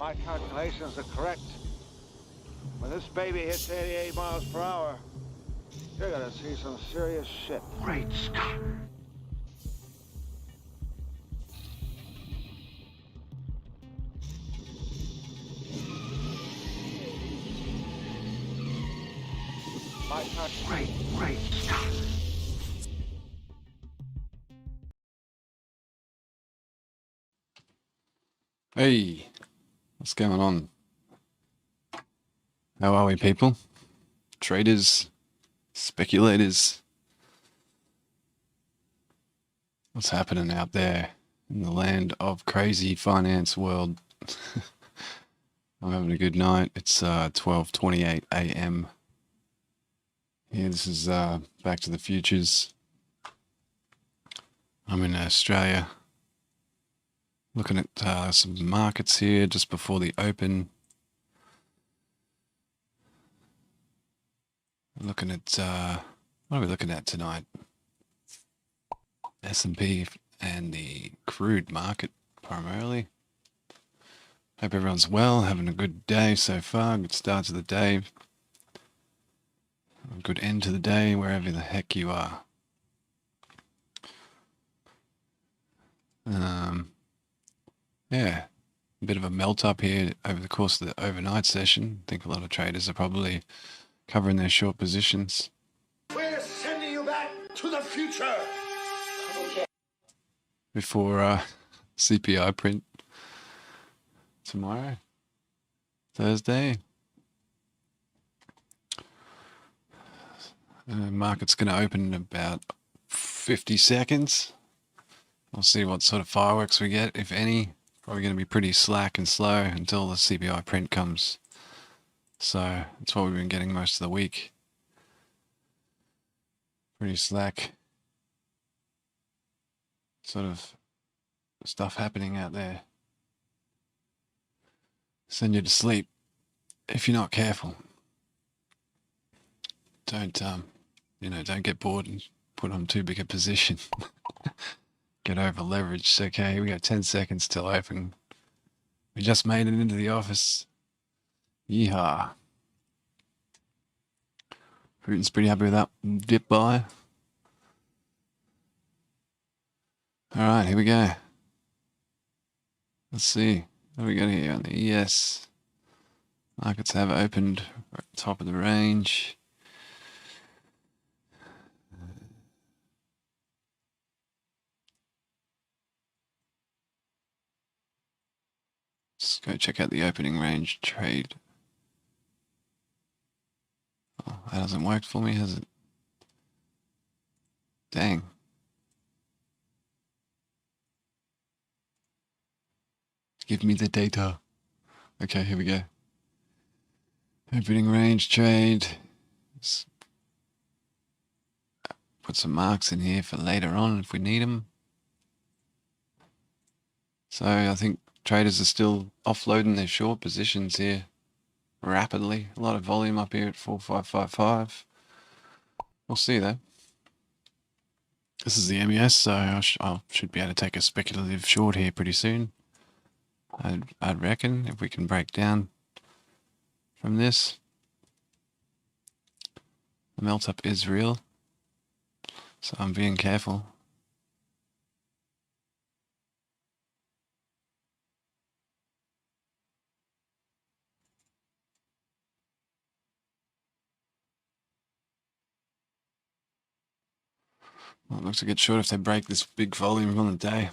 My calculations are correct. When this baby hits 88 miles per hour, you're gonna see some serious shit. Great Scott. Great Scott. Hey, what's going on? How are we, people? Traders, speculators. What's happening out there in the land of crazy finance world? I'm having a good night. It's 12:28 a.m. Yeah, this is Back to the Futures. I'm in Australia. Looking at some markets here just before the open. Looking at, what are we looking at tonight? S&P and the crude market primarily. Hope everyone's well, having a good day so far, good start to the day. A good end to the day, wherever the heck you are. Yeah, a bit of a melt up here over the course of the overnight session. I think a lot of traders are probably covering their short positions. We're sending you back to the future. Before CPI print tomorrow, Thursday. Market's going to open in about 50 seconds. We'll see what sort of fireworks we get, if any. Probably going to be pretty slack and slow until the CPI print comes. So that's what we've been getting most of the week. Pretty slack sort of stuff happening out there. Send you to sleep if you're not careful. Don't don't get bored and put on too big a position. Get over leveraged. Okay, we got 10 seconds till open. We just made it into the office. Yeehaw. Putin's pretty happy with that dip buy. Alright, here we go. Let's see. What do we got here on the ES? Markets have opened at the top of the range. Let's go check out the opening range trade. Oh, that hasn't worked for me, has it? Dang. Give me the data. Okay, here we go. Opening range trade. Let's put some marks in here for later on if we need them. So I think traders are still offloading their short positions here rapidly. A lot of volume up here at 4555. We'll see though. This is the MES, so I should be able to take a speculative short here pretty soon. I'd reckon if we can break down from this. The melt up is real, so I'm being careful. Well, it looks like it's short if they break this big volume on the day.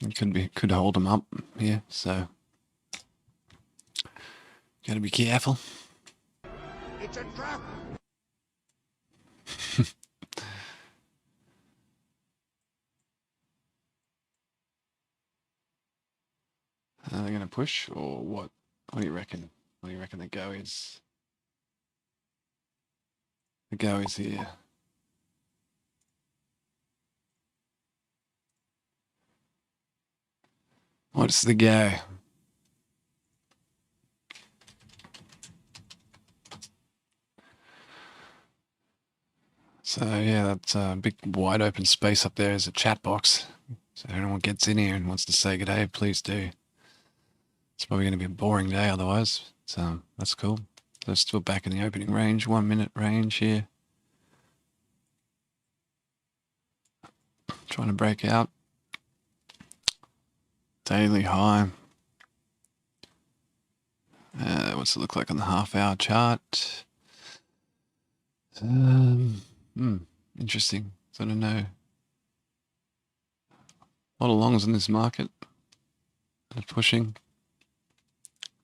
It could hold them up here, so gotta be careful. It's a trap. Are they gonna push or what? What do you reckon? What do you reckon the go is? The go is here. What's the go? So yeah, that big wide open space up there is a chat box. So if anyone gets in here and wants to say good day, please do. It's probably going to be a boring day otherwise. So that's cool. They're still back in the opening range, 1 minute range here. Trying to break out. Daily high. What's it look like on the half-hour chart? Interesting. So I don't know. A lot of longs in this market. They're pushing.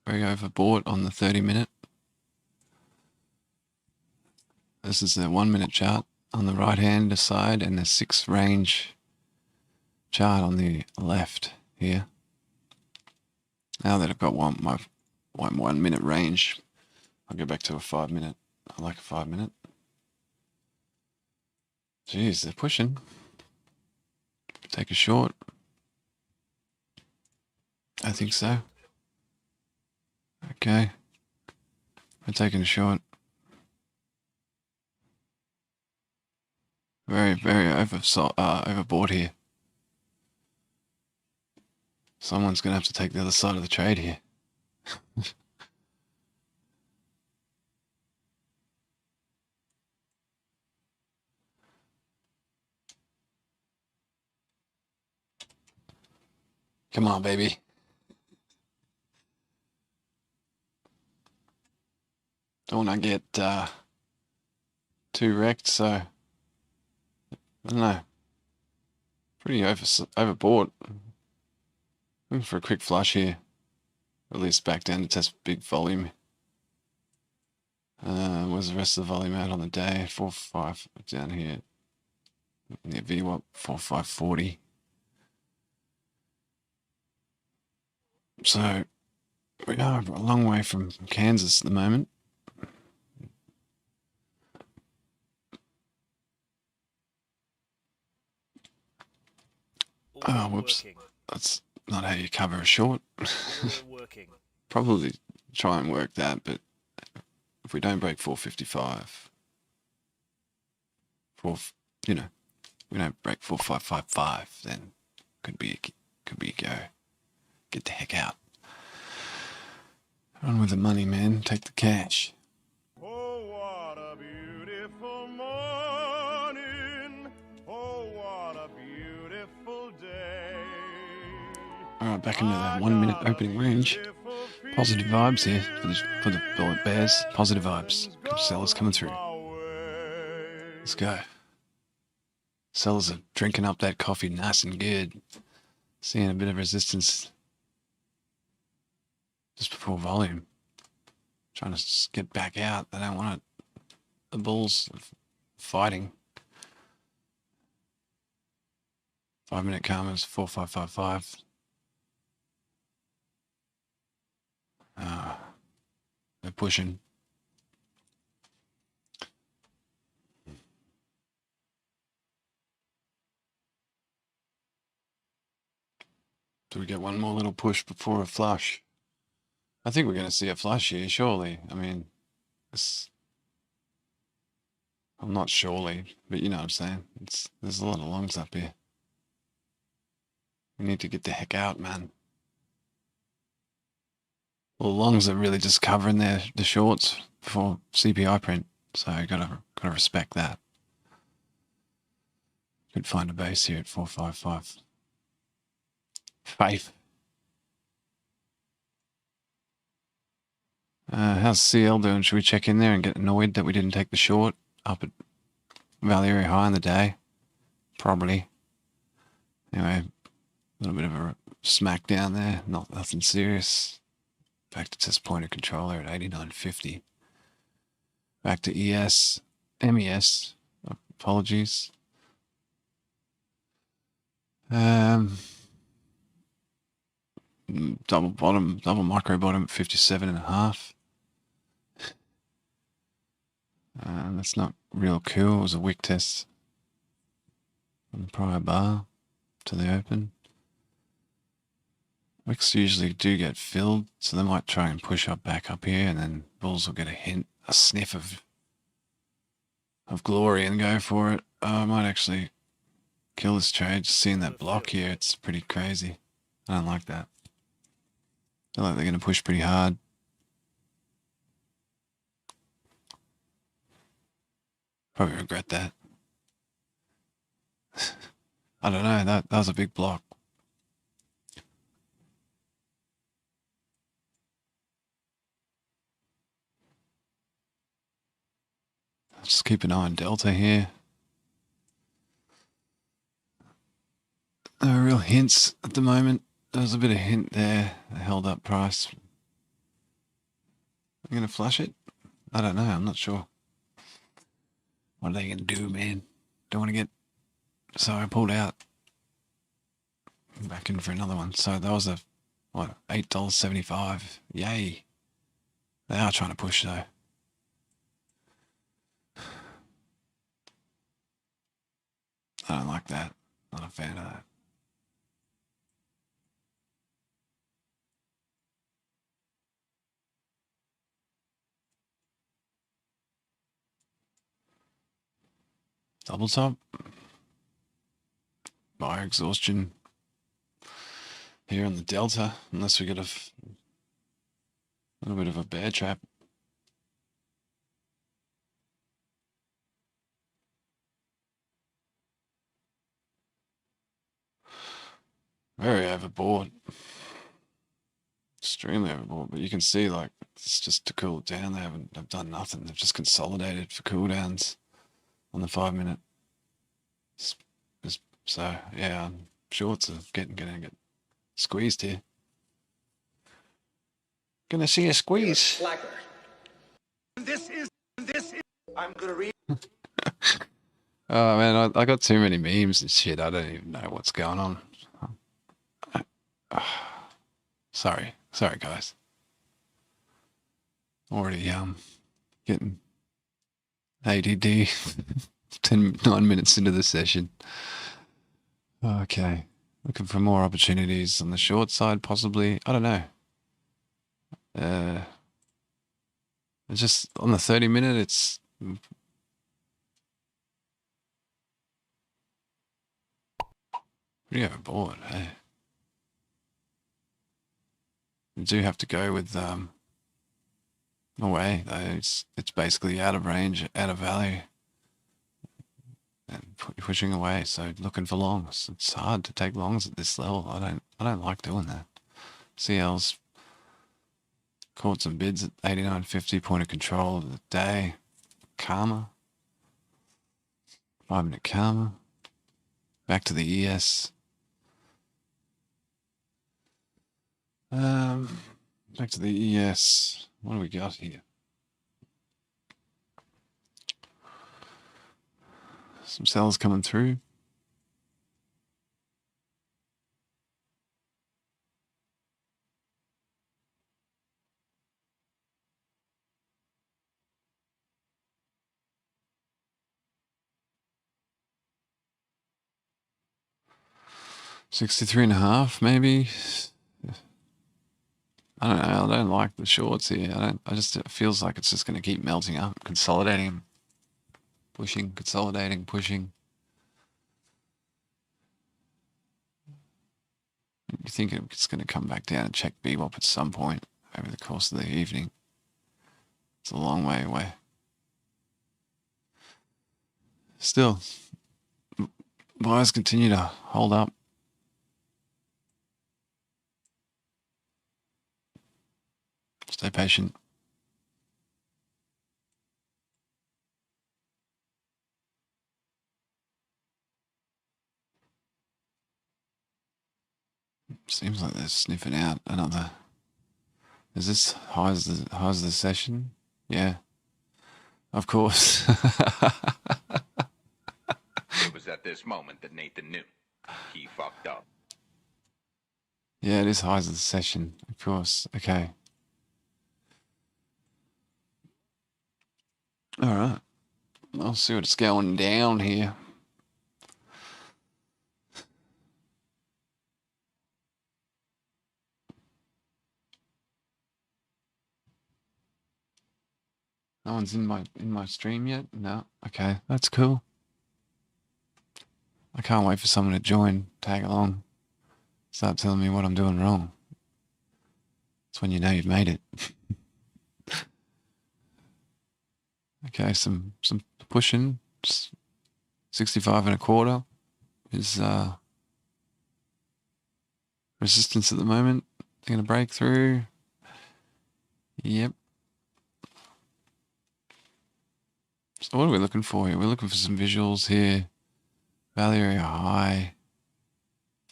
Very overbought on the 30-minute. This is the 1 minute chart on the right-hand side and the 6 range chart on the left here. Now that I've got my 1 minute range, I'll go back to a 5 minute. I like a 5 minute. Jeez, they're pushing. Take a short. I think so. Okay. We're taking a short. Very, very overbought here. Someone's going to have to take the other side of the trade here. Come on, baby. Don't want to get too wrecked, so I don't know. Pretty overbought. Looking for a quick flush here. At least back down to test big volume. Where's the rest of the volume out on the day? 4.5 down here. Near VWAP 4.540. So we are a long way from Kansas at the moment. Oh, whoops. That's not how you cover a short. Probably try and work that, but if we don't break 455, we don't break 4555, then could be a go. Get the heck out. Run with the money, man. Take the cash. Oh, what a beautiful morning. Oh, what a beautiful day. Alright, back into that 1 minute opening range. Positive vibes here for the bullet bears. Positive vibes. Sellers coming through. Let's go. Sellers are drinking up that coffee nice and good. Seeing a bit of resistance just before volume. Trying to get back out. They don't want it. The bulls are fighting. 5 minute karmas, 4555. They're pushing. Do we get one more little push before a flush? I think we're going to see a flush here, surely. I mean, well, not surely, but you know what I'm saying. There's a lot of longs up here. We need to get the heck out, man. Well, the longs are really just covering the shorts for CPI print, so you gotta respect that. Could find a base here at 455. Faith. How's CL doing? Should we check in there and get annoyed that we didn't take the short up at value area high in the day? Probably. Anyway, a little bit of a smack down there. Nothing serious. Back to test point of controller at 89.50. Back to MES. Apologies. Double micro bottom at 57.5. That's not real cool. It was a wick test on the prior bar to the open. Wicks usually do get filled, so they might try and push up back up here, and then bulls will get a sniff of glory and go for it. I might actually kill this trade. Just seeing that block here, it's pretty crazy. I don't like that. Feel like they're going to push pretty hard. Probably regret that. I don't know. That was a big block. Just keep an eye on Delta here. No real hints at the moment. There was a bit of hint there. A held up price. I'm going to flush it? I don't know. I'm not sure. What are they going to do, man? Don't want to get... So I pulled out. Back in for another one. So that was a, what, $8.75. Yay. They are trying to push though. I don't like that. Not a fan of that. Double top. Buyer exhaustion. Here on the Delta. Unless we get a little bit of a bear trap. Very overboard. Extremely overboard. But you can see, like, it's just to cool it down. They've done nothing. They've just consolidated for cooldowns on the 5 minute. So yeah, I'm sure it's gonna get squeezed here. Gonna see a squeeze. Slacker. This is. I'm gonna read. Oh man, I got too many memes and shit. I don't even know what's going on. Sorry guys. Already getting ADD. 9 minutes into the session. Okay, looking for more opportunities on the short side, possibly. I don't know. It's just on the 30 minute. It's pretty overboard. Hey, you do have to go with away though. It's basically out of range, out of value. And pushing away, so looking for longs. It's hard to take longs at this level. I don't like doing that. CL's caught some bids at 89.50, point of control of the day. Karma. 5 minute karma. Back to the ES. Back to the ES. What do we got here? Some cells coming through. $63.5 maybe. I don't know. I don't like the shorts here. It feels like it's just going to keep melting up, consolidating, pushing, consolidating, pushing. You think it's going to come back down and check BWAP at some point over the course of the evening. It's a long way away. Still, buyers continue to hold up. Stay patient. Seems like they're sniffing out another. Is this high as the session? Yeah. Of course. It was at this moment that Nathan knew. He fucked up. Yeah, it is high as the session. Of course. Okay. All right. I'll see what's going down here. No one's in my stream yet? No. Okay, that's cool. I can't wait for someone to join, tag along, start telling me what I'm doing wrong. That's when you know you've made it. Okay, some pushing. 65 and a quarter is resistance at the moment. They're going to break through. Yep. So what are we looking for here? We're looking for some visuals here. Value area high.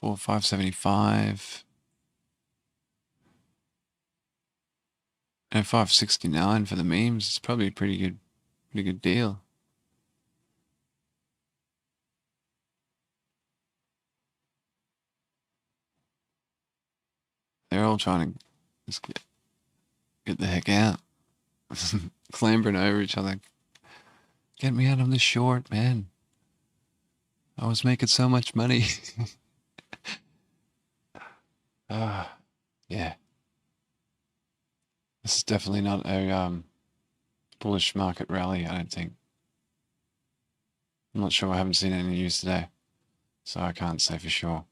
575. And 569 for the memes. It's probably a pretty good deal. They're all trying to just get the heck out. Clambering over each other. Get me out of this short, man. I was making so much money. Yeah. This is definitely not a bullish market rally, I don't think. I'm not sure. I haven't seen any news today, so I can't say for sure.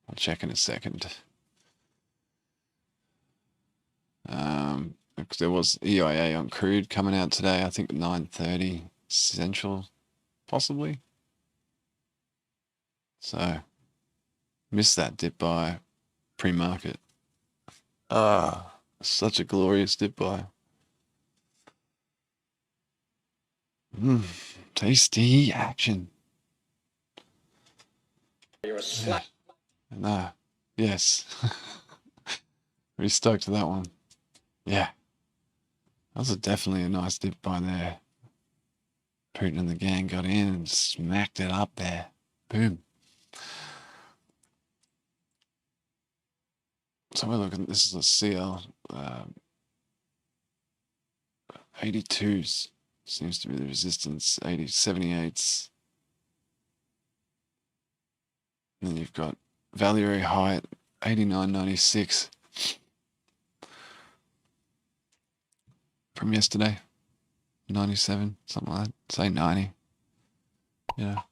I'll check in a second. Because there was EIA on crude coming out today, I think 9:30 Central, possibly. So, missed that dip buy pre-market. Such a glorious dip buy. Tasty action. You're a slut. Nah, yes. Pretty stoked to that one. Yeah. That was definitely a nice dip by there. Putin and the gang got in and smacked it up there. Boom. So we're looking, this is a CL 82s. Seems to be the resistance. 78s. And then you've got value area high at 89.96 from yesterday. 97, something like that. Say 90. Yeah.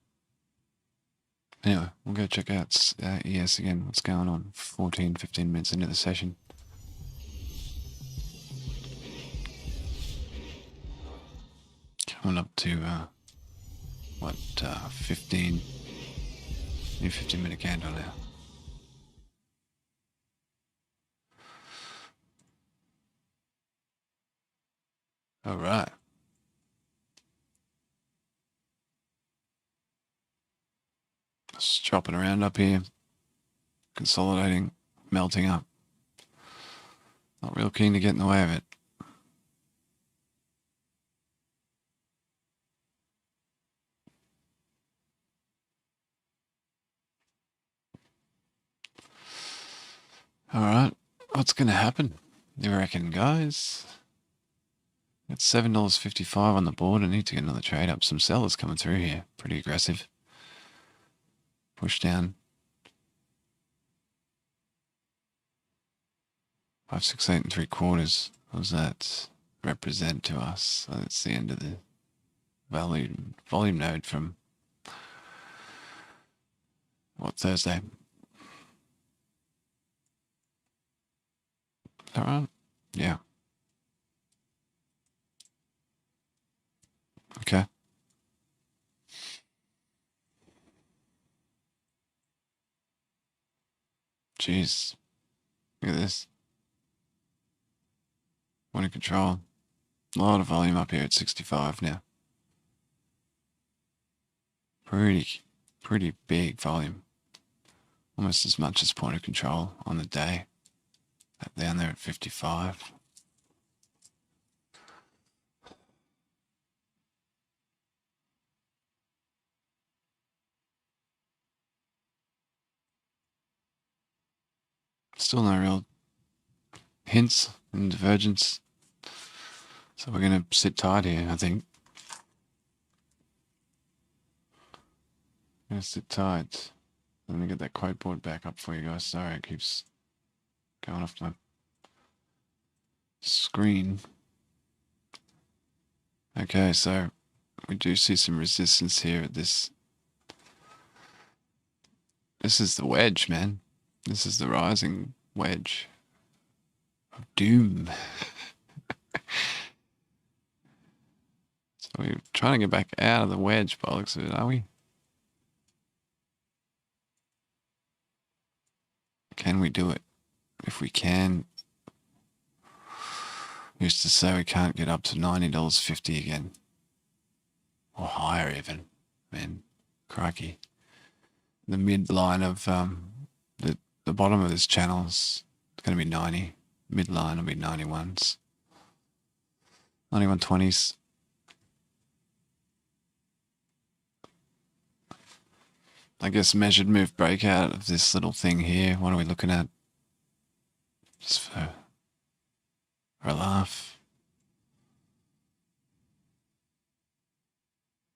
Anyway, we'll go check out ES again. What's going on? 15 minutes into the session. Coming up to, 15. New 15-minute candle now. All right. Just chopping around up here. Consolidating, melting up. Not real keen to get in the way of it. All right. What's going to happen, you reckon, guys? It's $7.55 on the board. I need to get another trade up. Some sellers coming through here. Pretty aggressive. Push down. 568 and 3/4. What does that represent to us? So that's the end of the volume node from Thursday. All right. Yeah. Okay. Jeez. Look at this. One in control. A lot of volume up here at 65 now. Pretty big volume. Almost as much as point of control on the day. Down there at 55. Still no real hints in divergence. So we're going to sit tight here, I think. Going to sit tight. Let me get that quote board back up for you guys. Sorry, it keeps going off my screen. Okay, so we do see some resistance here at this. This is the wedge, man. This is the rising wedge of doom. So we're trying to get back out of the wedge by the looks of it, are we? Can we do it? If we can, who's to say we can't get up to $90.50 again? Or higher even. Man, crikey. The midline of the bottom of this channel is going to be 90. Midline will be 91s. 91.20s. I guess measured move breakout of this little thing here. What are we looking at? Just for a laugh.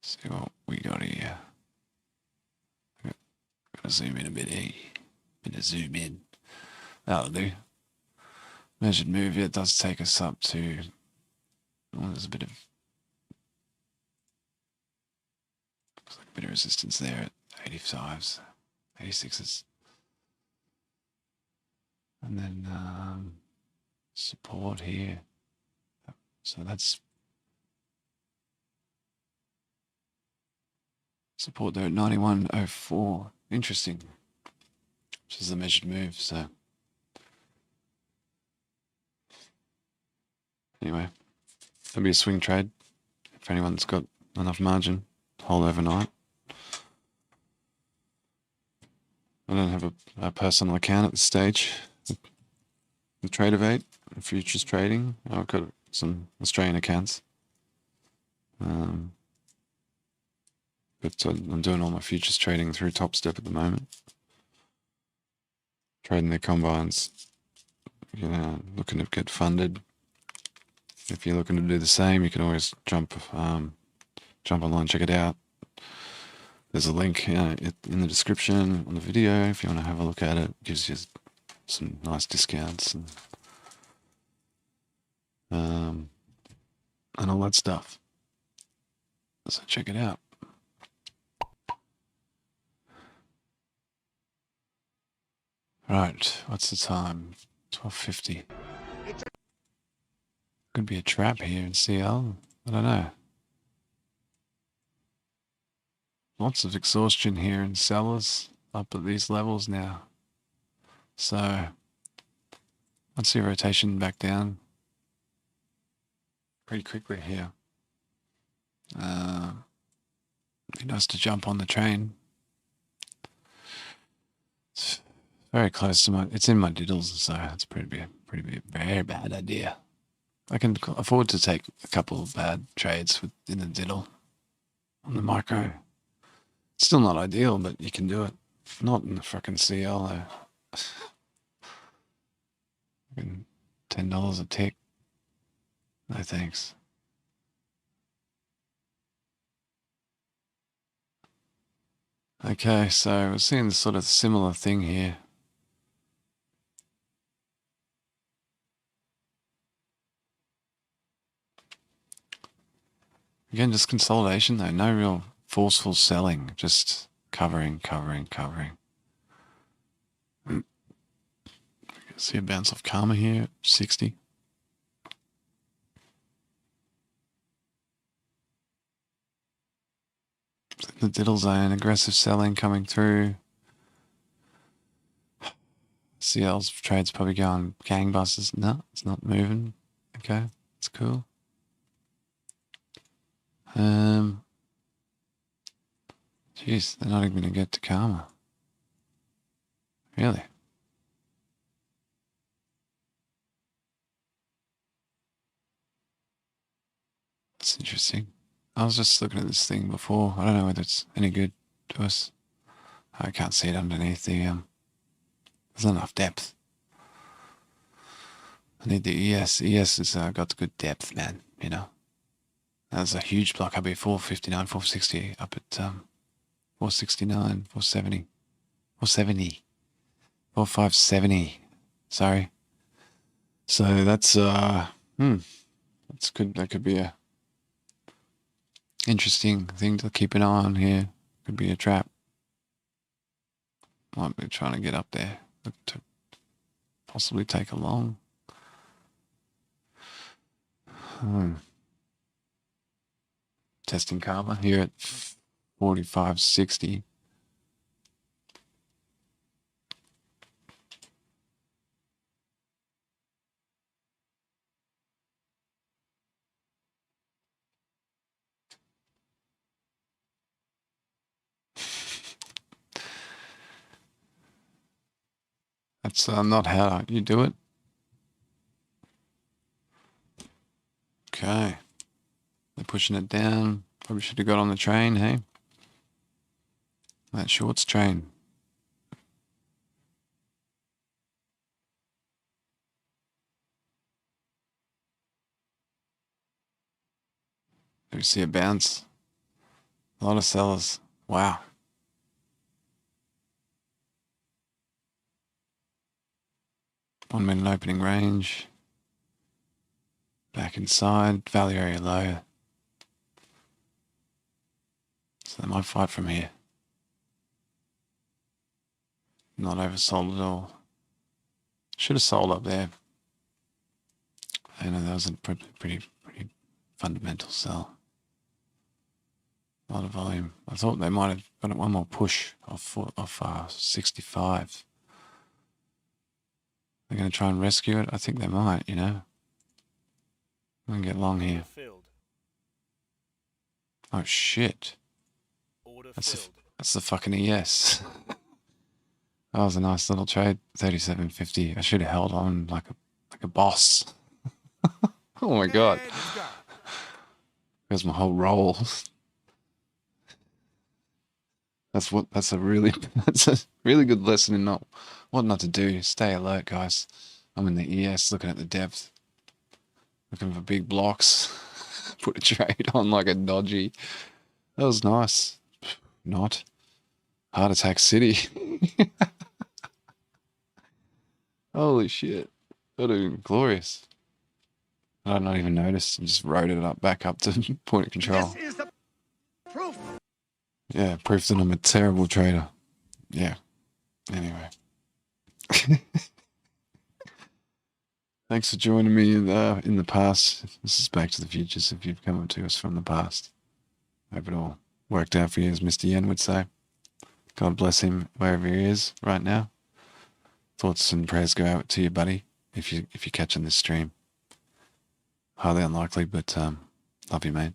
See what we got here. Gotta zoom in a bit here. Bit of zoom in. That'll do. Measured move, it does take us up to. Oh, there's a bit of. Looks like a bit of resistance there at 85s, 86s. And then support here. So that's support there at 91.04. Interesting. Which is the measured move, so. Anyway, there'll be a swing trade if anyone's got enough margin to hold overnight. I don't have a personal account at this stage. The Trade of 8, futures trading. I've got some Australian accounts. But I'm doing all my futures trading through Top Step at the moment. Trading their combines. You know, looking to get funded. If you're looking to do the same, you can always jump online, check it out. There's a link in the description on the video if you want to have a look at it. It gives you some nice discounts and all that stuff. So check it out. Right, what's the time? 12:50. Could be a trap here in CL. I don't know. Lots of exhaustion here in sellers up at these levels now. So, let's see rotation back down pretty quickly here. Be nice to jump on the train. It's very close to it's in my diddles, so it's pretty very bad idea. I can afford to take a couple of bad trades in the diddle on the micro. It's still not ideal, but you can do it. Not in the fucking CL though. $10 a tick. No thanks. Okay, so we're seeing this sort of similar thing here. Again, just consolidation though, no real forceful selling, just covering. See a bounce off Karma here, 60. The diddle zone, aggressive selling coming through. CL's trade's probably going gangbusters. No, it's not moving. Okay, it's cool. Jeez, they're not even going to get to Karma. Really? That's interesting. I was just looking at this thing before. I don't know whether it's any good to us. I can't see it underneath the, there's not enough depth. I need the ES. ES has got the good depth, man, you know. There's a huge block up here, 459, 460, up at 469, 470, 470, 4570. Sorry. So that's that's good. That could be a interesting thing to keep an eye on here. Could be a trap. Might be trying to get up there. look to possibly take a long. Testing Carver here at 45.60. That's not how you do it. Okay. They're pushing it down. Probably should have got on the train, hey? That shorts train. Do you see a bounce? A lot of sellers. Wow. 1 minute opening range. Back inside. Value area low. So they might fight from here. Not oversold at all. Should have sold up there. I know that was a pretty fundamental sell. A lot of volume. I thought they might have got one more push off 65. They're going to try and rescue it. I think they might. You know. I'm going to get long here. Oh shit! That's the fucking ES. That was a nice little trade. 37.50. I should have held on like a boss. Oh my god. There's my whole roll. That's a really good lesson in what not to do. Stay alert, guys. I'm in the ES looking at the depth. Looking for big blocks. Put a trade on like a dodgy. That was nice. Not. Heart Attack City. Holy shit. That would have been glorious. I not even noticed and just wrote it back up to point of control. This is the proof. Yeah, proof that I'm a terrible trader. Yeah. Anyway. Thanks for joining me in the past. This is Back to the Futures if you've come up to us from the past. Hope it all worked out for you, as Mr. Yen would say. God bless him wherever he is right now. Thoughts and prayers go out to you, buddy, if you're catching this stream. Highly unlikely, but love you, mate.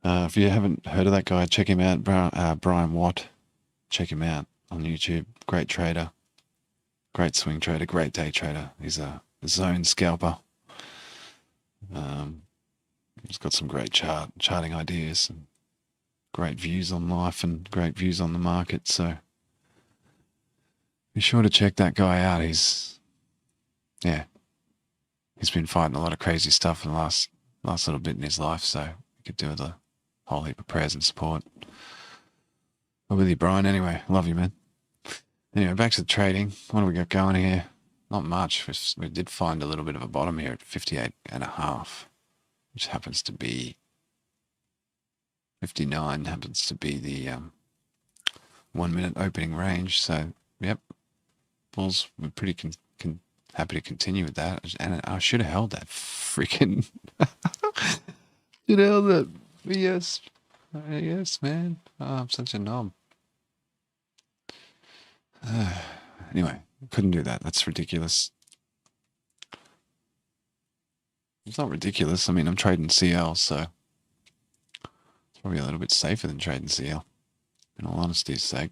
If you haven't heard of that guy, check him out, Brian Watt. Check him out on YouTube. Great trader, great swing trader, great day trader. He's a zone scalper. He's got some great charting ideas and great views on life and great views on the market. So be sure to check that guy out. He's been fighting a lot of crazy stuff in the last little bit in his life. So you could do with a whole heap of prayers and support. I'm with you, Brian. Anyway, love you, man. Anyway, back to the trading. What do we got going here? Not much. We did find a little bit of a bottom here at 58.5, which happens to be 59. Happens to be the 1 minute opening range. So, yep, bulls were pretty happy to continue with that. And I should have held that freaking. Should have held that. Yes, yes, man. Oh, I'm such a knob. Anyway, couldn't do that. That's ridiculous. It's not ridiculous. I mean, I'm trading CL, so it's probably a little bit safer than trading CL, in all honesty's sake.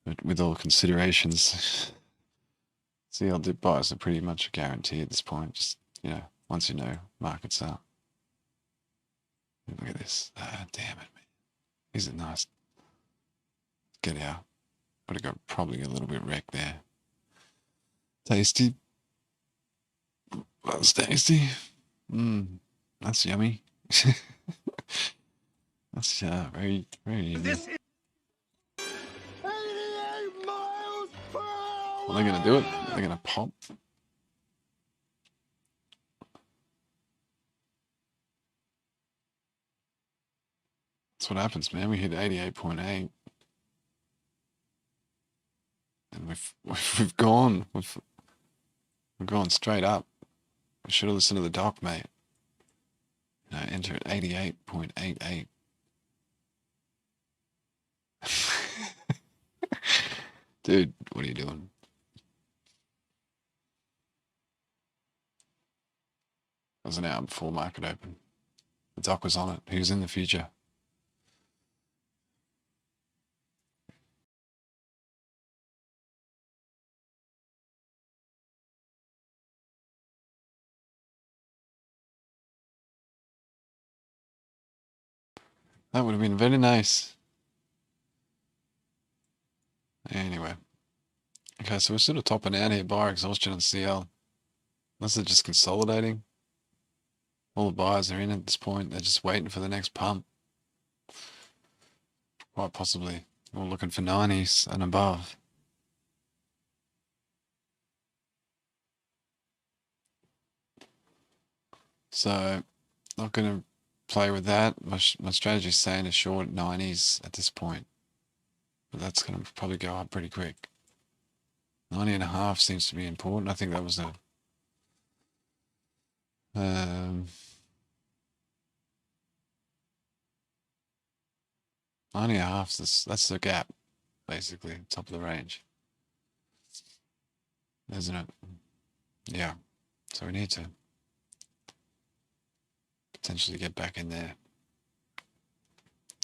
But with all considerations, CL dip buys are pretty much a guarantee at this point. Just, once you know markets are. Look at this. Damn it, man. Is it nice? Get out. Would have got probably a little bit wrecked there. Tasty. That's tasty. That's yummy. That's very, very yummy. This is 88 miles per hour. Are they going to do it? Are they going to pop? That's what happens, man. We hit 88.8. We've gone. We've gone straight up. We should have listened to the doc, mate. You know, enter at 88.88. Dude, what are you doing? That was an hour before market open. The doc was on it. He was in the future. That would have been very nice. Anyway. Okay, so we're sort of topping out here. Buyer exhaustion on CL. Unless they're just consolidating. All the buyers are in at this point. They're just waiting for the next pump. Quite possibly. We're looking for 90s and above. So, not going to play with that. My strategy is saying a short 90s at this point. But that's going to probably go up pretty quick. 90.5 seems to be important. I think that was a... 90.5, that's the gap, basically, top of the range. Isn't it? Yeah. So we need to potentially get back in there.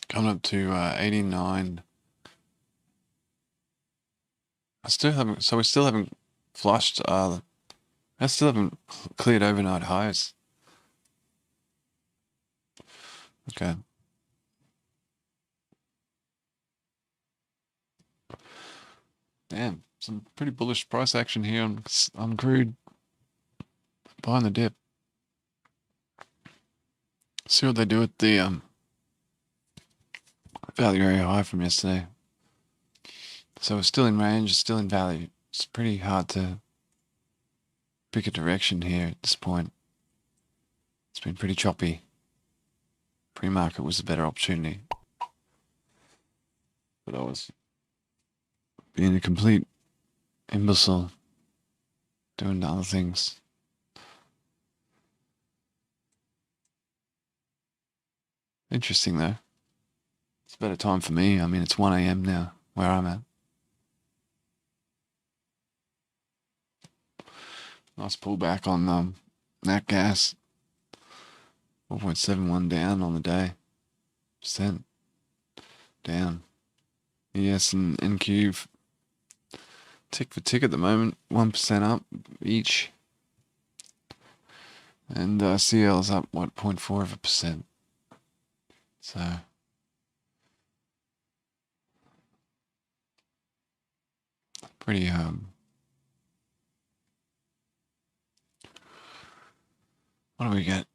Coming up to 89. I still haven't flushed, I still haven't cleared overnight highs. Okay. Damn, some pretty bullish price action here on crude. Buying the dip. See what they do at the value area high from yesterday. So we're still in range, still in value. It's pretty hard to pick a direction here at this point. It's been pretty choppy. Pre-market was a better opportunity. But I was being a complete imbecile, doing other things. Interesting though. It's a better time for me. I mean, it's 1 a.m. now, where I'm at. Nice pullback on nat gas. 4.71 down on the day. Percent down. ES and NQ tick for tick at the moment. 1% up each. And CL is up, what, 0.4%. So pretty what do we get?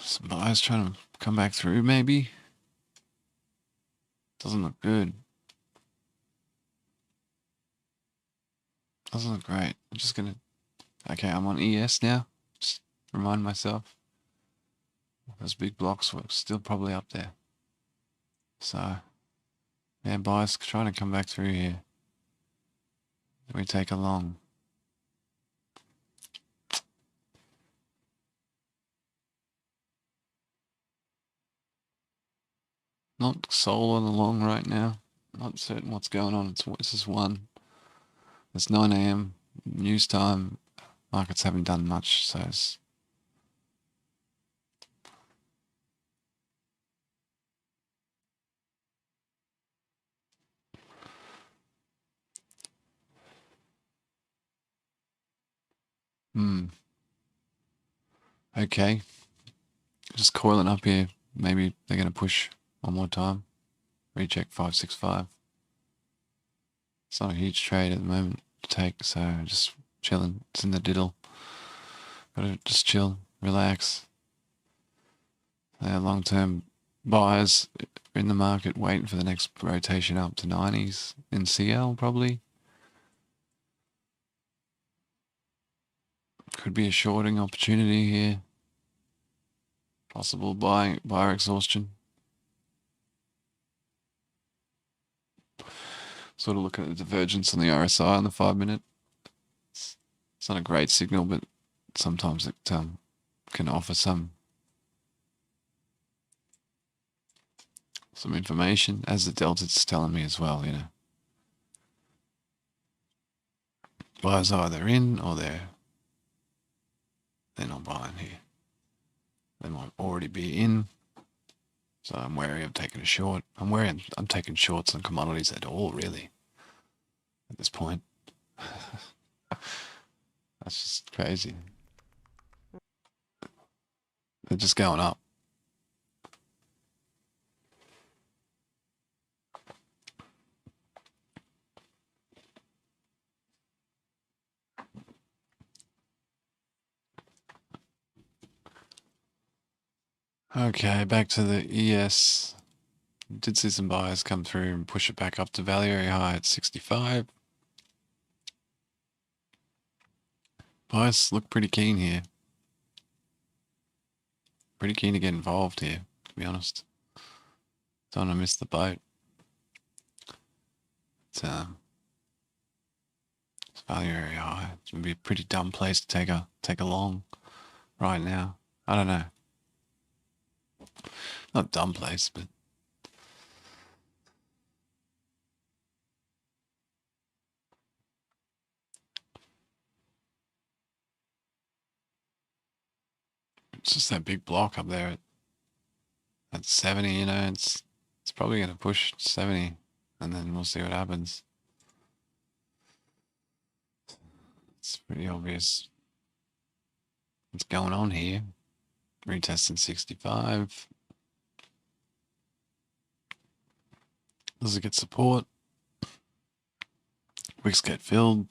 Some buyers trying to come back through, maybe. Doesn't look good. Doesn't look great. I'm just gonna... Okay, I'm on ES now. Just remind myself. Those big blocks were still probably up there. So, yeah, buyers trying to come back through here. We take a long. Not sold on the long right now. Not certain what's going on. This is one. It's 9 a.m. news time. Markets haven't done much, so it's... Okay. Just coiling up here. Maybe they're going to push one more time. Recheck 565. It's not a huge trade at the moment to take, so just chilling. It's in the diddle. Gotta just chill, relax. Long-term buyers in the market waiting for the next rotation up to 90s in CL probably. Could be a shorting opportunity here. Possible buyer exhaustion. Sort of looking at the divergence on the RSI on the 5-minute. It's not a great signal, but sometimes it can offer some information, as the delta's telling me as well, you know. Buyers are either in or they're not buying here. They might already be in, so I'm wary of taking a short. I'm taking shorts on commodities at all, really, at this point. That's just crazy. They're just going up. Okay, back to the ES. Did see some buyers come through and push it back up to value area high at 65. Buyers look pretty keen here. Pretty keen to get involved here, to be honest. Don't want to miss the boat. It's value area high. It's gonna be a pretty dumb place to take a long right now. I don't know. Not a dumb place, but it's just that big block up there at 70, you know, it's probably gonna push 70 and then we'll see what happens. It's pretty obvious what's going on here. Retesting 65. Does it get support? Wicks get filled.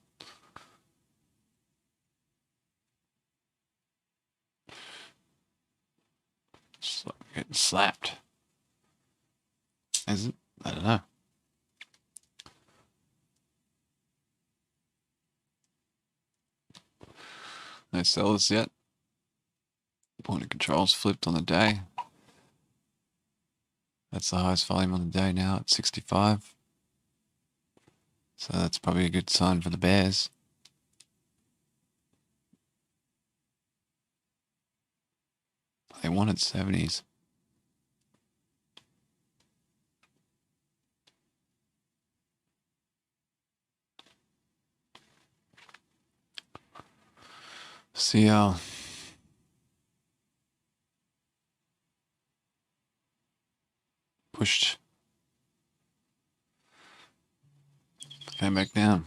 Getting slapped. Is it? I don't know. No sellers yet. Point of control's flipped on the day. That's the highest volume on the day now at 65. So that's probably a good sign for the bears. They wanted 70s. CL. Pushed. Came back down.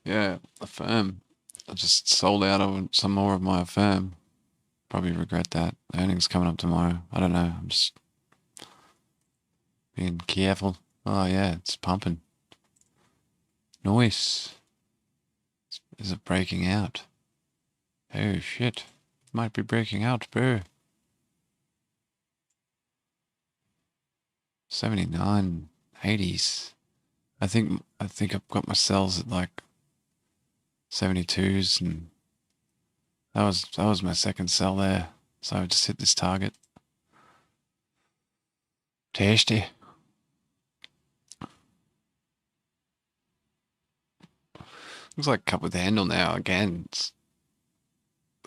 Yeah, Affirm. I just sold out of some more of my Affirm. Probably regret that. Earnings coming up tomorrow. I don't know. I'm just being careful. Oh yeah, it's pumping. Noise. Is it breaking out? Oh shit. Might be breaking out, bro. 79, 80s. I think I've got my cells at like 72s, and that was my second cell there. So I just hit this target. Tasty. Looks like a cup with handle now again. It's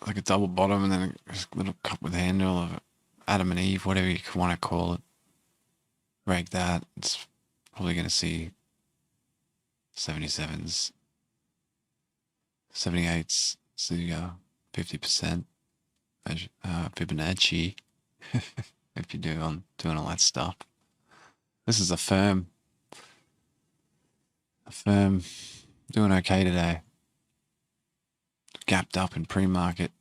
like a double bottom and then a little cup with handle of Adam and Eve, whatever you want to call it. Break that. It's probably going to see 77s, 78s, so you go 50% Fibonacci if you're doing all that stuff. This is a firm doing okay today. Gapped up in pre-market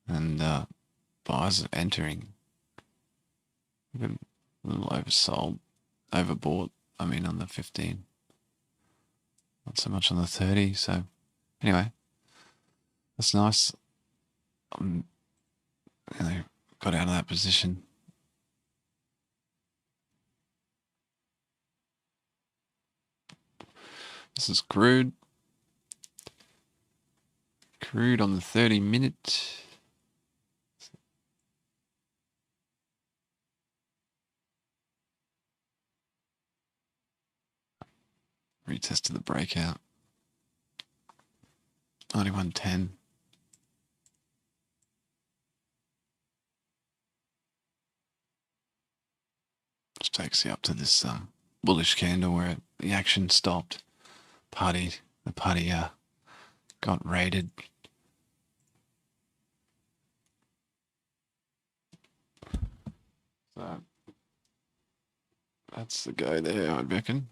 and buyers are entering. Been a little oversold, overbought. I mean, on the 15, not so much on the 30. So anyway, that's nice. Got out of that position. This is crude. Crude on the 30-minute. Retested the breakout. 91.10. Just takes you up to this bullish candle where the action stopped. The party got raided. So that's the go there, I reckon.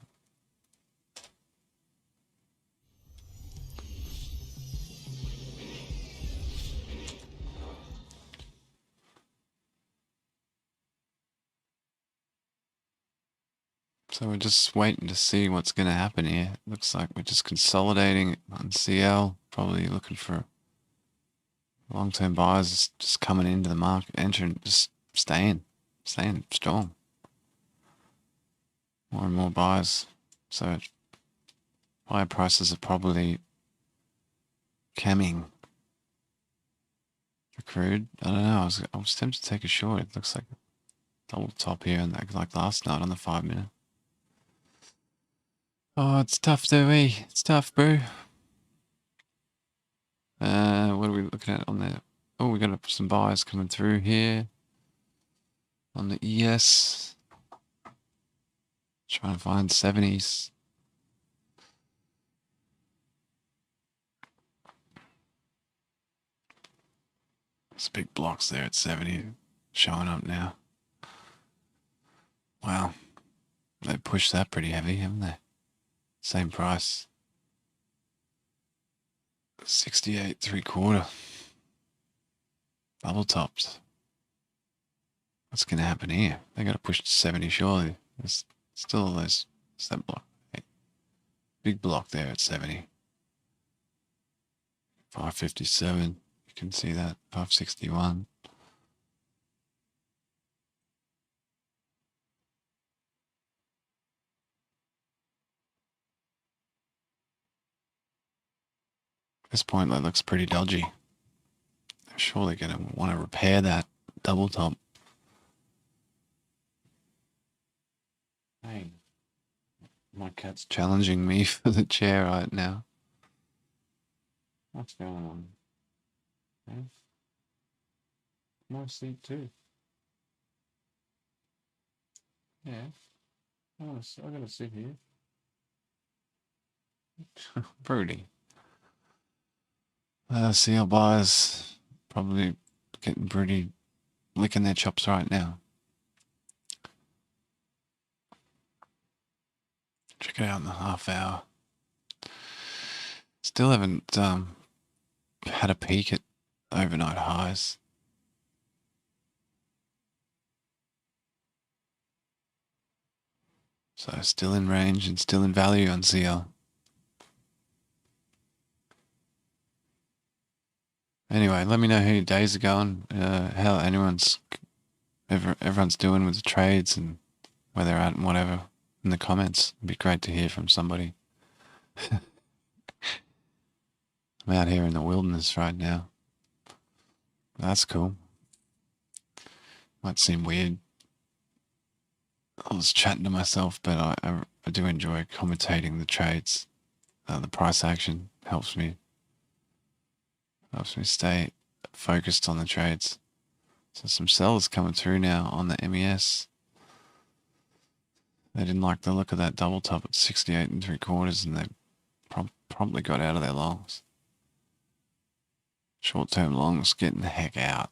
So we're just waiting to see what's going to happen here. Looks like we're just consolidating on CL, probably looking for long-term buyers just coming into the market, entering, just staying strong. More and more buyers. So higher prices are probably coming for crude. I don't know. I was tempted to take a short. It looks like a double top here, and like last night on the 5-minute. Oh, it's tough, Dewey. It's tough, bro. What are we looking at on there? Oh, we got some buyers coming through here on the ES. Trying to find 70s. There's big blocks there at 70 showing up now. Wow. They pushed that pretty heavy, haven't they? Same price. 68 3/4. Double topped. What's going to happen here? They got to push to 70 surely. There's still those. What's that block? Big block there at 70. 557. You can see that. 561. At this point, that looks pretty dodgy. They're surely going to want to repair that double top. Hey, my cat's challenging me for the chair right now. What's going on? Hey? My seat too. Yeah. I gotta sit here. Broody. CL buyers probably getting pretty licking their chops right now. Check it out in the half hour. Still haven't had a peek at overnight highs. So still in range and still in value on CL. Anyway, let me know how your days are going, how everyone's doing with the trades and where they're at and whatever in the comments. It'd be great to hear from somebody. I'm out here in the wilderness right now. That's cool. Might seem weird. I was chatting to myself, but I do enjoy commentating the trades. The price action helps me stay focused on the trades. So some sellers coming through now on the MES. They didn't like the look of that double top at 68 3/4, and they promptly got out of their longs. Short-term longs getting the heck out.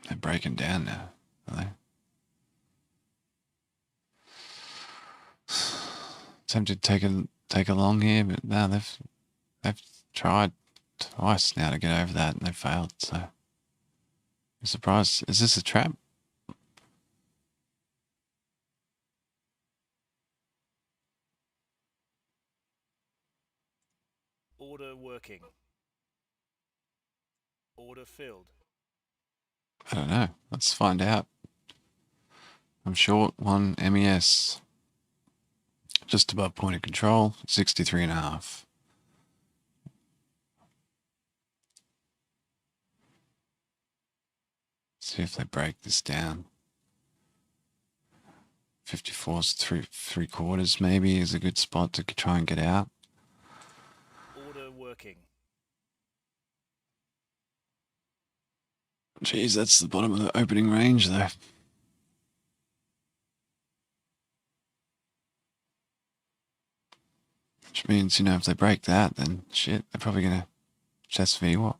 They're breaking down now, are they? Tempted to take a long here, but no, they've tried twice now to get over that, and they failed. So I'm surprised. Is this a trap? Order working. Order filled. I don't know. Let's find out. I'm short one MES. Just above point of control, 63.5. See if they break this down. 54's three quarters maybe is a good spot to try and get out. Order working. Jeez, that's the bottom of the opening range though. Which means, you know, if they break that, then shit, they're probably gonna chest V what?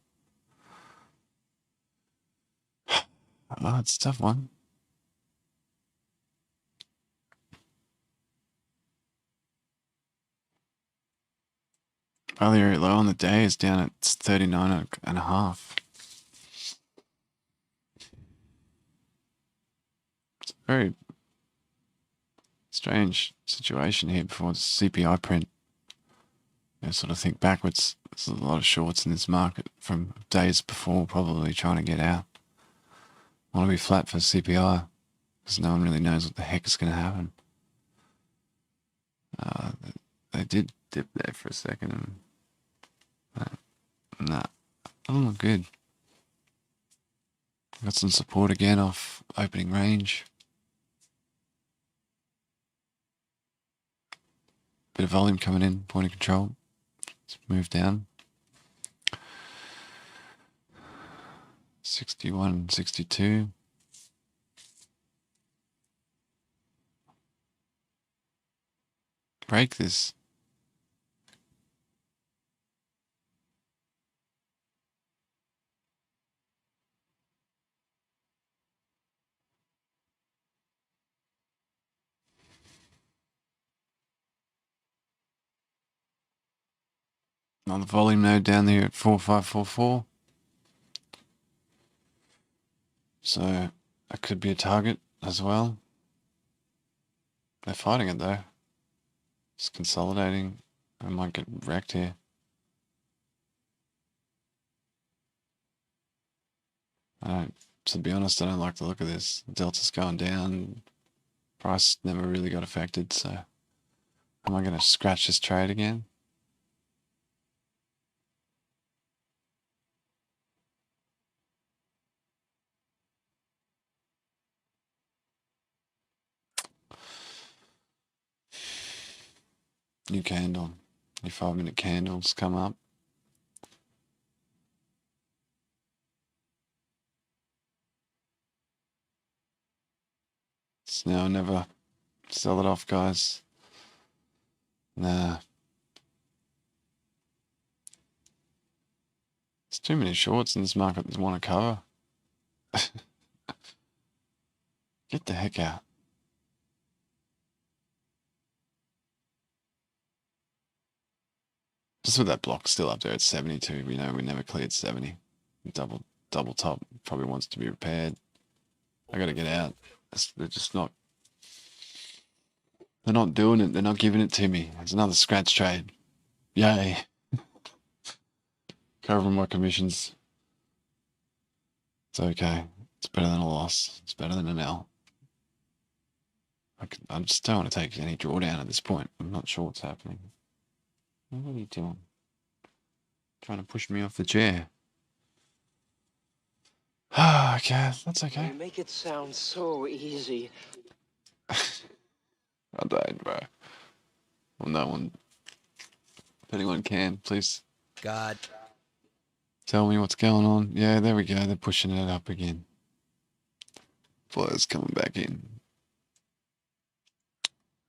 Oh, it's a tough one. Value low on the day is down at 39.5. It's a very strange situation here before the CPI print. I sort of think backwards. There's a lot of shorts in this market from days before, probably trying to get out. Want to be flat for CPI because no one really knows what the heck is going to happen. They did dip there for a second. Nah, doesn't look good. Got some support again off opening range. Bit of volume coming in, point of control. Let's move down. 61, 62. Break this. On the volume node down there at 4544. So that could be a target as well. They're fighting it though. It's consolidating. I might get wrecked here. To be honest, I don't like the look of this. Delta's going down. Price never really got affected, so am I going to scratch this trade again? New candle. Your 5-minute candles come up. It's now or never. Sell it off, guys. Nah. There's too many shorts in this market that want to cover. Get the heck out. Just with that block still up there at 72, we know we never cleared 70. Double top probably wants to be repaired. I gotta get out. They're just not. They're not doing it. They're not giving it to me. It's another scratch trade. Yay. Covering my commissions. It's okay. It's better than a loss. It's better than an L. I just don't want to take any drawdown at this point. I'm not sure what's happening. What are you doing? Trying to push me off the chair. Okay, that's okay. You make it sound so easy. I died, bro. Well, no one. If anyone can, please. God. Tell me what's going on. Yeah, there we go. They're pushing it up again. Flows coming back in.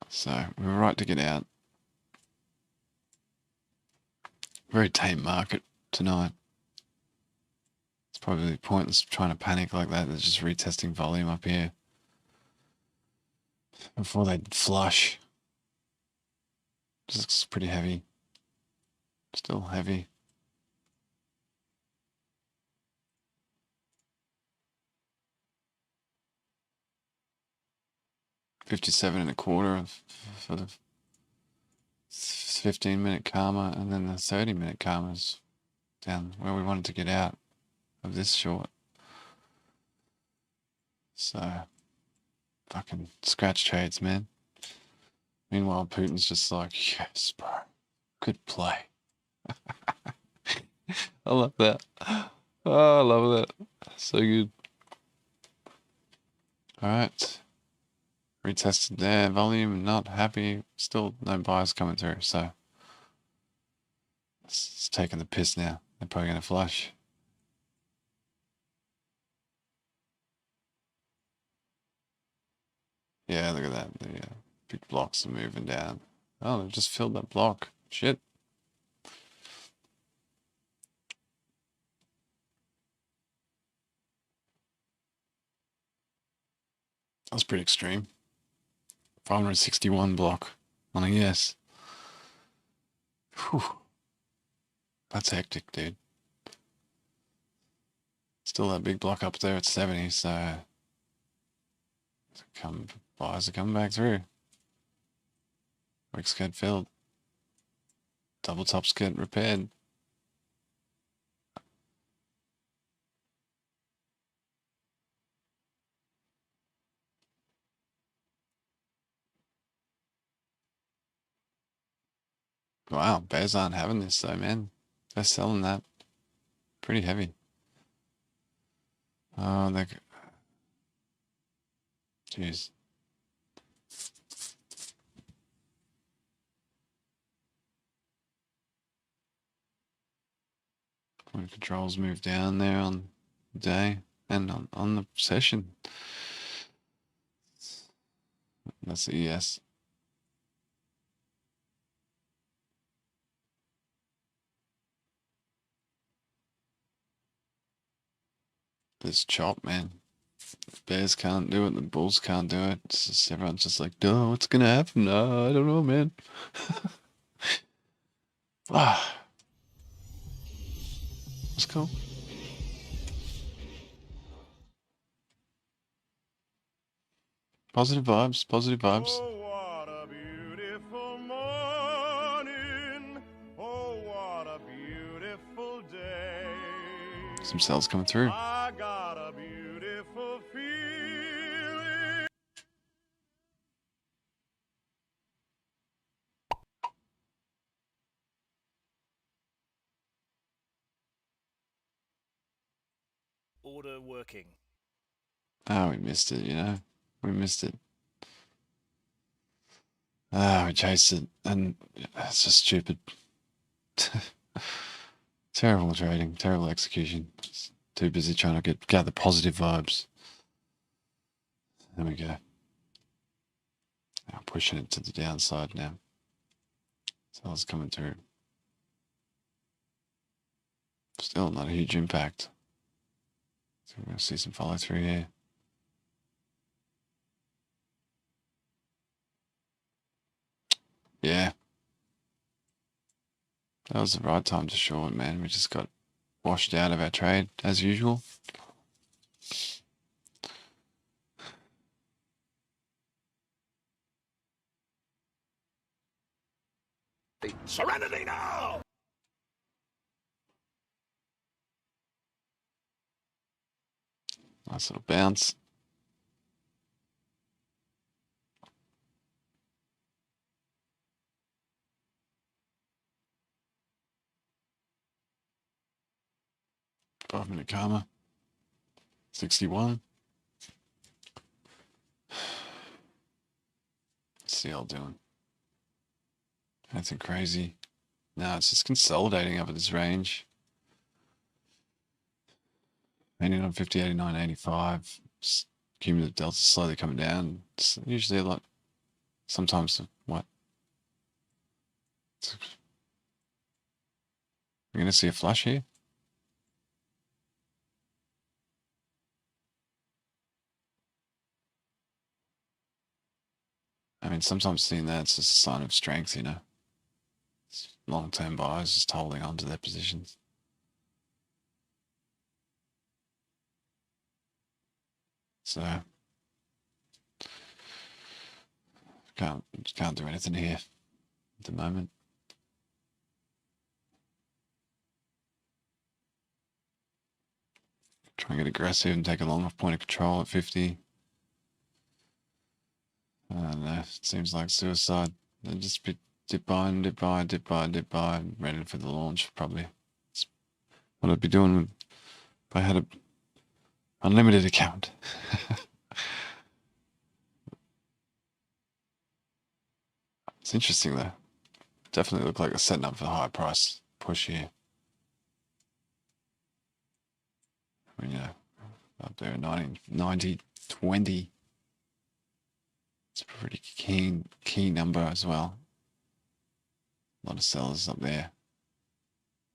So, we were right to get out. Very tame market tonight. It's probably pointless trying to panic like that. They're just retesting volume up here before they flush. This looks pretty heavy. Still heavy. $57.25 for the 15-minute karma, and then the 30-minute karma's down where we wanted to get out of this short. So, fucking scratch trades, man. Meanwhile, Putin's just like, yes, bro, good play. I love that. Oh, I love that. So good. All right. Retested there, volume, not happy. Still no buyers coming through, so it's taking the piss now. They're probably going to flush. Yeah, look at that. The big blocks are moving down. Oh, they've just filled that block. Shit. That was pretty extreme. 561 block on a yes. Whew. That's hectic, dude. Still that big block up there at 70, so buyers are coming back through. Wicks get filled. Double tops get repaired. Wow, bears aren't having this though, man. They're selling that pretty heavy. Oh, they're... Jeez. Point of controls move down there on the day and on the session. That's the ES. This chop, man. The bears can't do it, the bulls can't do it. It's just, everyone's just like, no, what's gonna happen? No, I don't know, man. Ah. That's cool. Positive vibes, positive vibes. Oh, what a beautiful morning. Oh, what a beautiful day. Some cells coming through. I got a beautiful feeling. Order working. Ah, we missed it, you know. We missed it. Ah, we chased it, and it's just stupid. Terrible trading, terrible execution. Just too busy trying to gather positive vibes. There we go. Now pushing it to the downside now. Sellers coming through. Still not a huge impact. So we're going to see some follow through here. Yeah. That was the right time to short, man. We just got washed out of our trade as usual. Serenity now! Nice little bounce. Five-minute karma. 61. What's the old doing? Anything crazy? No, it's just consolidating up at this range. 89, 50, 89, 85. Cumulative delta slowly coming down. It's usually a lot. Sometimes, what? We're going to see a flush here. I mean, sometimes seeing that, it's just a sign of strength, you know. Long-term buyers just holding on to their positions. So, can't do anything here at the moment. Try and get aggressive and take a long off point of control at 50. I don't know. It seems like suicide. They'll just be dip buy and dip buy, dip buy, dip buy, ready for the launch, probably. It's what I'd be doing if I had an unlimited account. It's interesting though. Definitely look like they're setting up for the high price push here. I mean, yeah, up there at 90, 20. It's a pretty key number as well. A lot of sellers up there.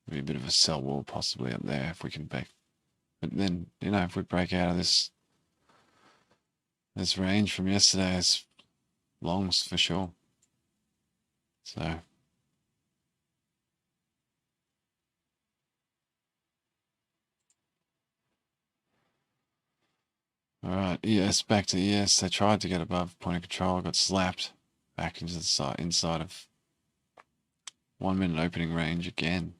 Maybe a bit of a sell wall possibly up there if we can break. But then, you know, if we break out of this range from yesterday, it's longs for sure. So all right, ES back to ES. They tried to get above point of control, got slapped back into the side inside of 1 minute opening range again.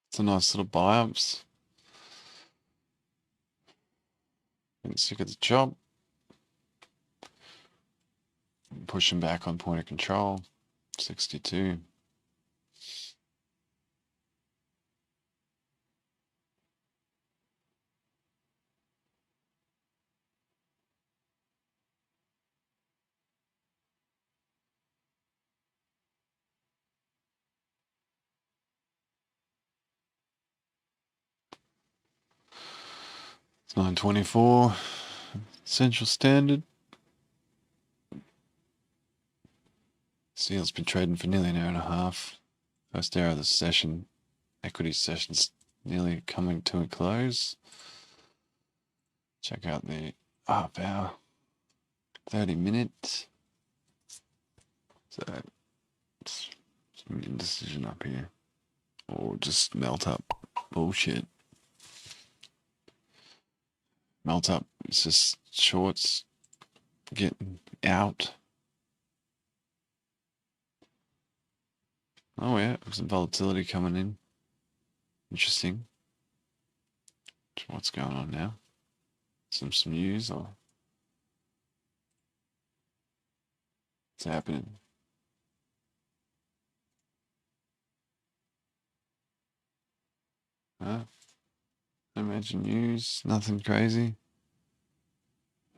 It's a nice little buy-ups. Getting sick of the job. Pushing back on point of control. 62. It's 9:24. Central Standard. Seal's been trading for nearly an hour and a half. First hour of the session. Equity session's nearly coming to a close. Check out the half hour. 30 minutes. So some indecision up here. Or just melt up. Bullshit. Melt up. It's just shorts getting out. Oh yeah, some volatility coming in. Interesting. What's going on now? Some news or what's happening? Huh? No major news, nothing crazy.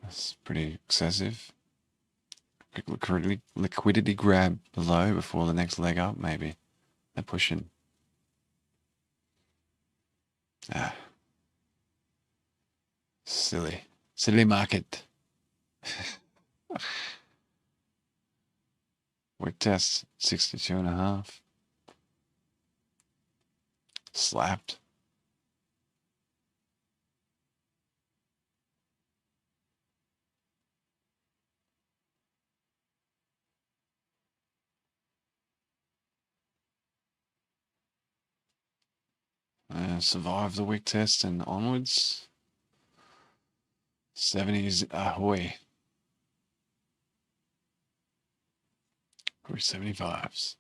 That's pretty excessive. Quick liquidity grab below before the next leg up, maybe. They're pushing. Ah. Silly. Silly market. Wick test, 62.5. Slapped. Survived the wick test and onwards. 70s ahoy. Or 75s.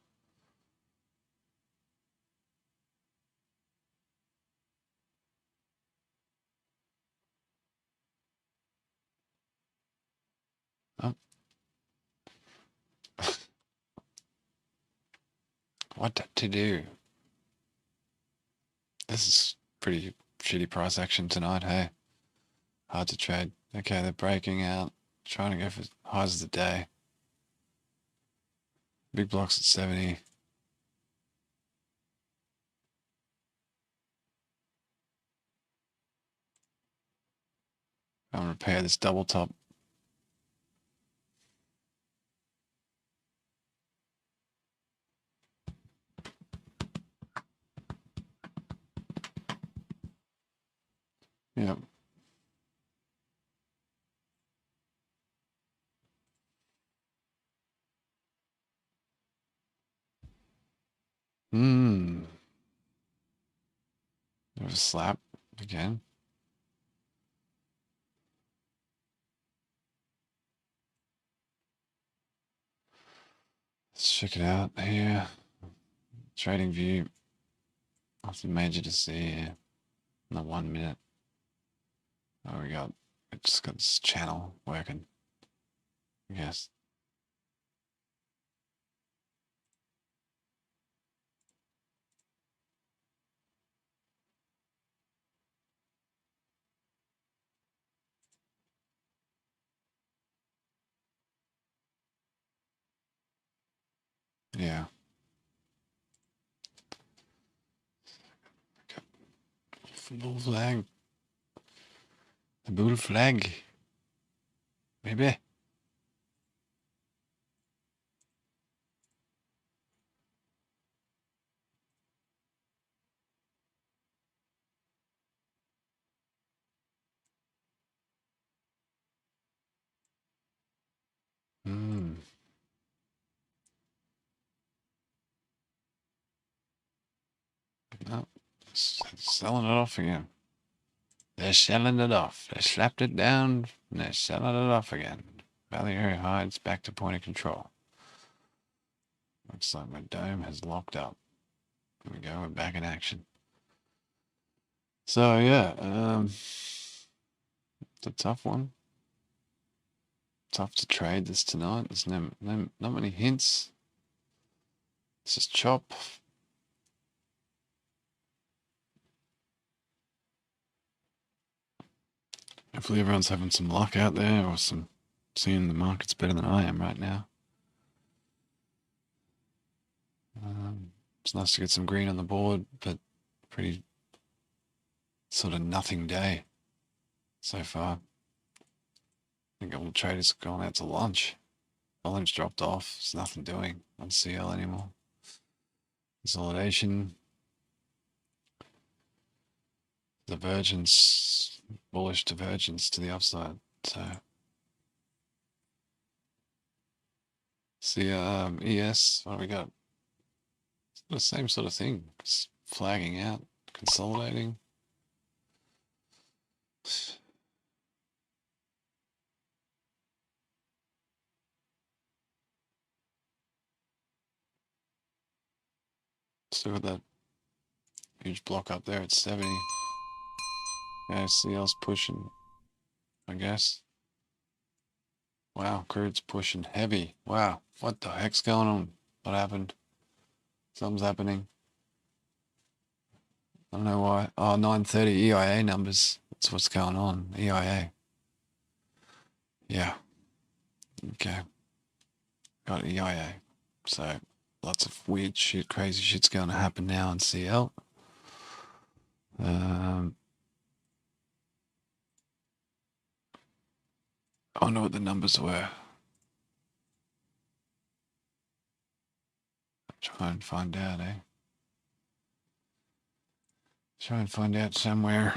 Oh. What to do? This is pretty shitty price action tonight, hey? Hard to trade. Okay, they're breaking out. Trying to go for highs of the day. Big blocks at 70. I'll repair this double top. Yep. There's a slap again. Let's check it out here. Trading view. Nothing major to see here. Not 1 minute. Oh, we just got this channel working. Yes. Yeah. Bull flag. The bull flag. Maybe. Hmm. No. Selling it off again. They're selling it off. They slapped it down and they're selling it off again. Value area hides back to point of control. Looks like my dome has locked up. There we go, we're back in action. So yeah, it's a tough one. Tough to trade this tonight. There's not many hints. It's just chop. Hopefully everyone's having some luck out there or seeing the markets better than I am right now. It's nice to get some green on the board, but pretty sort of nothing day so far. I think all the traders have gone out to lunch. Volume's dropped off. There's nothing doing on CL anymore. Consolidation. Divergence. Bullish divergence to the upside. So see ES, what do we got? The same sort of thing. It's flagging out, consolidating. Still got that huge block up there at 70. Yeah, CL's pushing, I guess. Wow, crude's pushing heavy. Wow, what the heck's going on? What happened? Something's happening. I don't know why. Oh, 9:30 EIA numbers. That's what's going on. EIA. Yeah. Okay. Got EIA. So lots of weird shit, crazy shit's going to happen now in CL. I wonder what the numbers were. Try and find out, eh? Try and find out somewhere.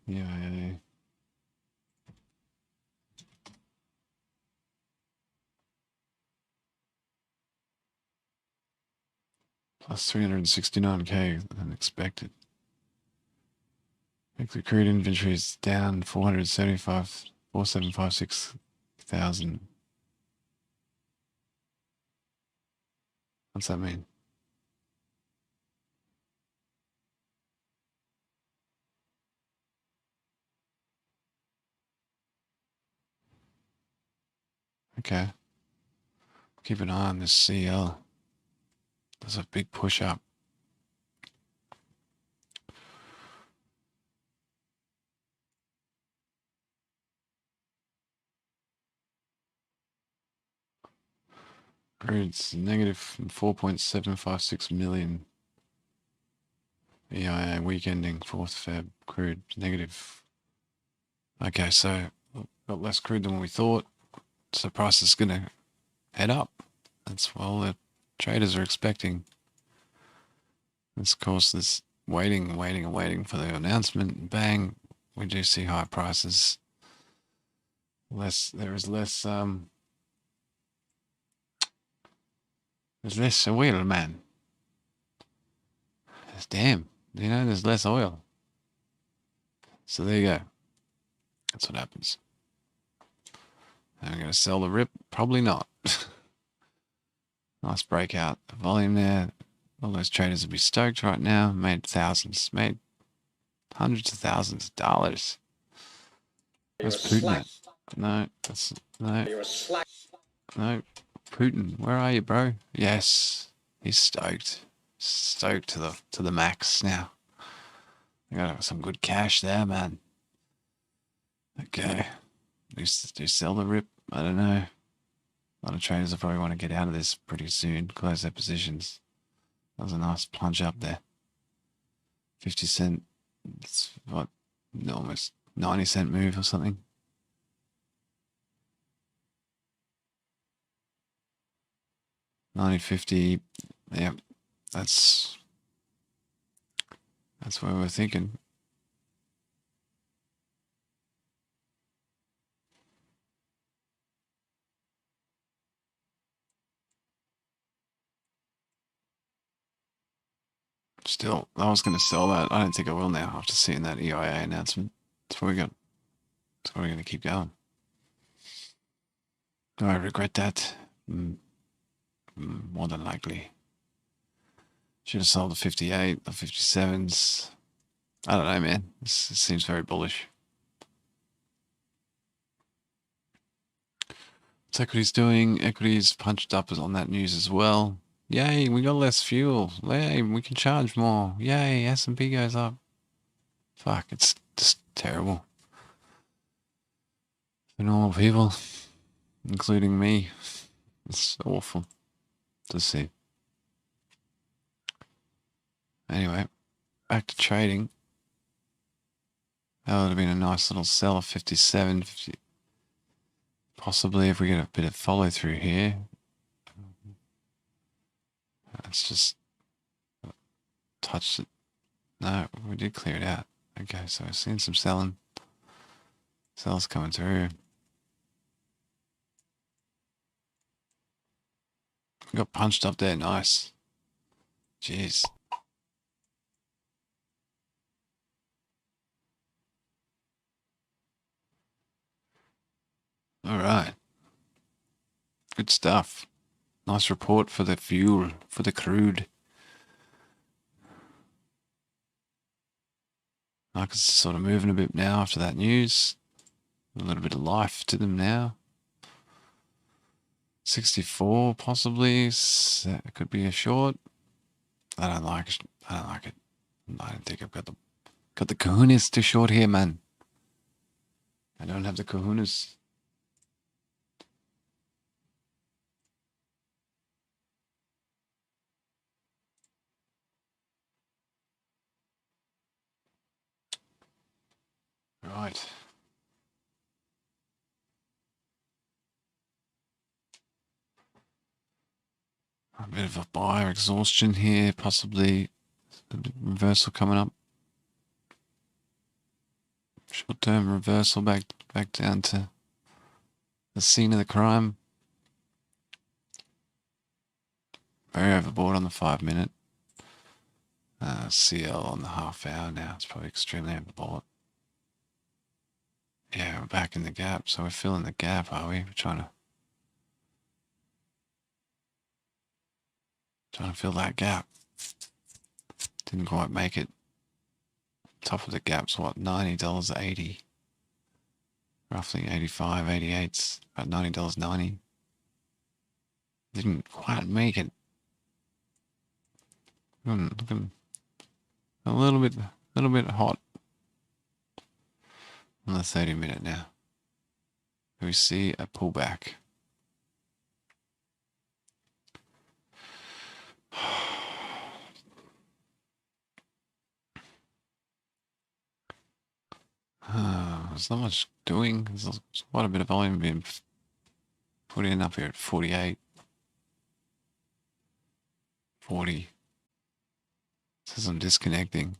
EIA. Plus 369k than expected. Weekly crude inventory is down 4,756,000. What's that mean? Okay. Keep an eye on this CL. There's a big push up. Crude's negative 4.756 million. EIA week ending 4th Feb. Crude negative. Okay, so got less crude than what we thought. So price is going to head up. That's what all the traders are expecting. This course is waiting for the announcement. Bang, we do see high prices. There's less oil, man. Damn, there's less oil. So there you go. That's what happens. Am I going to sell the rip? Probably not. Nice breakout. The volume there. All those traders would be stoked right now. Made thousands, made hundreds of thousands of dollars. Where's Putin at? No, that's no. No, Putin, where are you, bro? Yes, he's stoked. Stoked to the max now. I got some good cash there, man. Okay, do you sell the rip? I don't know. A lot of traders will probably want to get out of this pretty soon. Close their positions. That was a nice plunge up there. 50 cent. It's what, almost 90 cent move or something. $90.50. Yep, that's where we're thinking. Still, I was going to sell that. I don't think I will now after seeing that EIA announcement. That's where we got. That's where we're going to keep going. Do I regret that? More than likely. Should have sold the 58 or 57s. I don't know, man. This seems very bullish. What's equities doing? Equities punched up on that news as well. Yay, we got less fuel. Yay, we can charge more. Yay, S&P goes up. Fuck, it's just terrible. For normal people, including me, it's awful to see. Anyway, back to trading. That would have been a nice little sell of 57, 50. Possibly if we get a bit of follow through here. Let's just touch it. No, we did clear it out. Okay, so we're seeing some selling. Sells coming through. Got punched up there, nice. Jeez. All right. Good stuff. Nice report for the fuel, for the crude. Markets sort of moving a bit now after that news. A little bit of life to them now. 64 possibly. So it could be a short. I don't like it. I don't like it. I don't think I've got the kahunas to short here, man. I don't have the kahunas. Right. A bit of a buyer exhaustion here, possibly a reversal coming up. Short-term reversal back down to the scene of the crime. Very overboard on the 5-minute. CL on the half-hour now. It's probably extremely overbought. Yeah, we're back in the gap, so we're filling the gap, are we? We're trying to fill that gap. Didn't quite make it. Top of the gap's what, $90.80. Roughly 85, 88's about $90.90. Didn't quite make it. Looking a little bit hot on the 30-minute now. We see a pullback. There's not much doing. There's quite a bit of volume being put in up here at 48. 40. Says I'm disconnecting.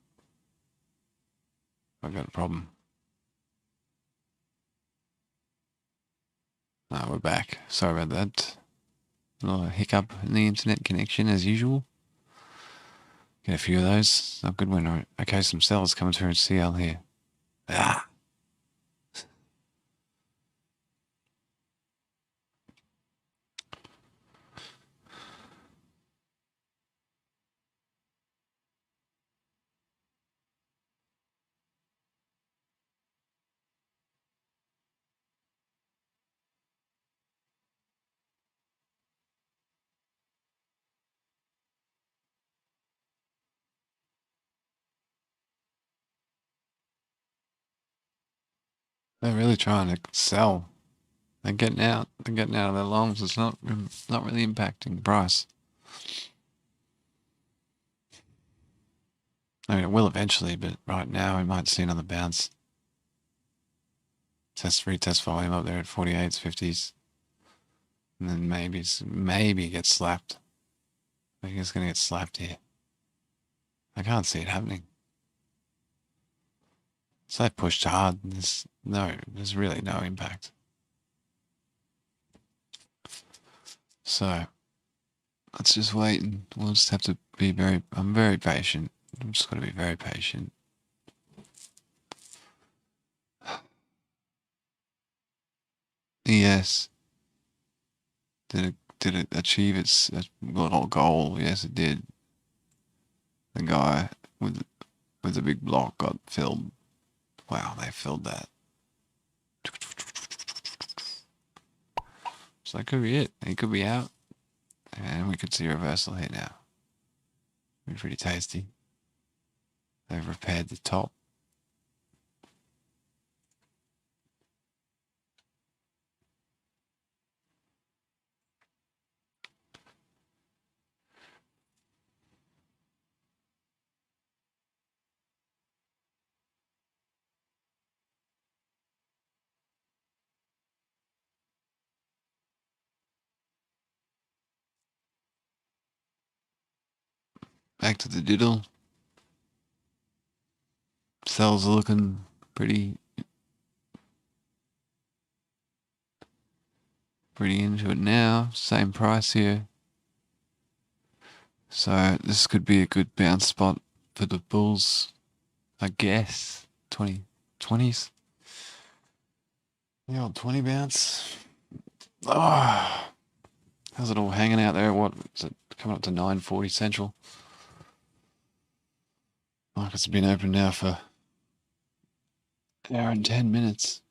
I've got a problem. We're back. Sorry about that. A little hiccup in the internet connection as usual. Get a few of those. Not good when okay, some sellers coming through in CL here. Ah. They're really trying to sell. They're getting out. They're getting out of their longs. It's not really impacting the price. I mean, it will eventually, but right now we might see another bounce. Retest volume up there at 48s, 50s. And then maybe get slapped. I think it's going to get slapped here. I can't see it happening. So they pushed hard. There's really no impact. So let's just wait, and we'll just have to be I'm very patient. I'm just going to be very patient. Yes. Did it achieve its little goal? Yes, it did. The guy with the big block got filled. Wow, they filled that. So that could be it. He could be out, and we could see a reversal here now. Be pretty tasty. They've repaired the top. Back to the diddle. Cells are looking pretty into it now. Same price here. So this could be a good bounce spot for the bulls, I guess. 20s. The old 20 bounce. Oh, how's it all hanging out there? What is it coming up to 9:40 Central? Market's been open now for an hour and 10 minutes.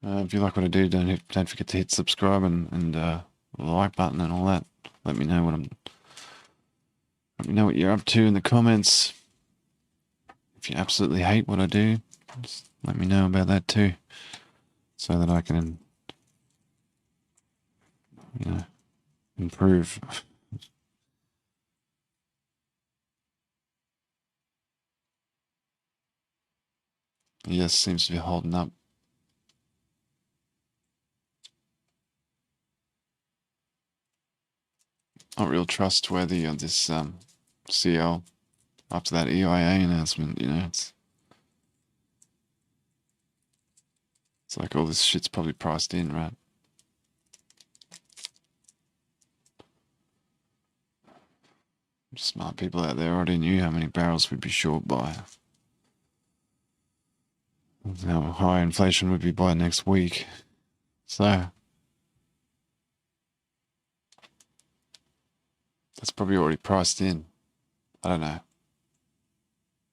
If you like what I do, don't forget to hit subscribe and the like button and all that. Let me know what you're up to in the comments. If you absolutely hate what I do, just let me know about that too, so that I can, improve. Yes, seems to be holding up. Not real trustworthy on this CL after that EIA announcement. It's like all this shit's probably priced in, right? Smart people out there already knew how many barrels we'd be short by. How high inflation would be by next week. So that's probably already priced in. I don't know.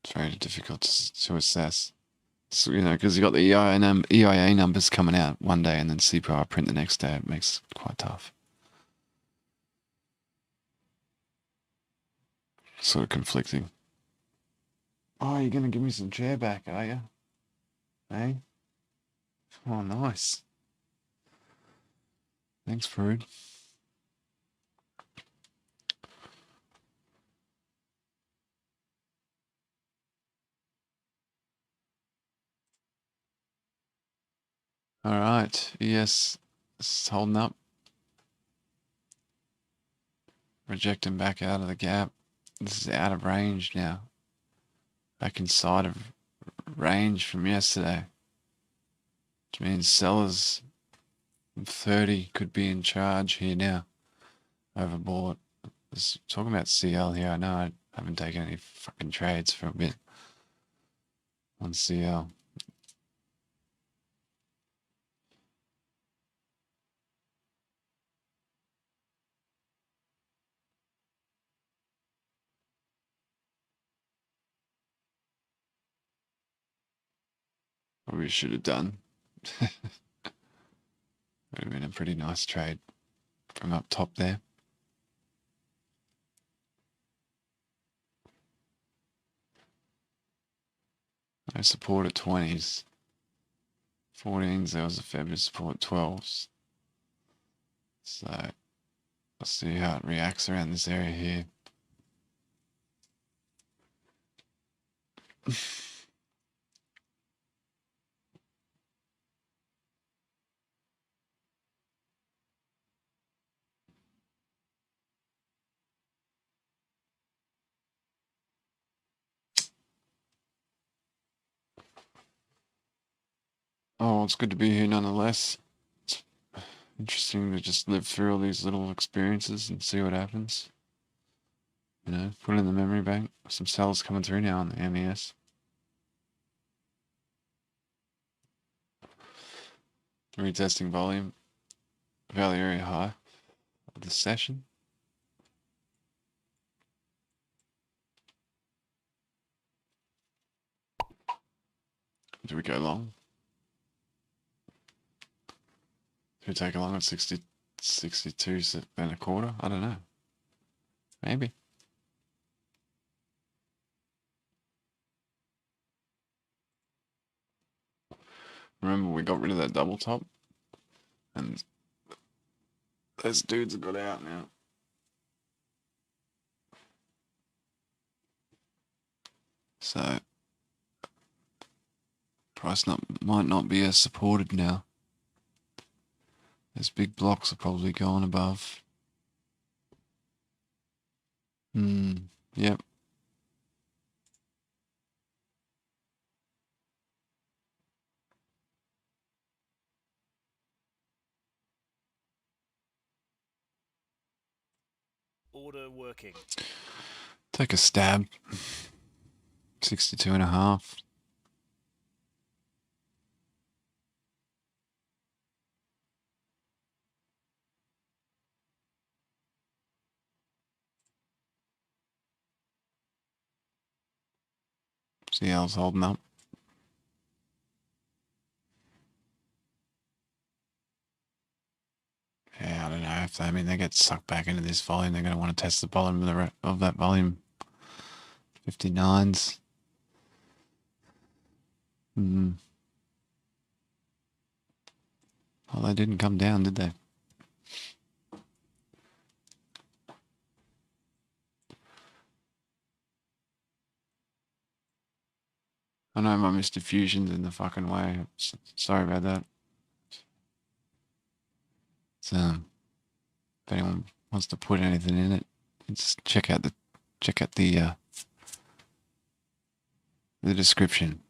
It's very difficult to assess. So, because you got the EIA numbers coming out one day and then CPI print the next day. It makes it quite tough. Sort of conflicting. Oh, you're going to give me some chair back, are you? Hey? Oh, nice. Thanks, Frood. All right. Yes, it's holding up. Rejecting back out of the gap. This is out of range now. Back inside of range from yesterday. Which means sellers 30 could be in charge here now. Overbought. Talking about CL here. I know I haven't taken any fucking trades for a bit on CL. Probably should have done. Would have been a pretty nice trade from up top there. No support at 20s. 14s, there was a fair bit of support at 12s. So, let's see how it reacts around this area here. Oh, it's good to be here nonetheless. It's interesting to just live through all these little experiences and see what happens. You know, put it in the memory bank. Some cells coming through now on the MES. Retesting volume. Value area high of the session. Do we go long? Do we take a long at 60, 62 and a quarter? I don't know. Maybe. Remember we got rid of that double top? And those dudes have got out now. So price might not be as supported now. Those big blocks are probably going above. Yep. Order working. Take a stab. 62 and a half. CL's holding up. Yeah, I don't know if they get sucked back into this volume. They're going to want to test the bottom of that volume. 59s. Well, they didn't come down, did they? I know my Mr. Fusion's in the fucking way. Sorry about that. So, if anyone wants to put anything in it, just check out the description.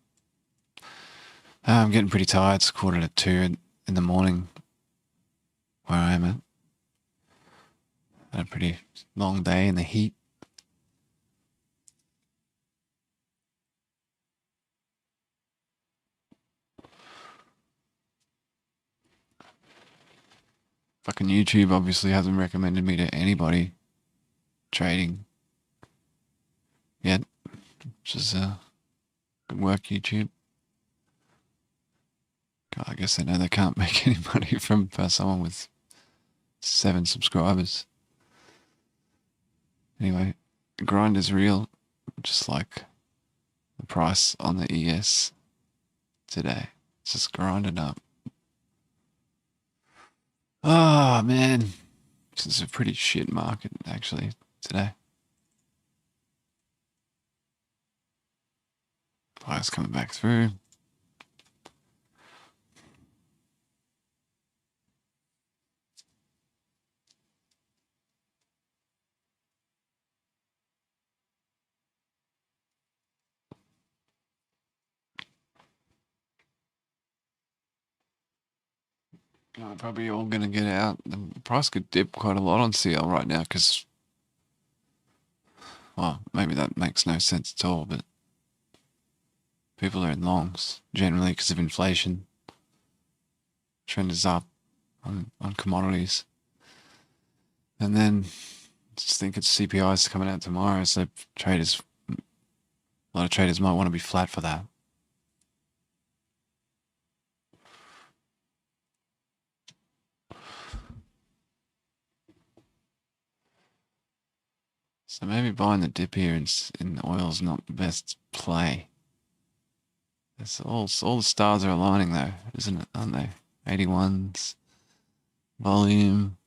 I'm getting pretty tired. It's 1:45 in the morning where I am at. Had a pretty long day in the heat. Fucking YouTube obviously hasn't recommended me to anybody trading yet, which is good work, YouTube. God, I guess they know they can't make any money from someone with 7 subscribers. Anyway, the grind is real, just like the price on the ES today. It's just grinding up. Oh, man. This is a pretty shit market, actually, today. Buyers coming back through. Probably all going to get out. The price could dip quite a lot on CL right now because, well, maybe that makes no sense at all, but people are in longs generally because of inflation. Trend is up on commodities. And then just think it's CPIs coming out tomorrow, so a lot of traders might want to be flat for that. So maybe buying the dip here in the oil is not the best play. It's all the stars are aligning though, isn't it? Aren't they? 81s, volume,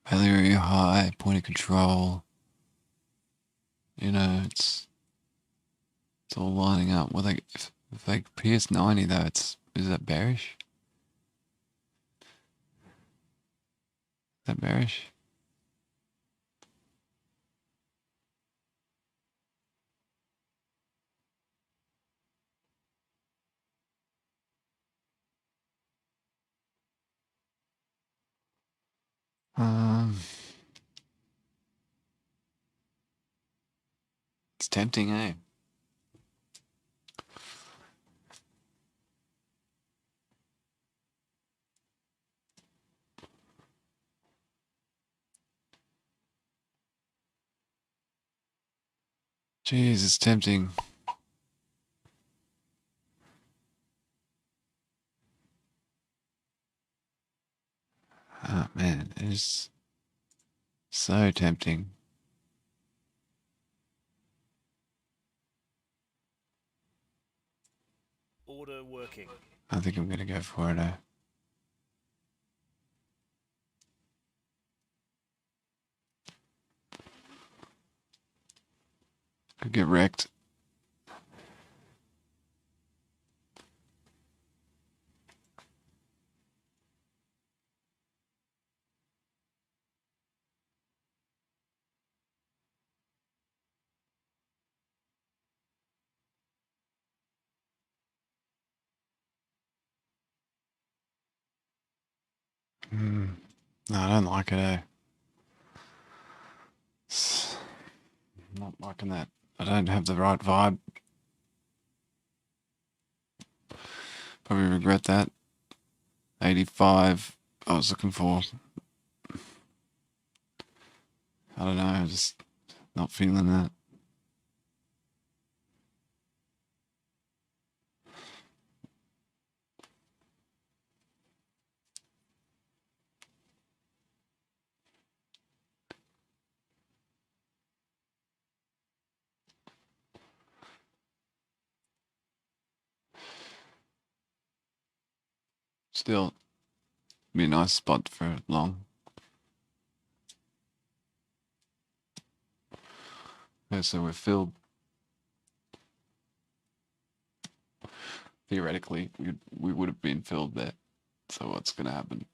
value area high, point of control. You know, it's all lining up. Well, if they pierce 90 though, is that bearish? Is that bearish? It's tempting, eh? Jeez, it's tempting. Oh man, it is so tempting. Order working. I think I'm gonna go for it. Could get wrecked. No, I don't like it, eh? Not liking that. I don't have the right vibe. Probably regret that. 85 I was looking for. I don't know, I'm just not feeling that. Still, be a nice spot for long. Yeah, so we're filled. Theoretically, we would have been filled there. So what's going to happen?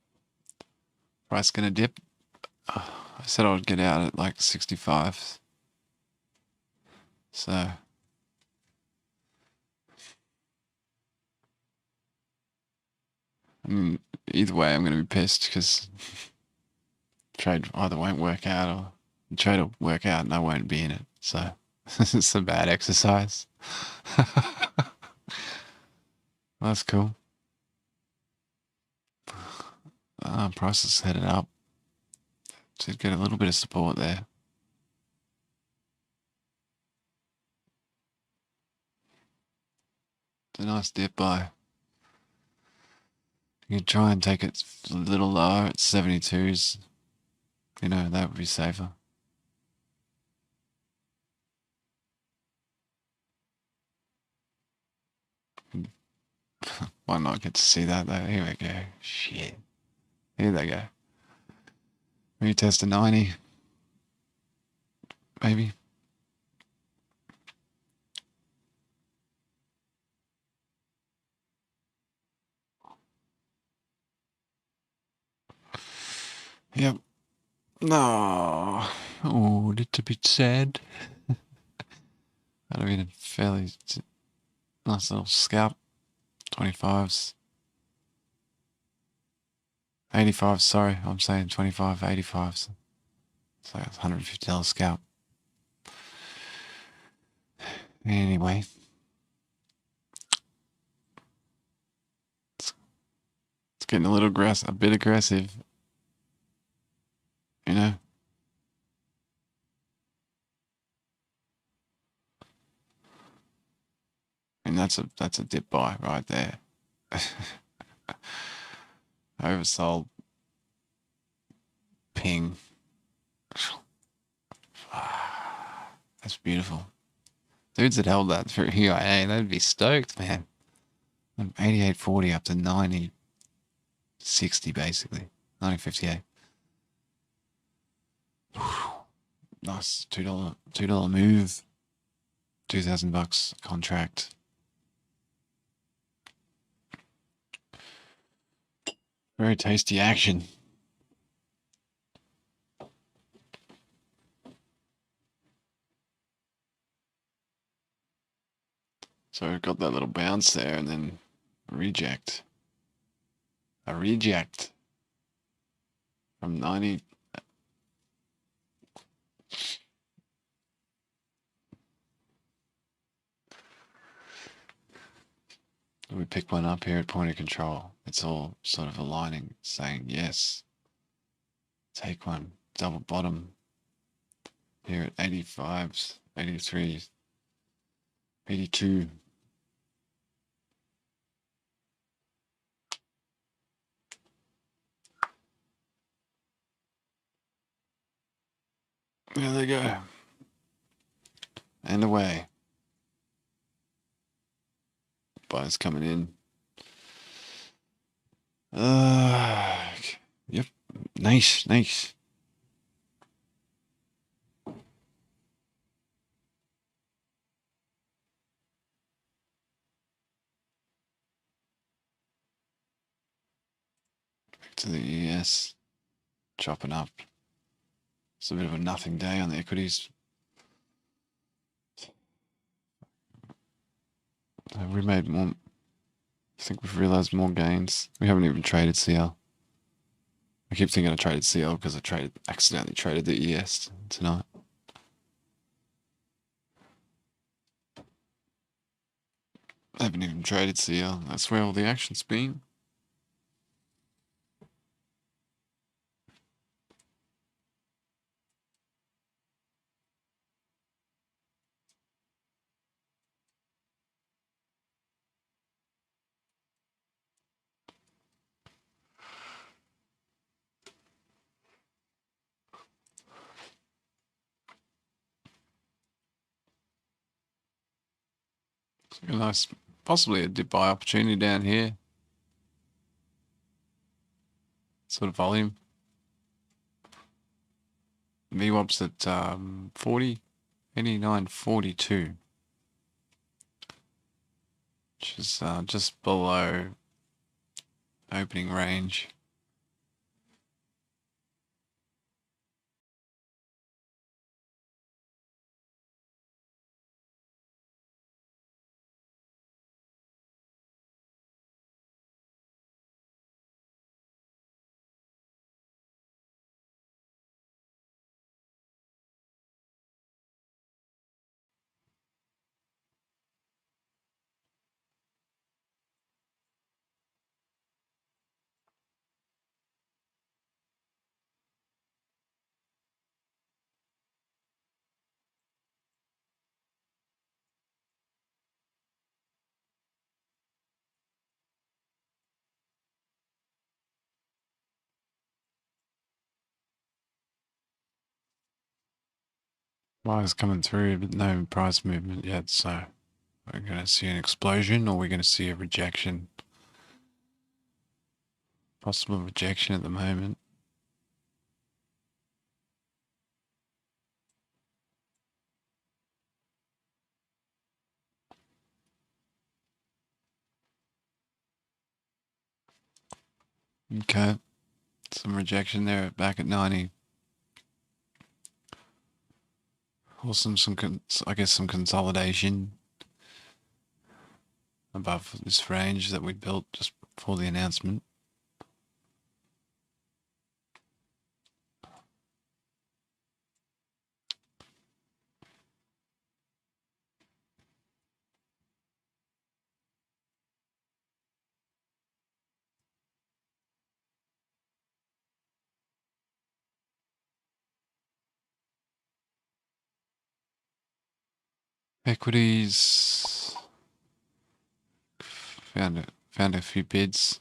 Price going to dip? I said I would get out at like 65. So, I mean, either way, I'm going to be pissed because trade either won't work out or the trade will work out and I won't be in it. So, it's a bad exercise. That's cool. Price is headed up. Should get a little bit of support there. It's a nice dip buy. You can try and take it a little lower at 72s. You know, that would be safer. Might not get to see that though. Here we go. Shit. Here they go. Retest a 90. Maybe. Yep. No. Oh, it's a bit sad. That'd have been a fairly nice little scalp. 25s. 85s, sorry. I'm saying 25, 85s. It's like a $150 scalp. Anyway. It's getting a bit aggressive. You know? And that's a dip buy right there. Oversold. Ping. That's beautiful. Dudes that held that for EIA, they'd be stoked, man. From 88.40 up to 90.60 basically. 90.58. Nice $2 move. $2,000 contract. Very tasty action. So we've got that little bounce there and then reject. A reject from 90. We pick one up here at point of control. It's all sort of aligning, saying yes. Take one. Double bottom here at 85s, 83s, 82. There they go. And away. Buyers coming in. Yep. Nice, nice. Back to the ES. Chopping up. It's a bit of a nothing day on the equities. We made more. I think we've realized more gains. We haven't even traded CL. I keep thinking I traded CL because I accidentally traded the ES tonight. I haven't even traded CL. That's where all the action's been. A nice, possibly a dip buy opportunity down here. Sort of volume. VWAP's at 40, 89.42, which is just below opening range. Buyers coming through, but no price movement yet, so we're going to see an explosion or we're going to see a rejection. Possible rejection at the moment. Okay, some rejection there back at 90. Awesome, I guess some consolidation above this range that we built just before the announcement. Equities found a few bids.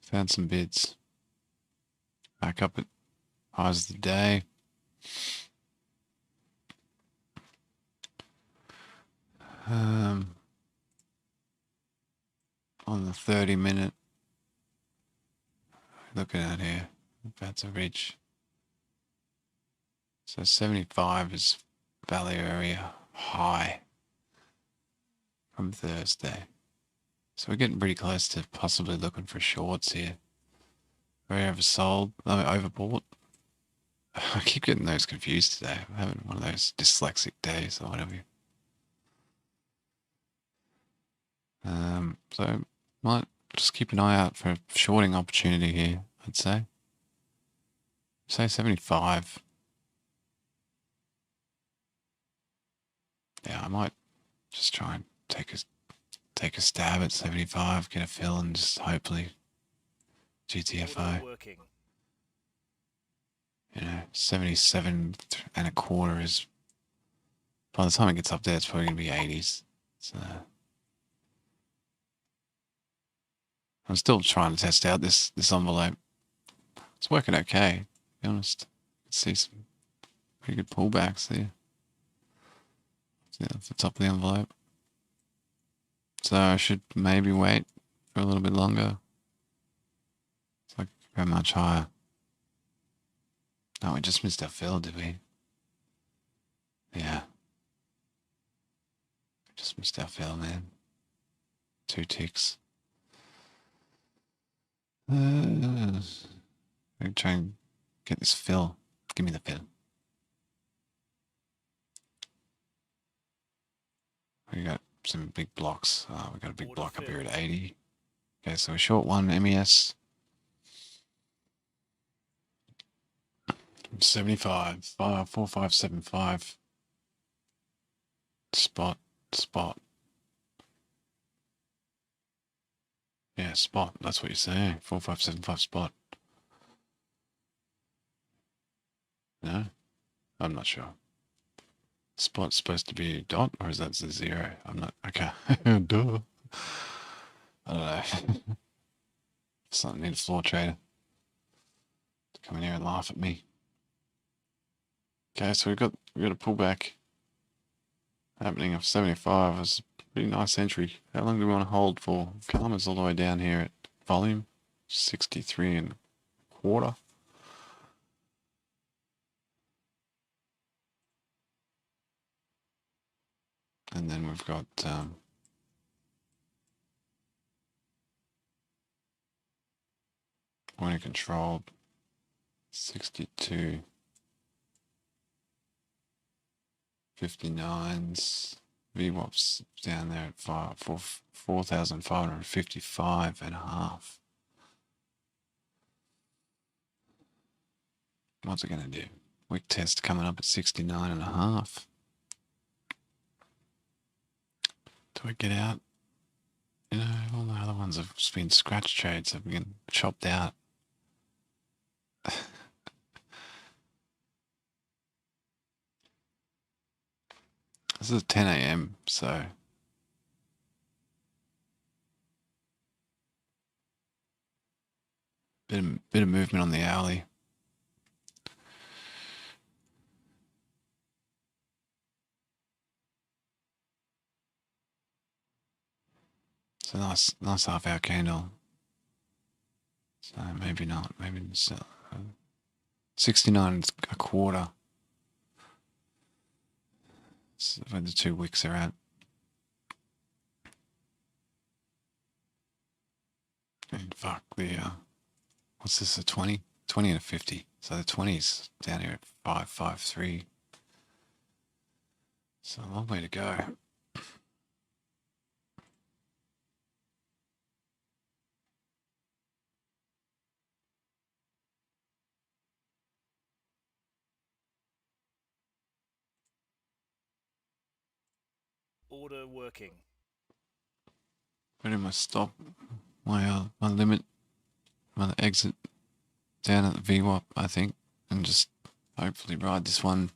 Found some bids. Back up at highs of the day. On the 30-minute, looking at here, about to reach. So 75 is value area high from Thursday. So we're getting pretty close to possibly looking for shorts here. Very oversold, overbought. I keep getting those confused today. I'm having one of those dyslexic days or whatever. So might just keep an eye out for a shorting opportunity here, I'd say. Say 75. Yeah, I might just try and take a stab at 75, get a fill, and just hopefully GTFO. Order working. 77 and a quarter is, by the time it gets up there, it's probably going to be 80s. So I'm still trying to test out this envelope. It's working okay, to be honest. I can see some pretty good pullbacks there. At the top of the envelope. So I should maybe wait for a little bit longer. It's like go much higher. No, we just missed our fill, did we? Yeah. Just missed our fill, man. 2 ticks. I'm gonna try and get this fill. Give me the fill. We got some big blocks. We got a big block up here at 80. Okay, so we're short one MES. 75, 4575. Spot. Yeah, spot. That's what you're saying. 4575 spot. No? I'm not sure. Spot's supposed to be a dot, or is that the 0? I'm not. Okay. Duh. I don't know. Something need a floor trader to come in here and laugh at me. Okay, so we've got a pullback happening of 75. It's a pretty nice entry. How long do we want to hold for? Karma's all the way down here at volume 63 and a quarter. And then we've got point of control 62. 59s, VWAP's down there at 4,555 and a half. What's it going to do? Wick test coming up at 69 and a half. Do I get out? All the other ones have been scratch trades, have been chopped out. This is 10 a.m., so bit of movement on the hourly. It's a nice half-hour candle. So maybe not. Maybe it's 69 and a quarter. That's where the 2 wicks are at. And fuck the what's this? A 20? 20 and a 50. So the 20's down here at 553. So a long way to go. Order working. Pretty much stop my limit, my exit down at the VWAP, I think, and just hopefully ride this one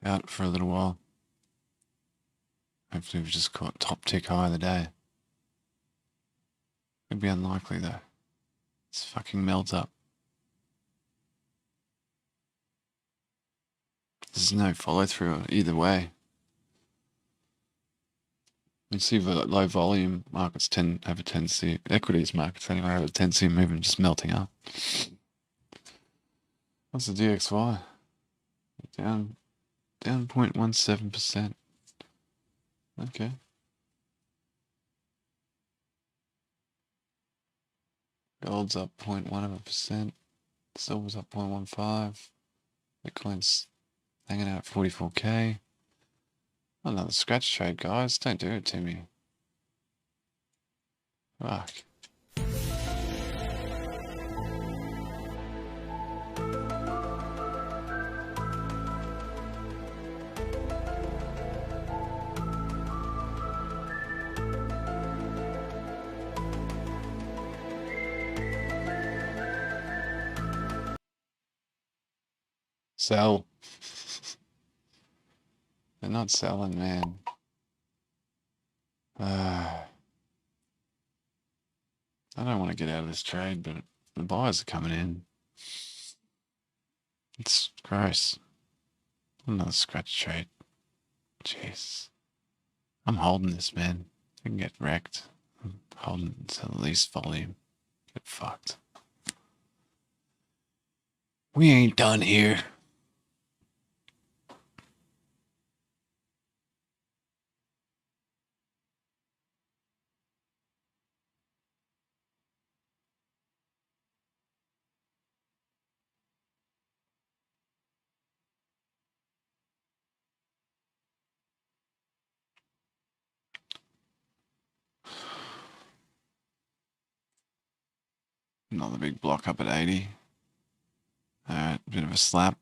out for a little while. Hopefully we've just caught top tick high of the day. Could be unlikely though. It's fucking melt up. There's no follow through either way. You see the low volume markets have a tendency, equities markets anyway, have a tendency of moving, just melting up. What's the DXY? Down 0.17%. Okay. Gold's up 0.1%. Silver's up 0.15. Bitcoin's hanging out at 44k. Another scratch trade, guys. Don't do it to me. Fuck. Sell. They're not selling, man. I don't want to get out of this trade, but the buyers are coming in. It's gross. Another scratch trade. Jeez. I'm holding this, man. I can get wrecked. I'm holding it to the least volume. Get fucked. We ain't done here. Another big block up at 80. Alright, bit of a slap.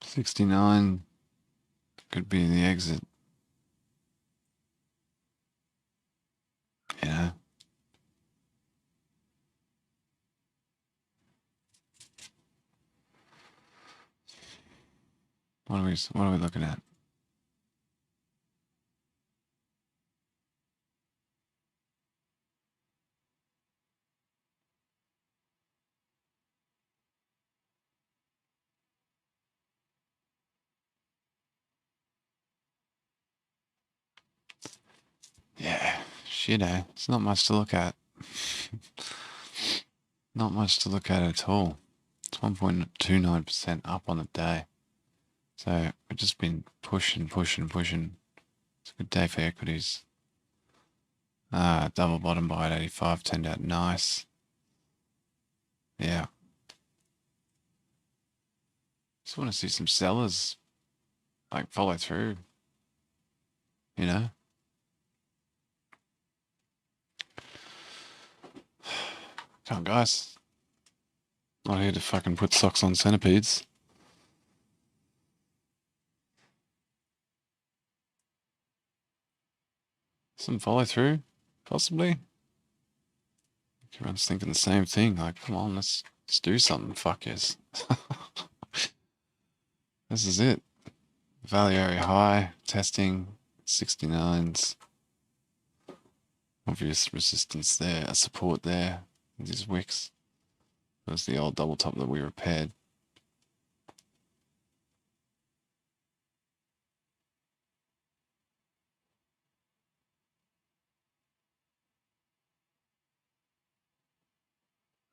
$69 could be the exit. Yeah. What are we looking at? Yeah, shit, eh? It's not much to look at. Not much to look at all. It's 1.29% up on the day. So we've just been pushing. It's a good day for equities. Double bottom buy at 85 turned out nice. Yeah. Just want to see some sellers like follow through. You know? Come on, guys. Not here to fucking put socks on centipedes. Some follow through, possibly. Everyone's thinking the same thing. Like, come on, let's do something. Fuck yes. This is it. Value area high, testing, 69s. Obvious resistance there, a support there. These wicks. There's the old double top that we repaired.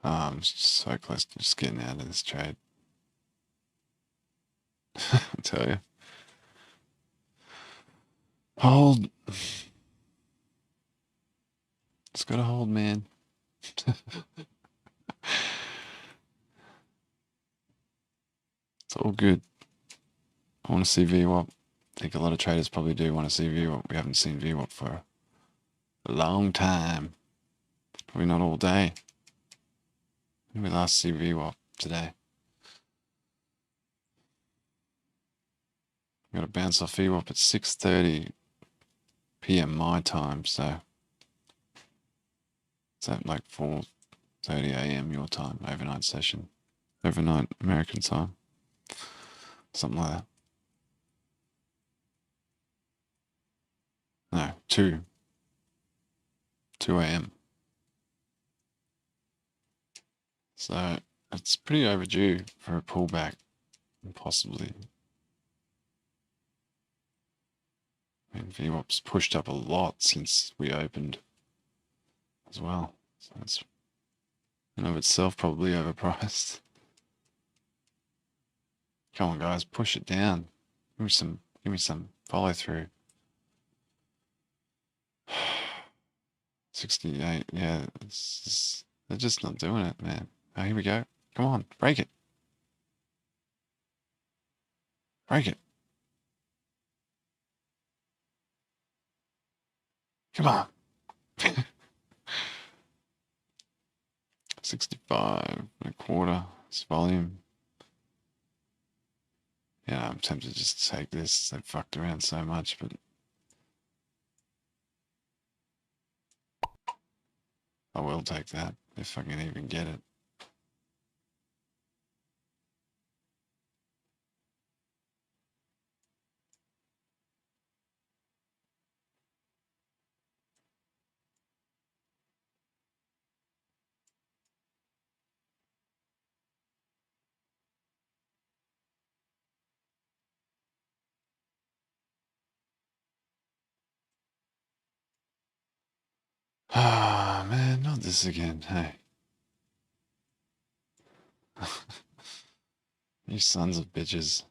I'm so close to just getting out of this trade. I tell you. Hold. It's got to hold, man. It's all good. I want to see VWAP. I think a lot of traders probably do want to see VWAP. We haven't seen VWAP for a long time. Probably not all day. When did we last see VWAP? Today. We got to bounce off VWAP at 6:30 p.m. my time, so it's at like 4:30 a.m. your time, overnight session. Overnight American time. Something like that. No, 2 a.m. So it's pretty overdue for a pullback, possibly. I mean, VWAP's pushed up a lot since we opened as well. So it's in of itself probably overpriced. Come on, guys, push it down. Give me some follow through. 68, yeah, they're just not doing it, man. Oh, here we go. Come on, break it. Break it. Come on. 65 and a quarter. It's volume. Yeah, I'm tempted just to take this. They fucked around so much, but I will take that if I can even get it. Ah, man, not this again. Hey. You sons of bitches.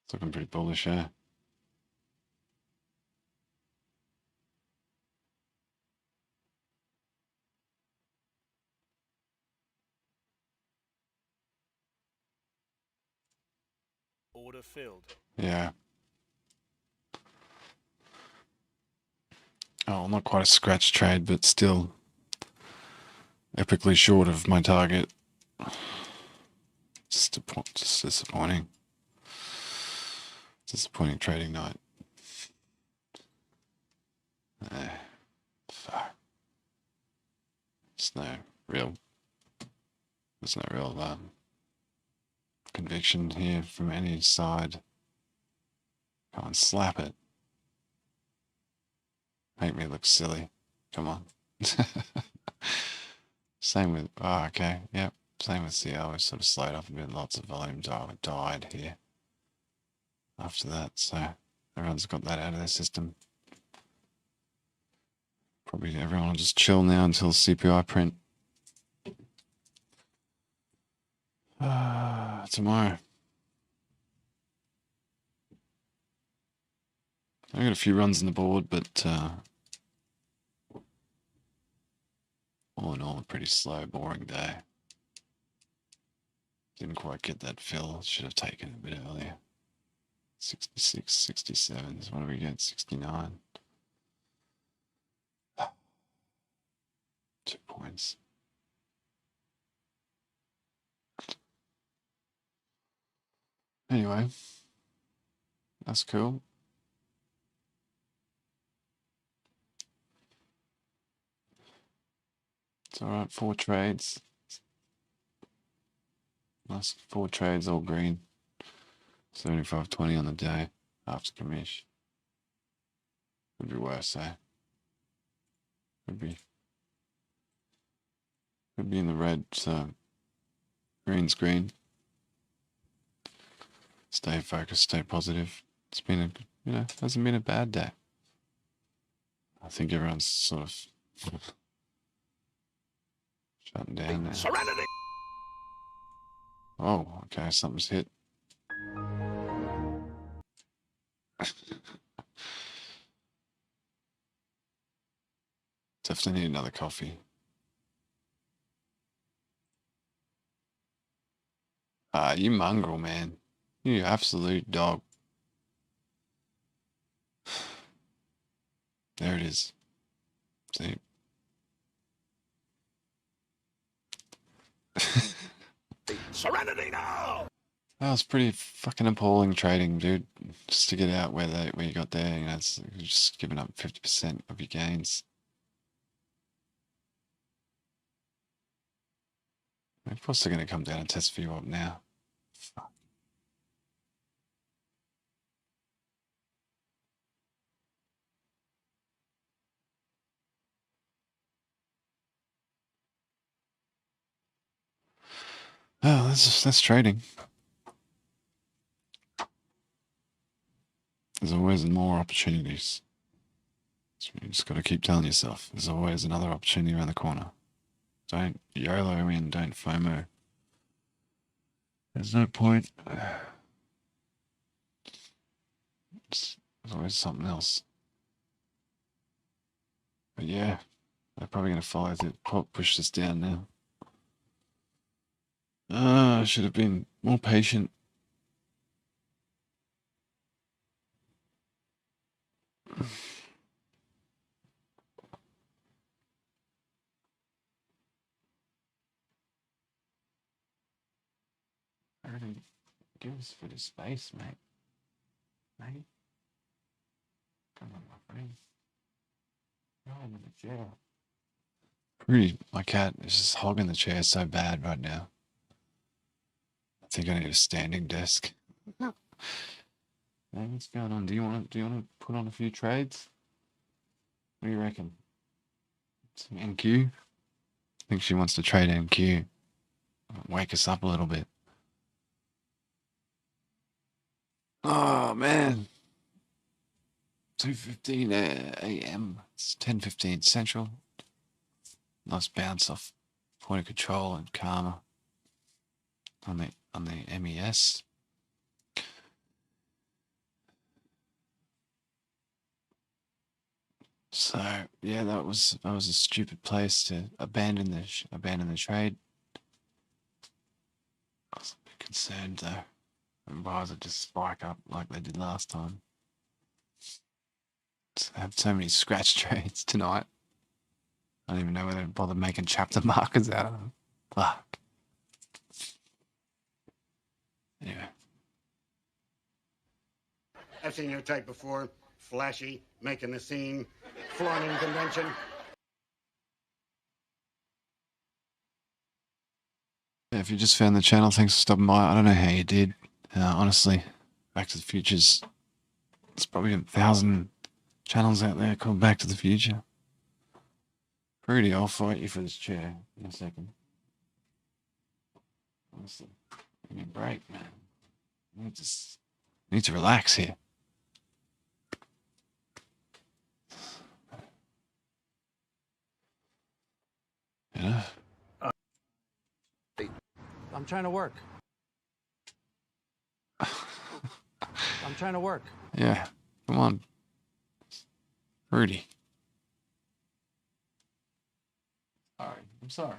It's looking pretty bullish, eh? Order filled. Yeah. Oh, not quite a scratch trade, but still epically short of my target. Just disappointing. Disappointing trading night. Fuck. There's no real conviction here from any side. Come on, slap it. Make me look silly. Come on. Same with, oh, okay, yep. Same with CL, we sort of slowed off a bit. Lots of volume died here after that, so everyone's got that out of their system. Probably everyone will just chill now until CPI print. Tomorrow. I got a few runs on the board, but all in all, a pretty slow, boring day. Didn't quite get that fill. Should have taken it a bit earlier. 66, 67. What do we get? 69. 2 points. Anyway, that's cool. It's alright, 4 trades. Last 4 trades, all green. 75.20 on the day after commish. Could be worse, eh? Could be in the red, so green's green. Stay focused, stay positive. It's been hasn't been a bad day. I think everyone's sort of shutting down now. Serenity! Oh, okay, something's hit. Definitely need another coffee. Ah, you mongrel, man. You absolute dog. There it is. See? Serenity now! That was pretty fucking appalling trading, dude. Just to get out where you got there, you know, it's you're just giving up 50% of your gains. Of course they're going to come down and test for you up now. Fuck. Oh, that's trading. There's always more opportunities. So you just got to keep telling yourself, there's always another opportunity around the corner. Don't YOLO in, don't FOMO. There's no point. There's always something else. But yeah, they're probably going to follow push this down now. I should have been more patient. Everything give us a bit of space, mate. Mate? Come on, my friend. Go in the chair. My cat is just hogging the chair so bad right now. I think I need a standing desk. Hey, what's going on? Do you want to put on a few trades? What do you reckon? Some NQ? I think she wants to trade NQ. Wake us up a little bit. Oh man. 2:15 a.m. It's 10:15 Central. Nice bounce off point of control and karma on the MES. So yeah, that was a stupid place to abandon the trade. I was a bit concerned though. And why does it just spike up like they did last time? I have so many scratch trades tonight. I don't even know whether to bother making chapter markers out of them. Fuck. Anyway. I've seen your type before. Flashy, making the scene, flaunting convention. Yeah, if you just found the channel, thanks for stopping by. I don't know how you did. Honestly, Back to the Future's... There's probably 1,000 channels out there called Back to the Future. Rudy, I'll fight you for this chair in a second. Honestly, give me a break, man. I need to relax here. You know? I'm trying to work. I'm trying to work. Yeah, come on. Rudy. Sorry, I'm sorry.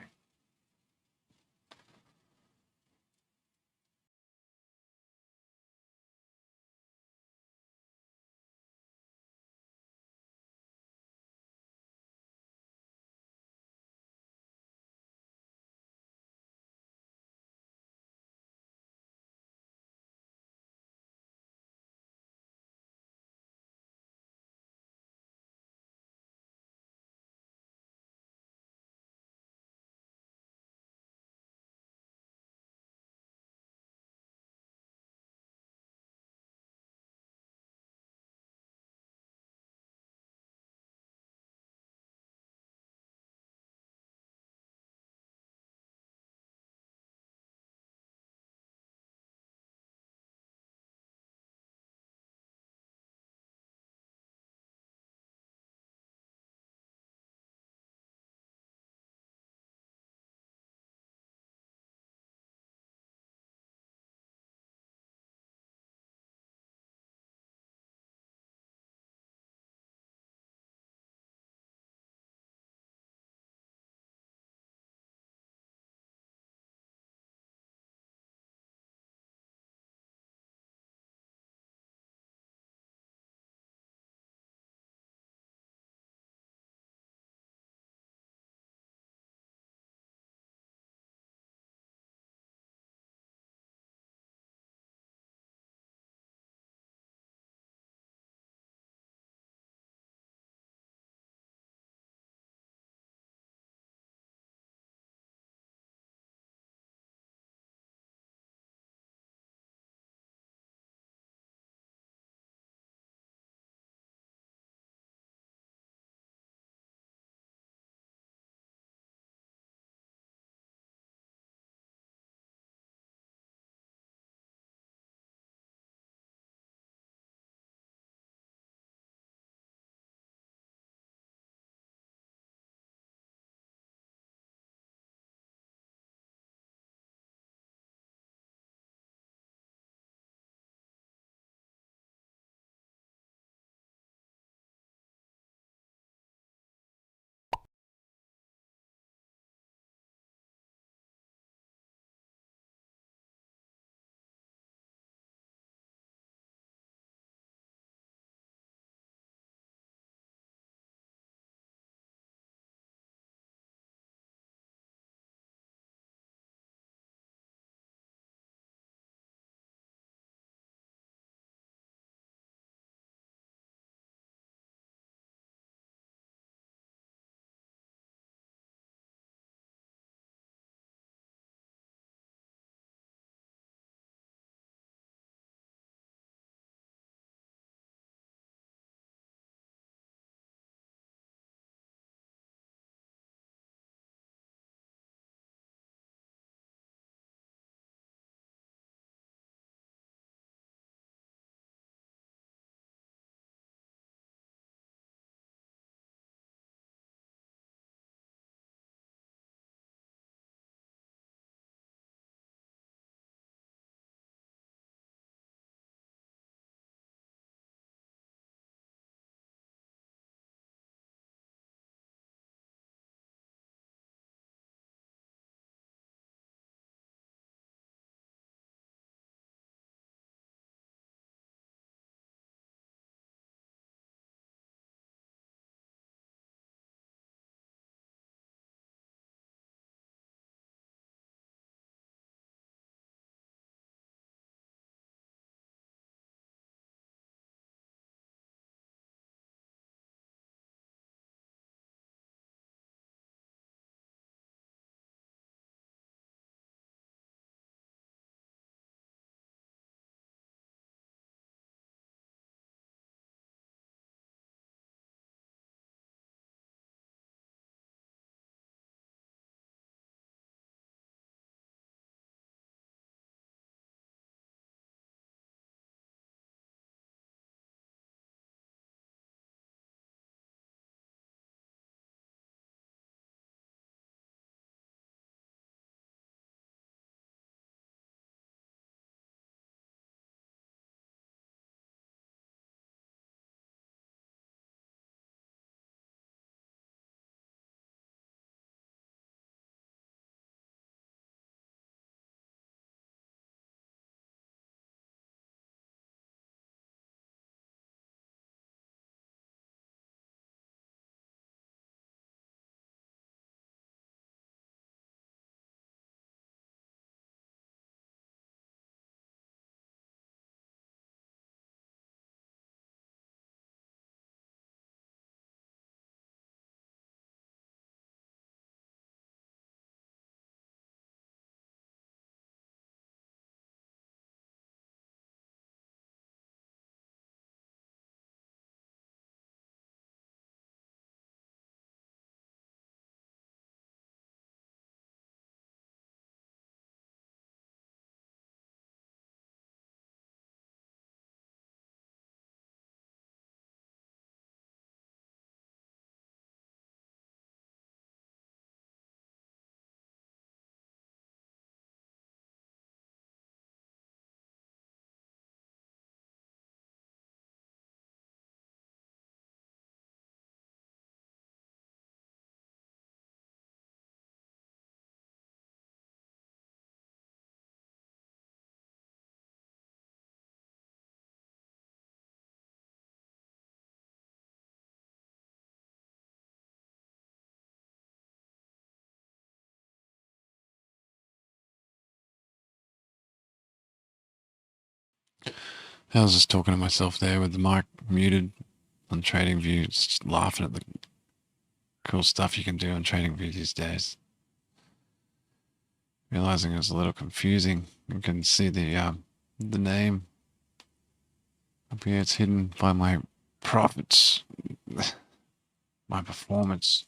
I was just talking to myself there with the mic muted on TradingView, just laughing at the cool stuff you can do on TradingView these days. Realizing it was a little confusing. You can see the name up here. It's hidden by my profits, my performance.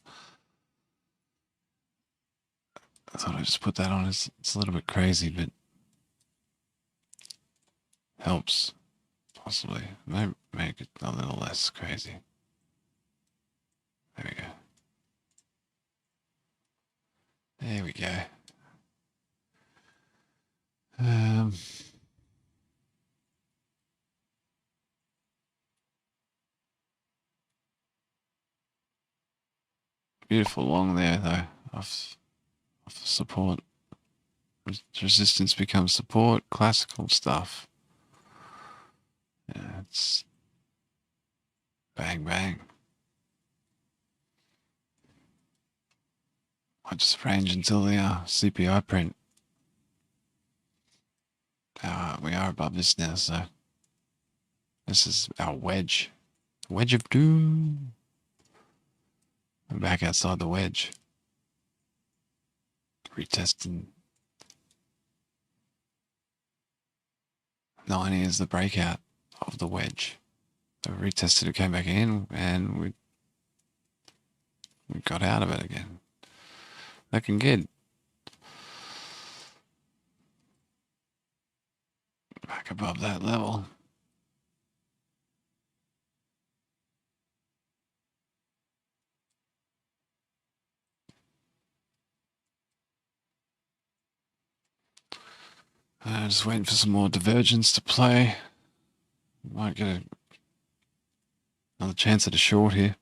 I thought I'd just put that on. It's a little bit crazy, but helps possibly. Maybe make it a little less crazy. There we go. There we go. Beautiful long there though, off support. Resistance becomes support, classical stuff. Yeah, it's bang bang. I just range until the CPI print. We are above this now, so this is our wedge. Wedge of doom. We're back outside the wedge. Retesting. 90 is the breakout of the wedge. So we retested, it came back in, and we got out of it again. Looking good. Back above that level. Just waiting for some more divergence to play. Might get another chance at a short here.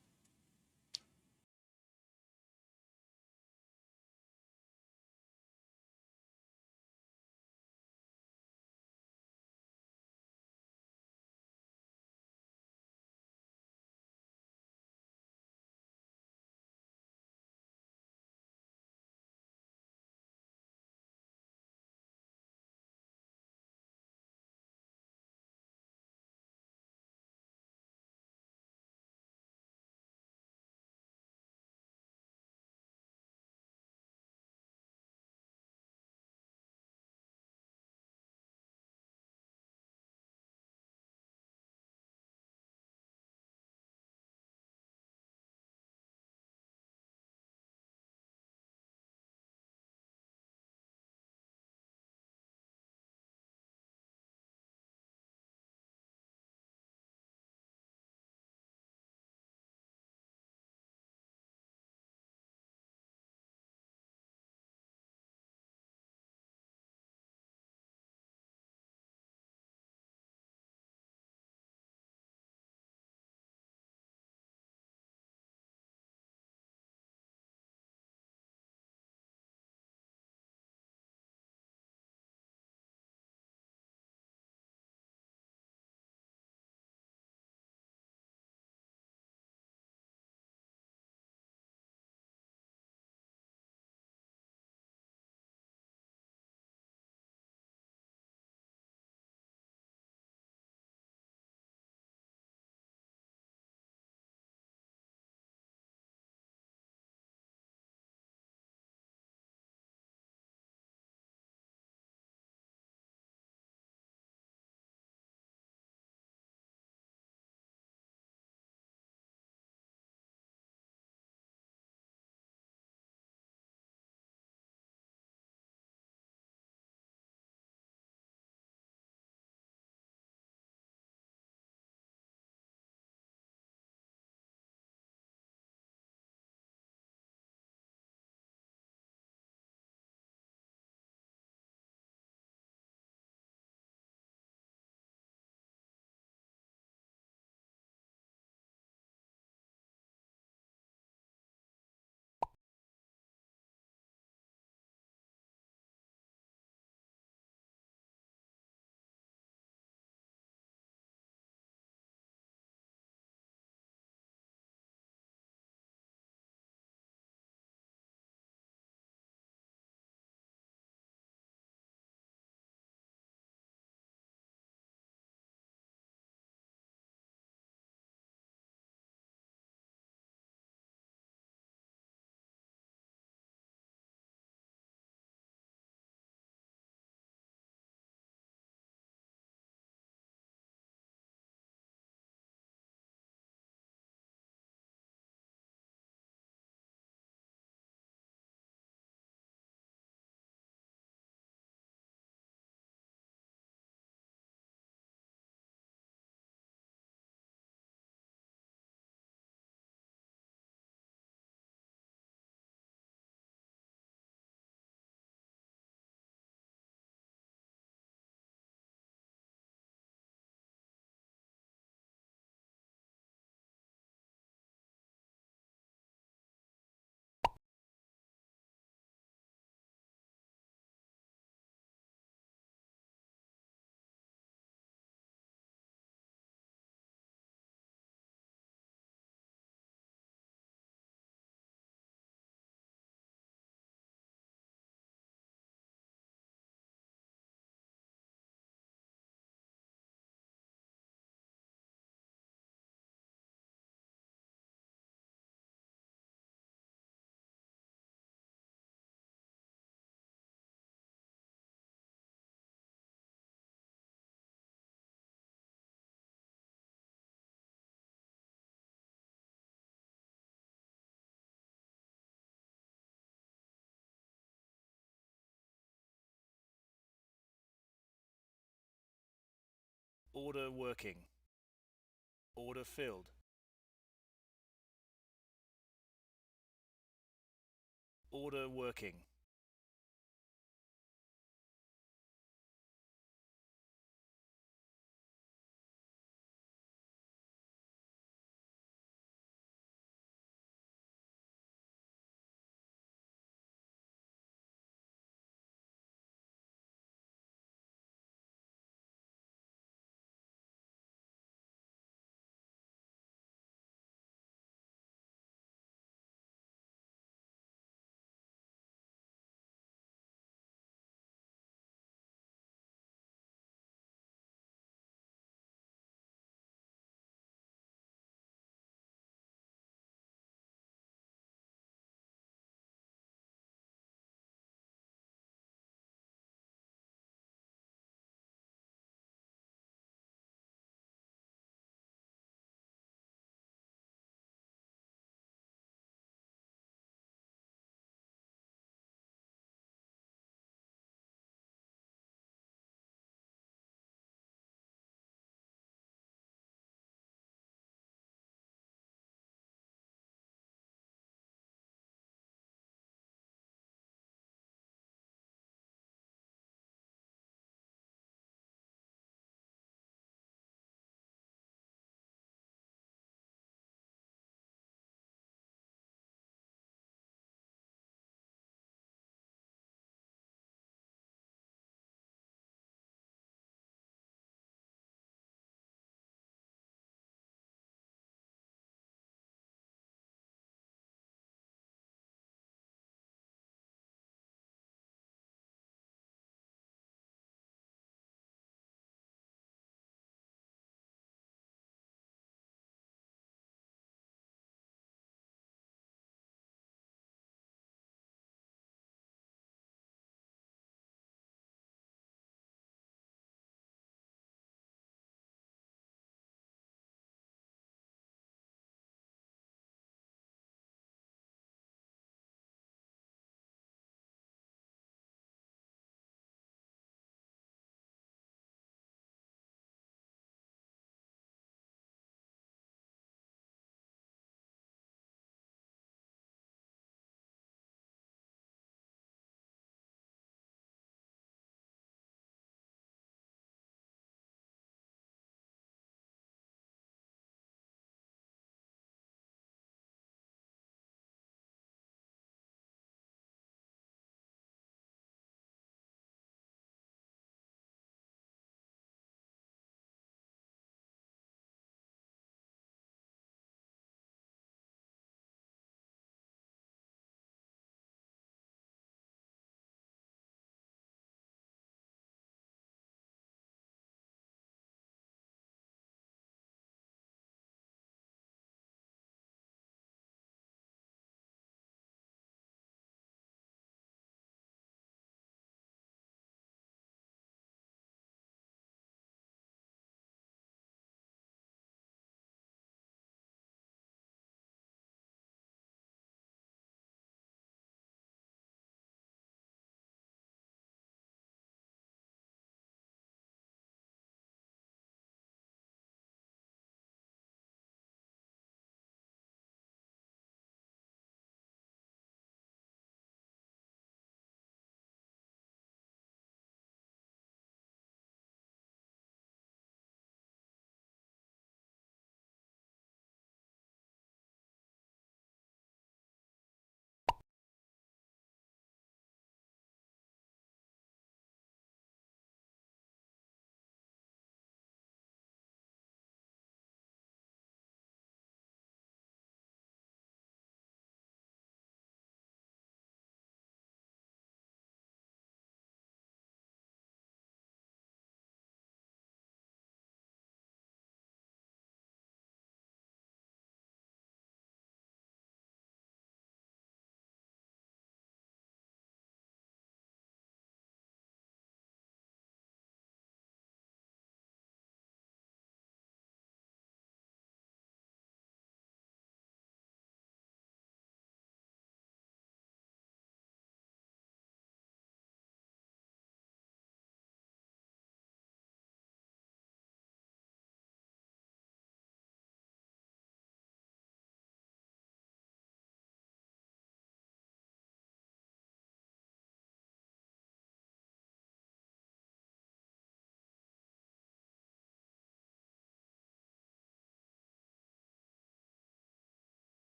Order working. Order filled. Order working.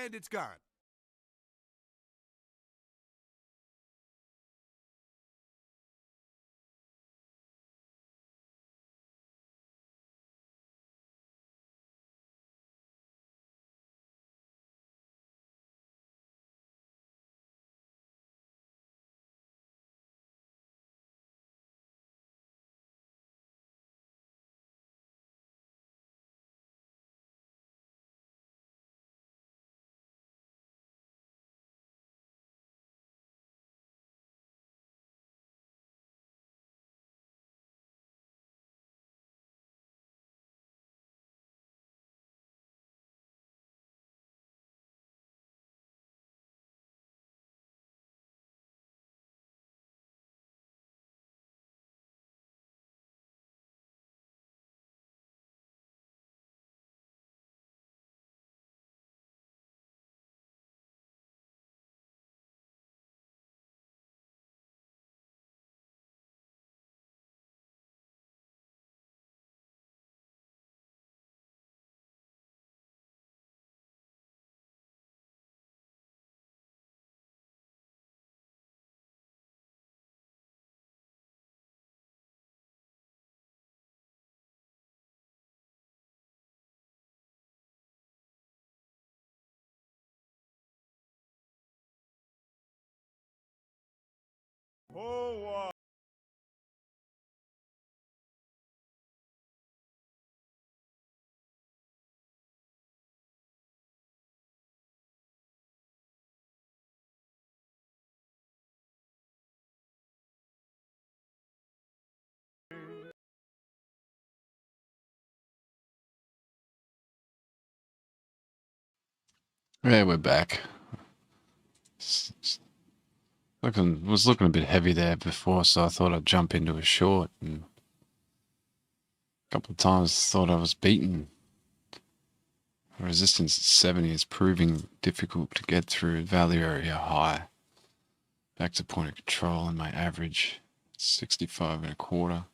and it's gone. Oh, Yeah, we're back. Was looking a bit heavy there before, so I thought I'd jump into a short. And a couple of times thought I was beaten. Resistance at 70 is proving difficult to get through. Value area high. Back to point of control, and my average 65 and a quarter.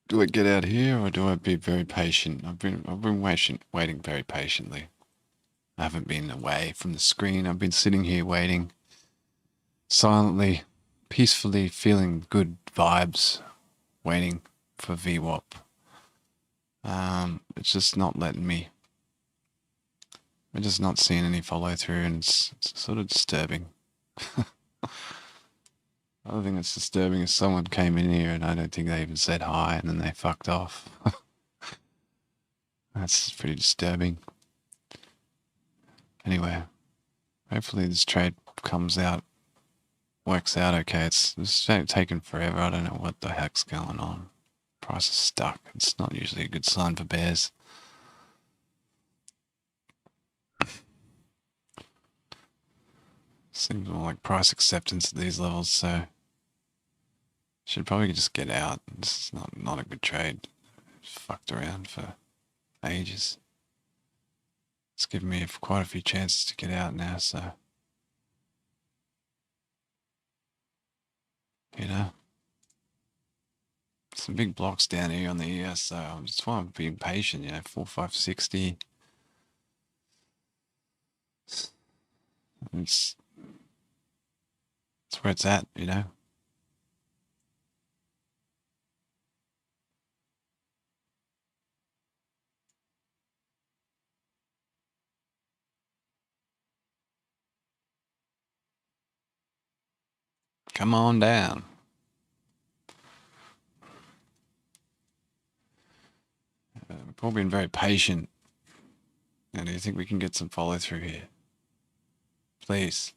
Do I get out here, or do I be very patient? I've been waiting very patiently. I haven't been away from the screen. I've been sitting here waiting, silently, peacefully, feeling good vibes, waiting for VWAP. It's just not letting me. I'm just not seeing any follow through, and it's sort of disturbing. Other thing that's disturbing is someone came in here and I don't think they even said hi, and then they fucked off. That's pretty disturbing. Anyway, hopefully this trade comes out, works out okay. It's taken forever. I don't know what the heck's going on. Price is stuck. It's not usually a good sign for bears. Seems more like price acceptance at these levels, so should probably just get out. This is not a good trade. Fucked around for ages. It's given me quite a few chances to get out now, so you know. Some big blocks down here on the ES, so that's why I'm being patient, 4560. It's where it's at, Come on down. We've all been very patient. Now, do you think we can get some follow through here? Please.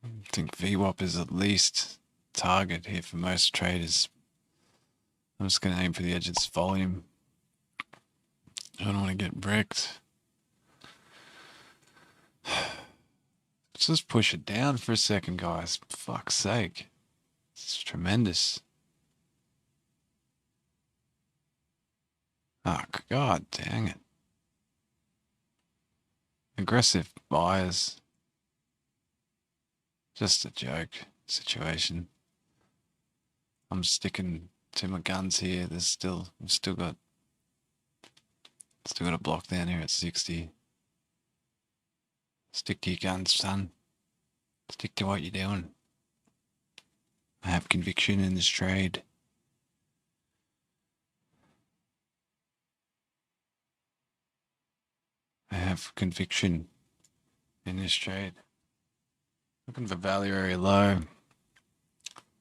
I think VWAP is at least target here for most traders. I'm just going to aim for the edge of this volume. I don't want to get bricked. Let's just push it down for a second, guys. For fuck's sake. It's tremendous. Oh, god dang it. Aggressive buyers. Just a joke situation. I'm sticking to my guns here. We've still got a block down here at 60. Stick to your guns, son. Stick to what you're doing. I have conviction in this trade. I have conviction in this trade. Looking for value area low.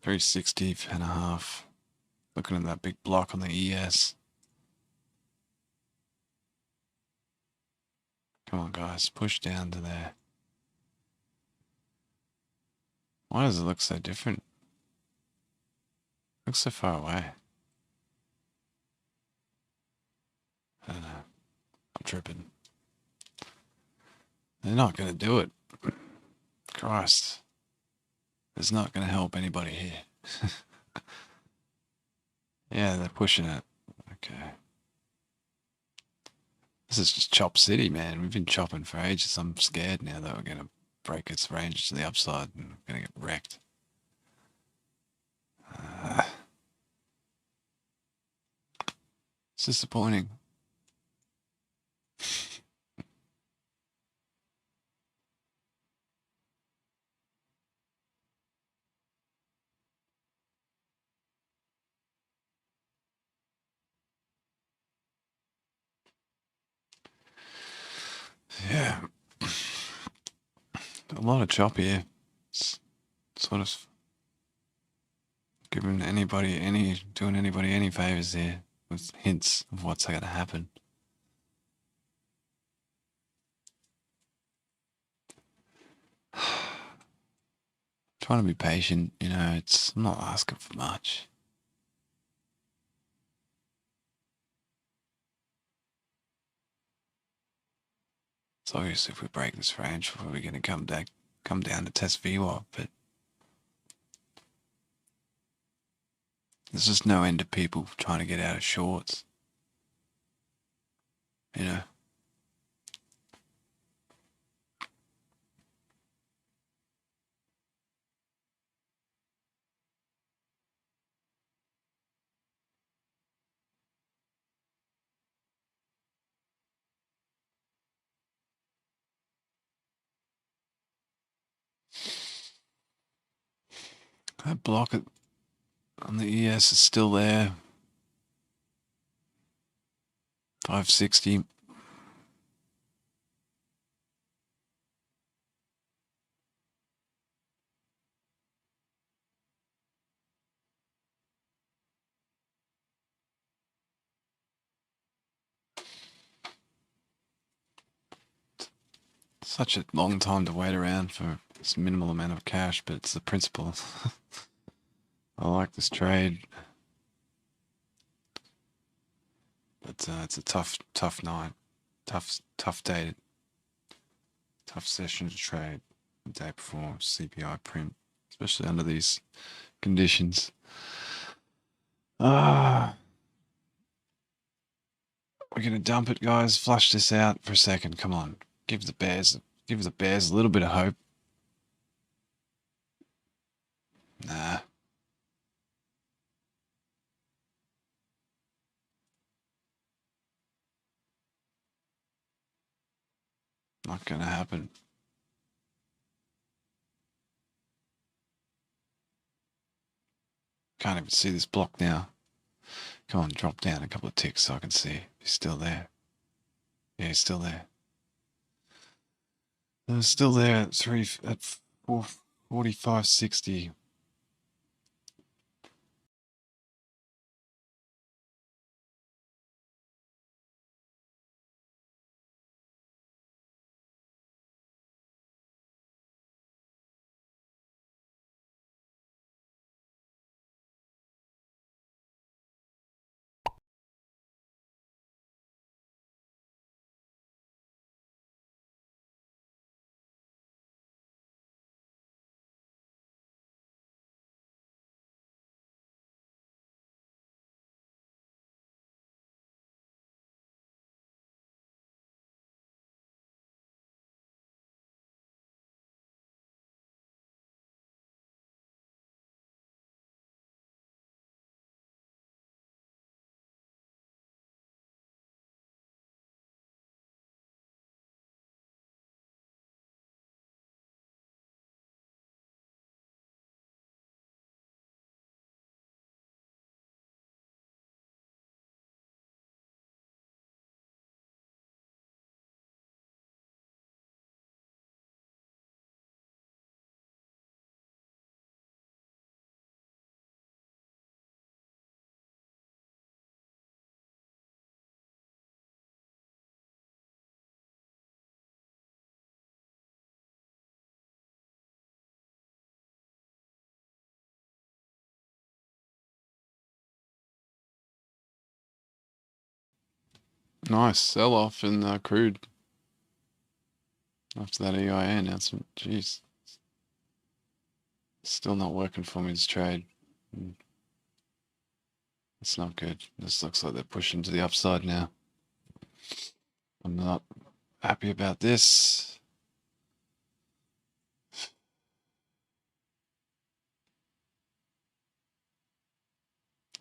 360.5. Looking at that big block on the ES. Come on, guys. Push down to there. Why does it look so different? Looks so far away. I don't know. I'm tripping. They're not going to do it. Christ. It's not going to help anybody here. Yeah, they're pushing it. Okay. This is just Chop City, man. We've been chopping for ages. I'm scared now that we're going to break its range to the upside and we're going to get wrecked. It's disappointing. Yeah. A lot of chop here. It's sort of doing anybody any favors here with hints of what's going to happen. Trying to be patient, you know, I'm not asking for much. It's obvious if we break this range, we're going to come down to test VWAP, but there's just no end to people trying to get out of shorts. You know? That block on the ES is still there. 560. Such a long time to wait around for this minimal amount of cash, but it's the principle. I like this trade. But it's a tough night. Tough day. Tough session to trade. The day before CPI print. Especially under these conditions. We're gonna dump it, guys. Flush this out for a second. Come on. Give the Bears a little bit of hope. Nah. Not gonna happen. Can't even see this block now. Come on, drop down a couple of ticks so I can see if he's still there. Yeah, he's still there. He's still there at 45.60. Nice sell-off in crude after that EIA announcement. Jeez. Still not working for me this trade. It's not good. This looks like they're pushing to the upside now. I'm not happy about this.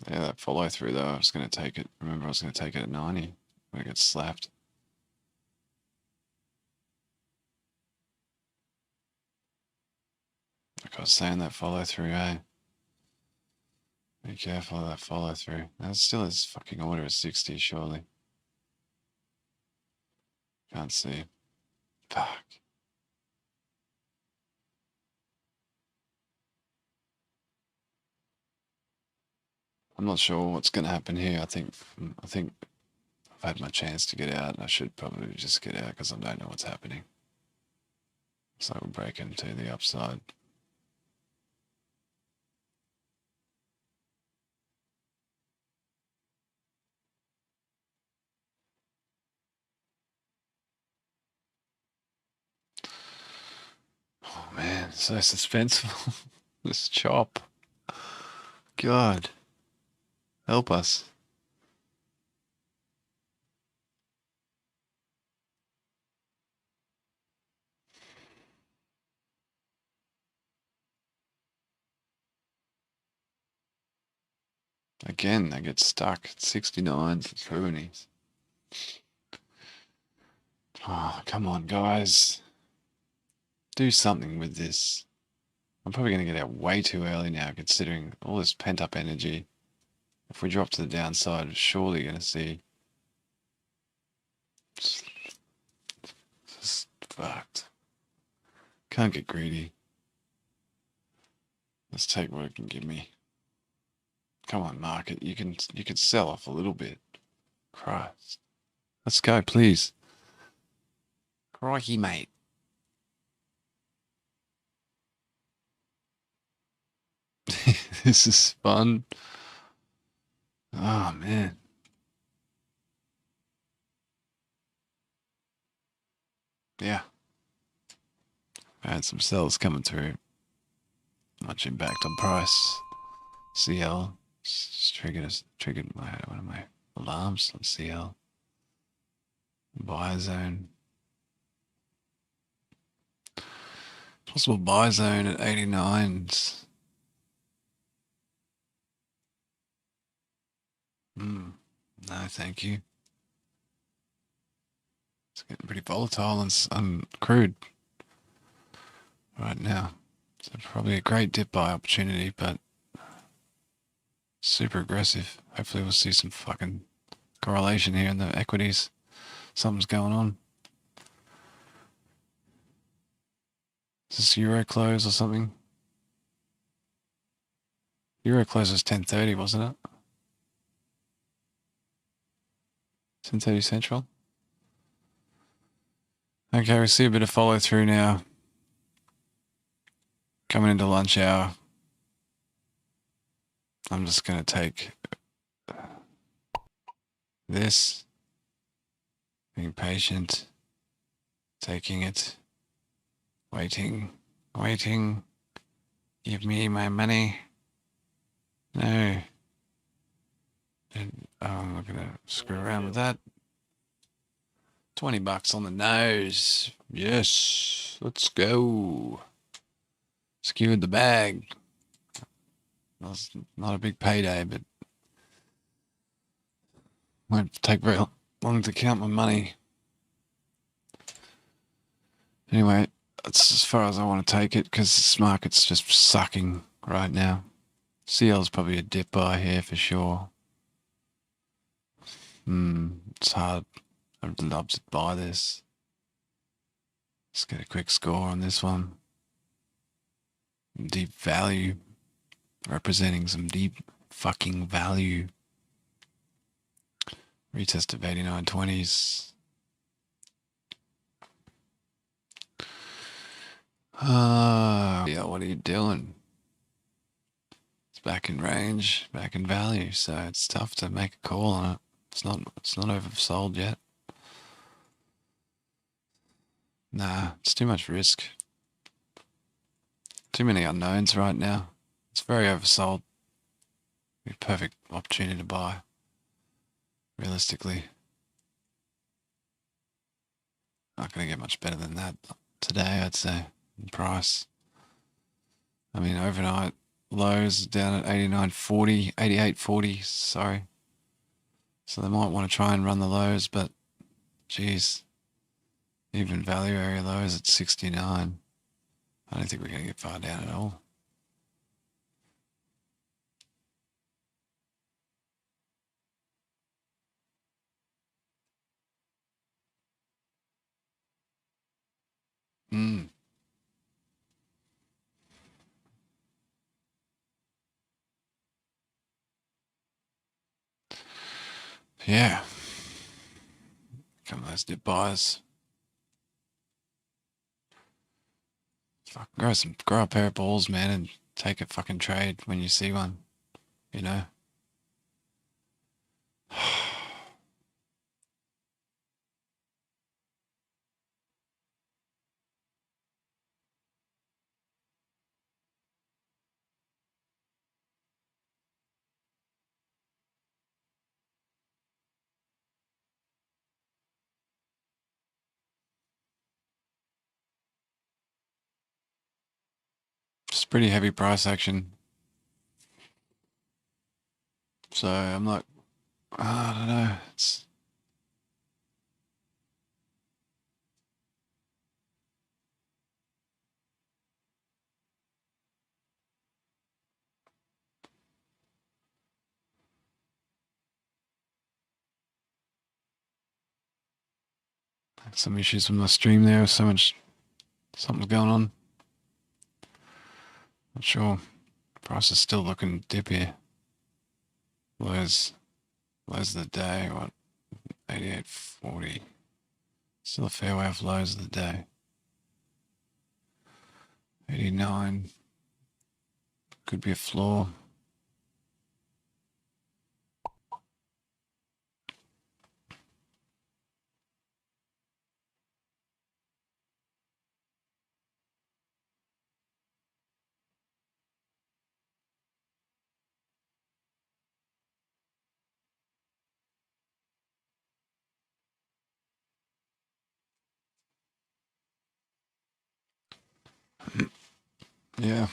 Yeah, that follow through though, I was going to take it. Remember, I was going to take it at 90 when it gets slapped. Like I was saying, that follow through, eh? Be careful of that follow through. That still is fucking order at 60, surely. Can't see. Fuck. I'm not sure what's going to happen here. I think I've had my chance to get out, and I should probably just get out because I don't know what's happening. So we'll break into the upside. Oh man, so suspenseful. This chop. God. Help us. Again, they get stuck at 69 for Pruinies. Oh, come on, guys. Do something with this. I'm probably going to get out way too early now, considering all this pent-up energy. If we drop to the downside, we're surely going to see... Just fucked. Can't get greedy. Let's take what it can give me. Come on, market. You can sell off a little bit. Christ. Let's go, please. Crikey, mate. This is fun. Oh, man. Yeah. I had some sells coming through. Much impact on price. CL. Triggered one of my alarms on CL. Buy zone. Possible buy zone at 89s. No, thank you. It's getting pretty volatile and crude right now. So probably a great dip buy opportunity, but super aggressive. Hopefully we'll see some fucking correlation here in the equities. Something's going on. Is this Euro close or something? Euro close was 10:30, wasn't it? 10:30 Central. Okay, we see a bit of follow through now. Coming into lunch hour. I'm just going to take this. Being patient. Taking it. Waiting. Give me my money. No. I'm not going to screw around with that. $20 on the nose. Yes. Let's go. Skewered the bag. That's not a big payday, but won't take very long to count my money. Anyway, that's as far as I want to take it because this market's just sucking right now. CL's probably a dip buy here for sure. It's hard. I'd love to buy this. Let's get a quick score on this one. Deep value. Representing some deep fucking value. Retest of 89.20s. Yeah, what are you doing? It's back in range, back in value, so it's tough to make a call on it. It's not oversold yet. Nah, it's too much risk. Too many unknowns right now. It's very oversold. Be a perfect opportunity to buy. Realistically. Not going to get much better than that today, I'd say, in price. I mean, overnight lows down at 89.40, 88.40, sorry. So they might want to try and run the lows, but geez, even value area lows at 69. I don't think we're going to get far down at all. Mm. Yeah. Come on, those dip buys. Fuck, grow a pair of balls, man, and take a fucking trade when you see one. You know? It's pretty heavy price action. So I'm like, I don't know. It's some issues with my stream there. Something's going on. Not sure. Price is still looking dip here. Lows of the day. What? 88.40. Still a fair way off lows of the day. 89. Could be a floor. Yeah.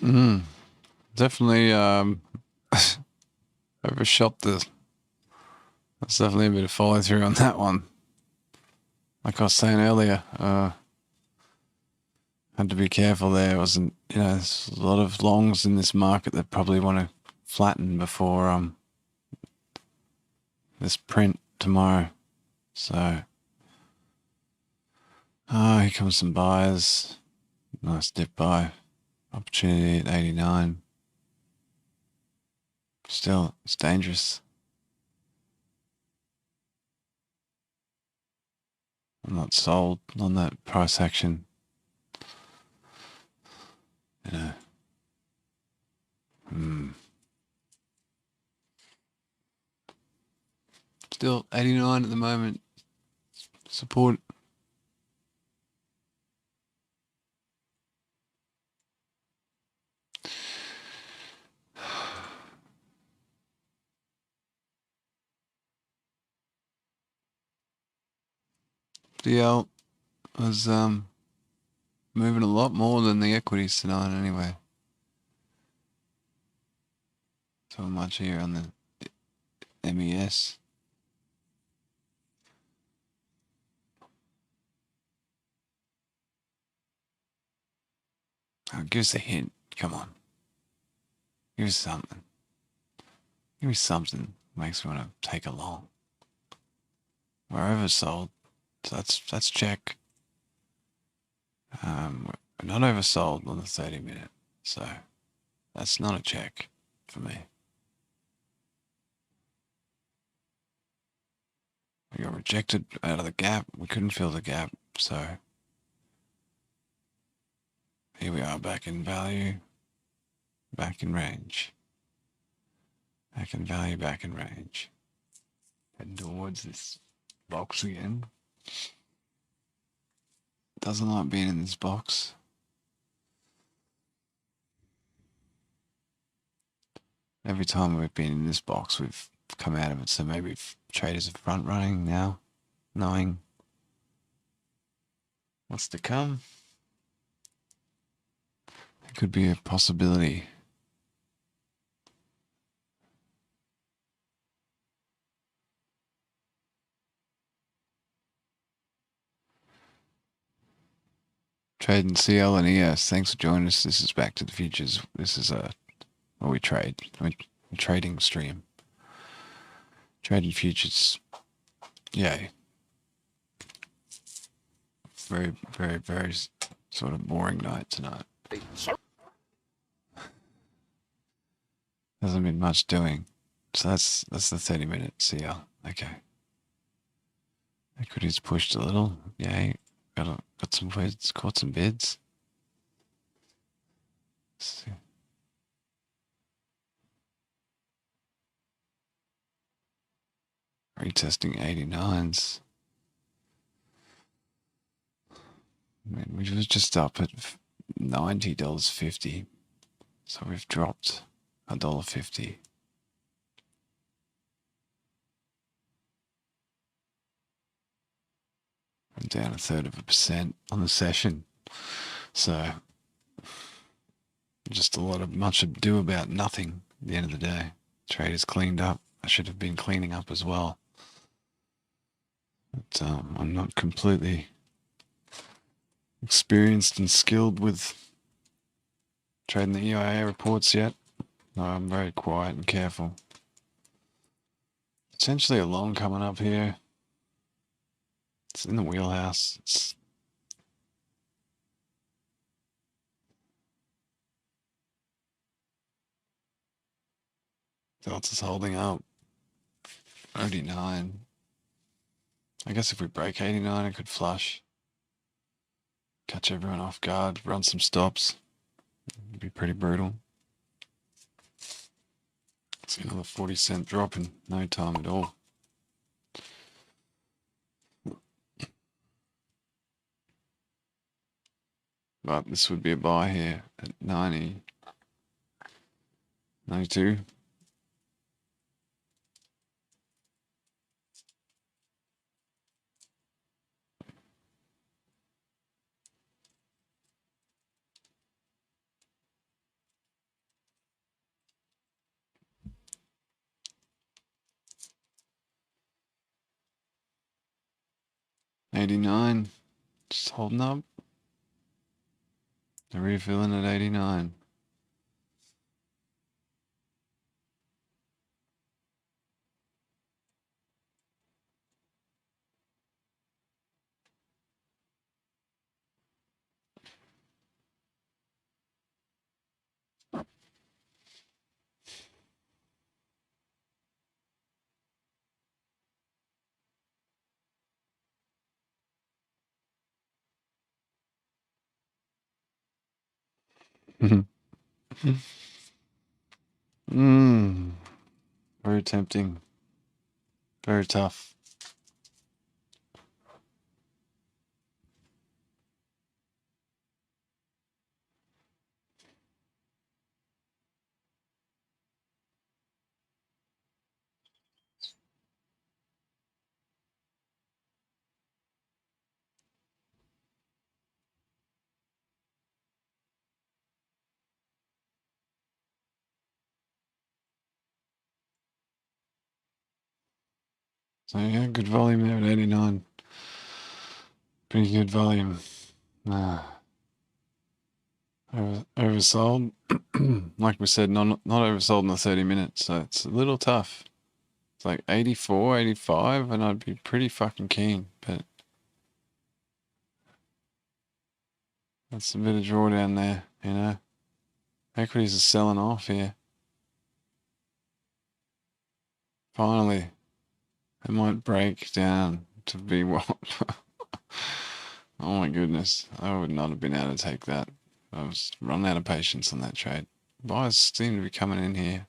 Mm. Definitely overshot the. That's definitely a bit of follow through on that one. Like I was saying earlier, had to be careful there. It wasn't, there's a lot of longs in this market that probably want to flatten before this print tomorrow. So, here comes some buyers. Nice dip buy. Opportunity at 89. Still, it's dangerous. I'm not sold on that price action. It's Still 89 at the moment. Support. DL was moving a lot more than the equities tonight anyway. So much here on the MES. Oh, give us a hint. Come on. Give us something. Give me something. Makes me want to take a long. We're oversold. So that's check. We're not oversold on the 30-minute. So that's not a check for me. We got rejected out of the gap. We couldn't fill the gap. So here we are back in value. Back in range. Back in value, back in range. Heading towards this box again. Doesn't like being in this box. Every time we've been in this box, we've come out of it. So maybe traders are front running now, knowing what's to come. It could be a possibility. Trading CL and ES. Thanks for joining us. This is Back to the Futures. This is where we trade. A trading stream. Trading futures. Yay. Very, very, very sort of boring night tonight. Hasn't been much doing. So that's the 30-minute CL. Okay. Equities pushed a little. Yay. Got some bids, caught some bids. Let's see. Retesting 89s. I mean, we was just up at $90.50. So we've dropped $1.50. I'm down 1/3% on the session. So just much ado about nothing at the end of the day. Traders cleaned up. I should have been cleaning up as well. But I'm not completely experienced and skilled with trading the EIA reports yet. No, I'm very quiet and careful. Potentially a long coming up here. It's in the wheelhouse. Delta's holding up. 89. I guess if we break 89, it could flush. Catch everyone off guard. Run some stops. It'd be pretty brutal. See another 40-cent drop in no time at all. But this would be a buy here at 90. 92. $89. Just holding up. They're refilling at 89. Very tempting. Very tough. So yeah, good volume there at 89. Pretty good volume. Oversold. Like we said, not oversold in the 30 minutes, so it's a little tough. It's like 84, 85, and I'd be pretty fucking keen, but that's a bit of drawdown there, you know. Equities are selling off here. Finally, it might break down to be what? Oh my goodness, I would not have been able to take that. I was running out of patience on that trade. Buyers seem to be coming in here.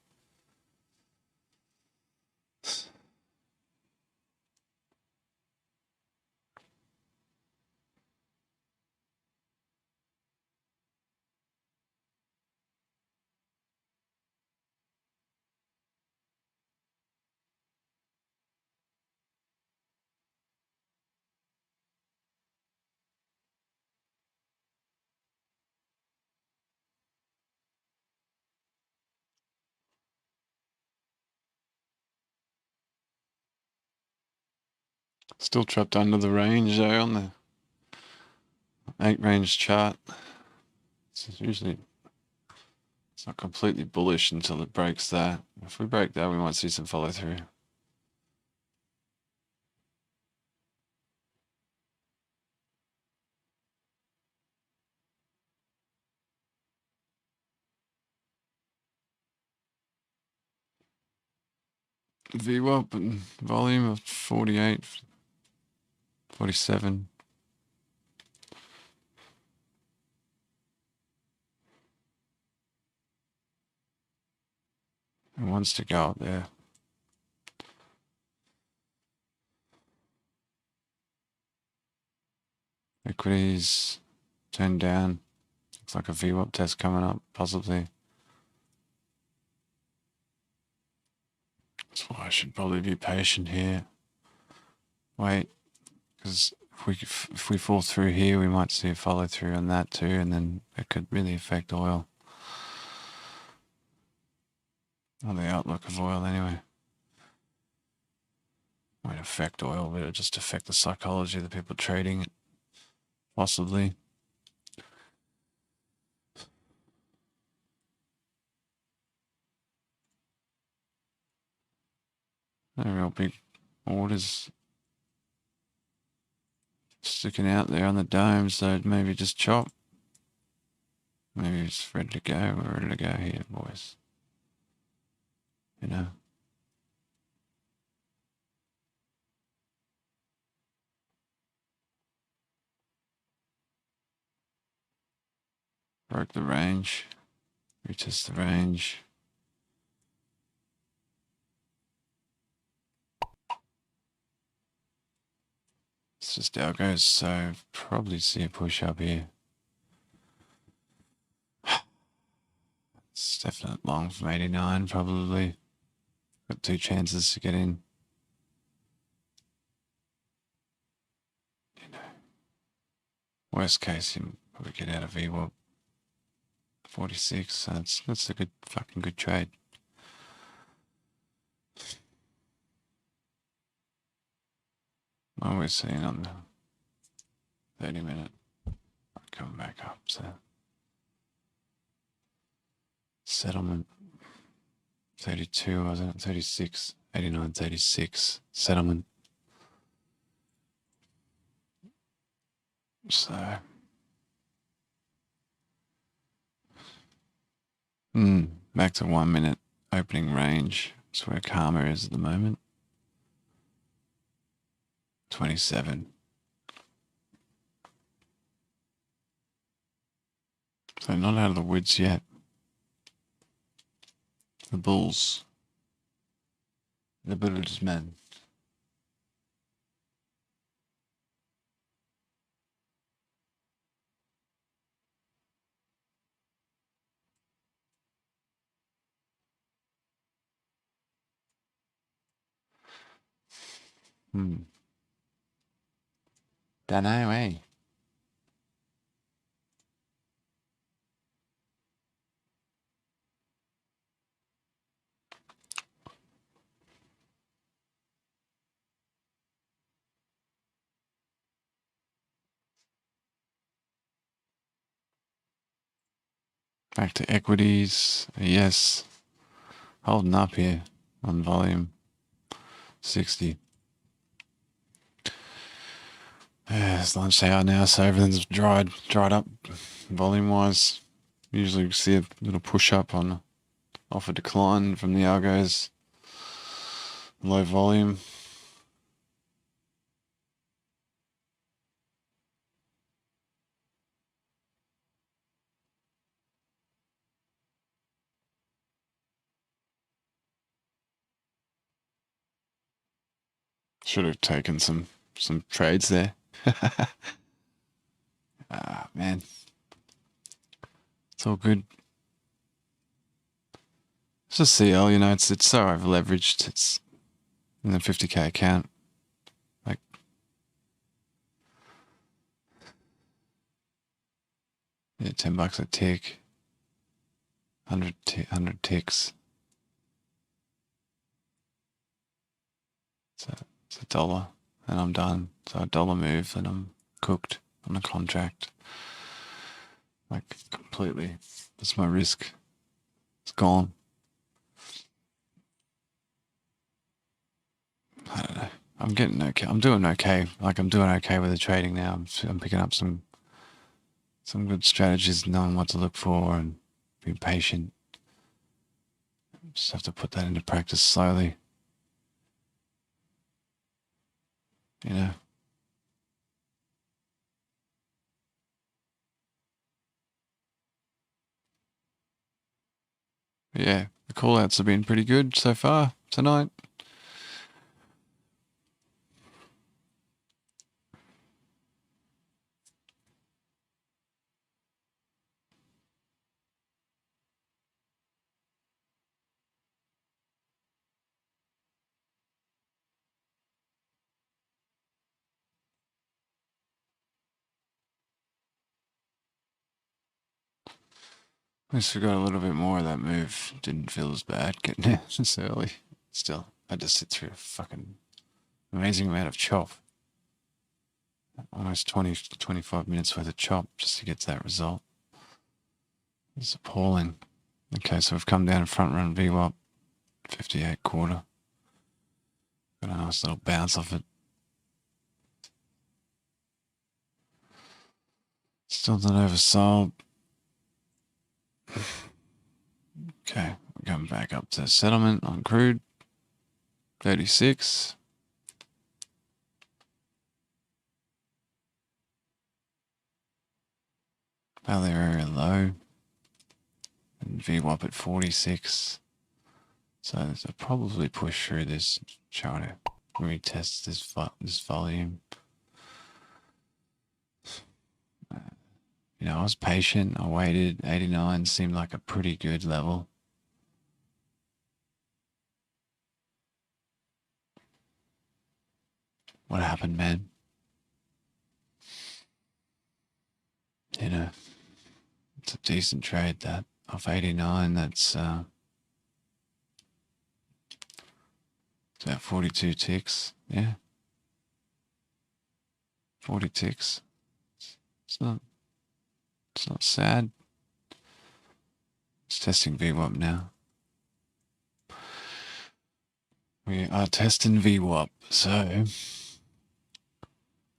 Still trapped under the range though on the 8 range chart. It's usually, it's not completely bullish until it breaks that. If we break that, we might see some follow through. VWAP and volume of 48, 47. It wants to go up there. Equities turned down. Looks like a VWAP test coming up, possibly. That's why I should probably be patient here. Wait, because if we fall through here, we might see a follow through on that too, and then it could really affect oil. Or the outlook of oil anyway. Won't affect oil, but it'll just affect the psychology of the people trading it. Possibly. No real big orders sticking out there on the dome, so maybe just chop. Maybe it's ready to go. We're ready to go here, boys. You know. Broke the range. Retest the range. It's just algos, so probably see a push up here. It's definite long from 89, probably. Got 2 chances to get in. You know, worst case, you probably get out of VWAP 46. So that's a good, fucking good trade. What we're seeing on the 30 minute, coming back up. So settlement 32, wasn't it? 36, 89, 36 settlement. So back to 1 minute opening range. That's where karma is at the moment. 27. So not out of the woods yet. The bulls. The Buddha's men. Dunno, eh? Back to equities. Yes. Holding up here on volume. 60. Yeah, it's lunch hour now, so everything's dried up volume wise. Usually see a little push up on off a decline from the algos. Low volume. Should have taken some trades there. Ah, man. It's all good. It's just CL, you know, it's so over leveraged. It's in the 50k account. Like, yeah, $10 a tick. 100 ticks. So it's $1 and I'm done. So $1 move and I'm cooked on a contract. Like, completely. That's my risk. It's gone. I don't know. I'm getting okay. I'm doing okay. Like, I'm doing okay with the trading now. I'm picking up some good strategies, knowing what to look for and being patient. Just have to put that into practice slowly. You know. Yeah, the call-outs have been pretty good so far tonight. At least we got a little bit more of that move. Didn't feel as bad getting out this early. Still, I had to sit through a fucking amazing amount of chop. Almost 20 to 25 minutes worth of chop just to get to that result. It's appalling. Okay, so we've come down and front run VWAP, 58 quarter. Got a nice little bounce off it. Still not oversold. Okay, we're going back up to settlement on crude. 36. Value area low. And VWAP at 46. So I'll probably push through this, try to retest this volume. You know, I was patient. I waited. 89 seemed like a pretty good level. What happened, man? You know, it's a decent trade that off 89. That's about 42 ticks. Yeah, 40 ticks. It's not sad. It's testing VWAP now. We are testing VWAP. So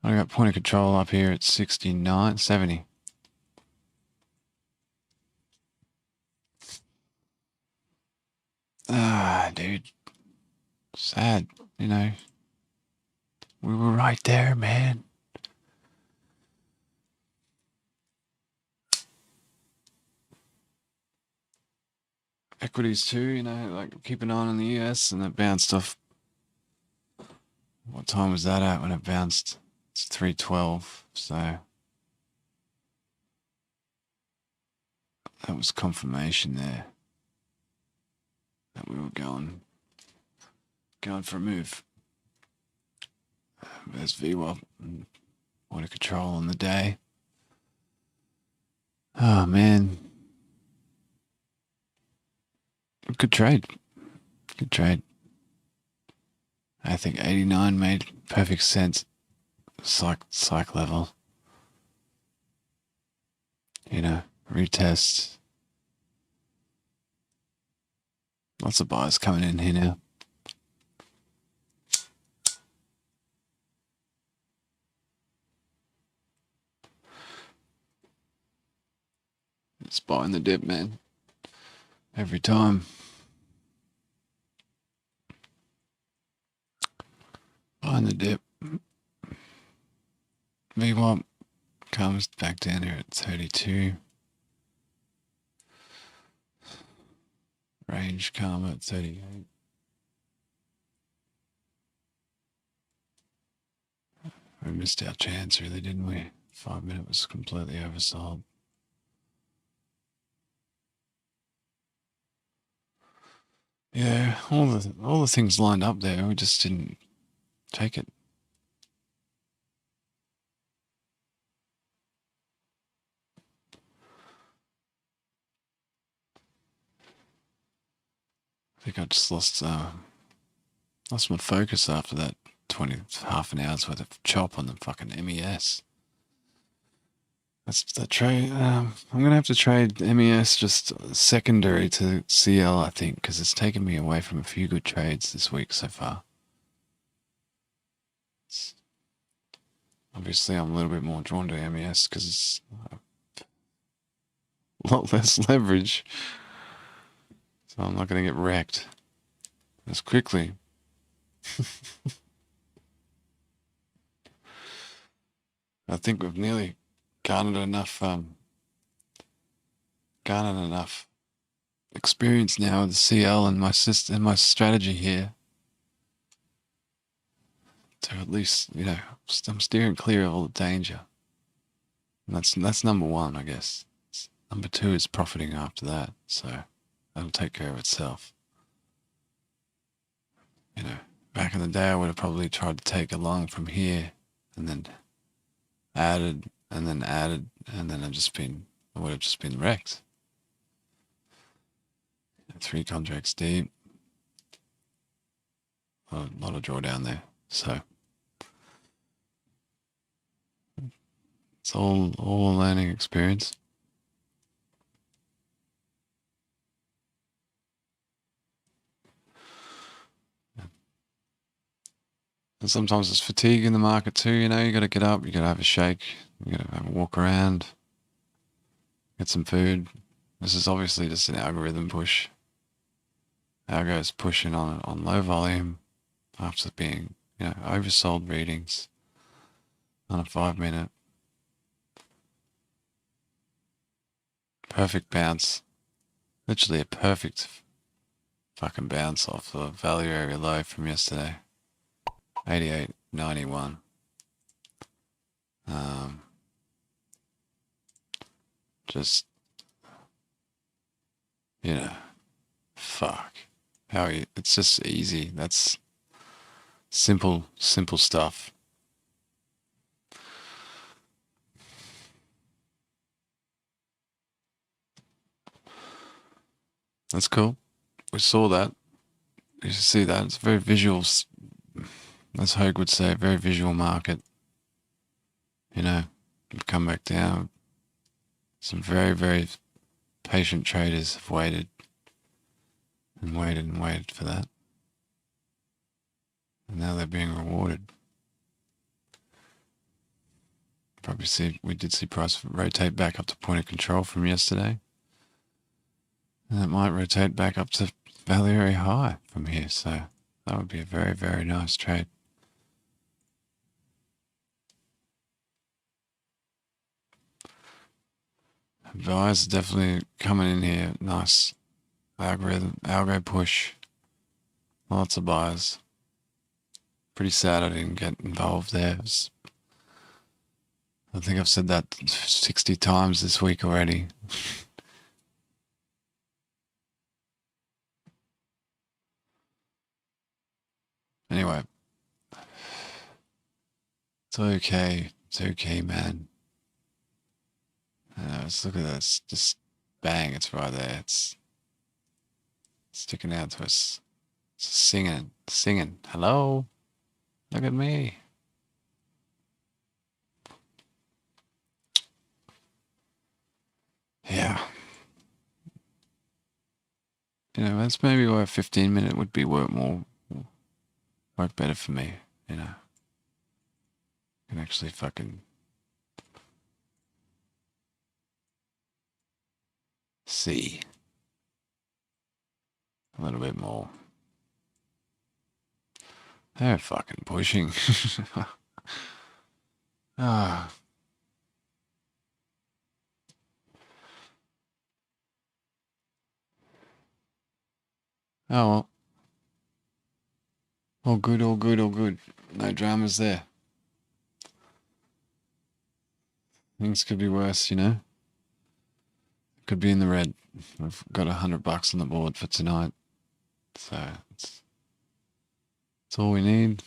I got point of control up here at 69, 70. Ah, dude. Sad, you know. We were right there, man. Equities too, you know, like keep an eye on the US, and it bounced off. What time was that at when it bounced? It's 3:12, so that was confirmation there that we were going for a move. There's VWAP. Water control on the day. Oh, man. Good trade. Good trade. I think 89 made perfect sense. Psych level. You know, retest. Lots of buyers coming in here now. It's buying the dip, man. Every time. Buying the dip. VWAP comes back down here at 32. Range calm at 38. We missed our chance, really, didn't we? 5 minute was completely oversold. Yeah, all the things lined up there. We just didn't take it. I think I just lost my focus after that half an hour's worth of chop on the fucking MES. That's the trade. I'm gonna have to trade MES just secondary to CL, I think, because it's taken me away from a few good trades this week so far. Obviously, I'm a little bit more drawn to MES because it's a lot less leverage, so I'm not gonna get wrecked as quickly. I think we've nearly garnered enough experience now with the CL and my strategy here to at least, you know, I'm steering clear of all the danger. And that's number one, I guess. Number two is profiting after that, so that'll take care of itself. You know, back in the day, I would have probably tried to take a long from here and then added, and then I would have just been wrecked. 3 contracts deep. A lot of drawdown there. So it's all a learning experience. And sometimes it's fatigue in the market too, you know, you gotta get up, you gotta have a shake, you gotta have a walk around, get some food. This is obviously just an algorithm push. Algo's pushing on low volume after being, you know, oversold readings on a 5 minute. Perfect bounce. Literally a perfect fucking bounce off the value area low from yesterday. 88.91. Just, you know, fuck. It's just easy. That's simple stuff. That's cool. We saw that. You see that. It's very visual, as Hogue would say, a very visual market. You know, we've come back down. Some very, very patient traders have waited and waited for that. And now they're being rewarded. We did see price rotate back up to point of control from yesterday. And it might rotate back up to value area high from here. So that would be a very, very nice trade. Buyers definitely coming in here. Nice algo push. Lots of buyers. Pretty sad I didn't get involved there. I think I've said that 60 times this week already. Anyway, It's okay. It's okay, man. Let's look at this. Just bang, it's right there. It's sticking out to us. It's singing. Singing. Hello? Look at me. Yeah. You know, that's maybe why a 15-minute would be work better for me, you know. I can actually fucking see a little bit more. They're fucking pushing. Ah. Oh well. All good, all good, all good. No dramas there. Things could be worse, you know. Could be in the red. I've got $100 on the board for tonight. So it's all we need.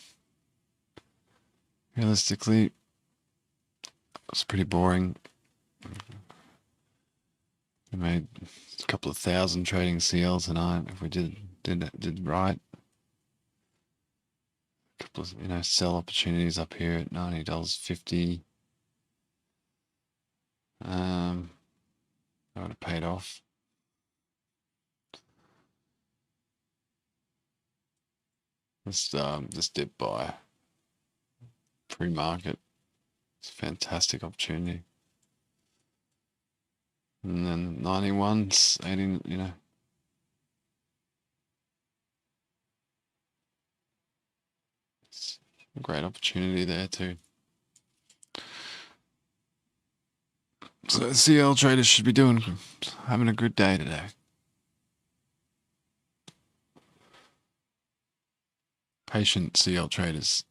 Realistically, it's pretty boring. We made a couple of thousand trading CL tonight if we did right. A couple of, you know, sell opportunities up here at $90.50. That would have paid off. This dip buy pre-market. It's a fantastic opportunity. And then 91's 18, you know. It's a great opportunity there too. So CL traders should be having a good day today. Patient CL traders.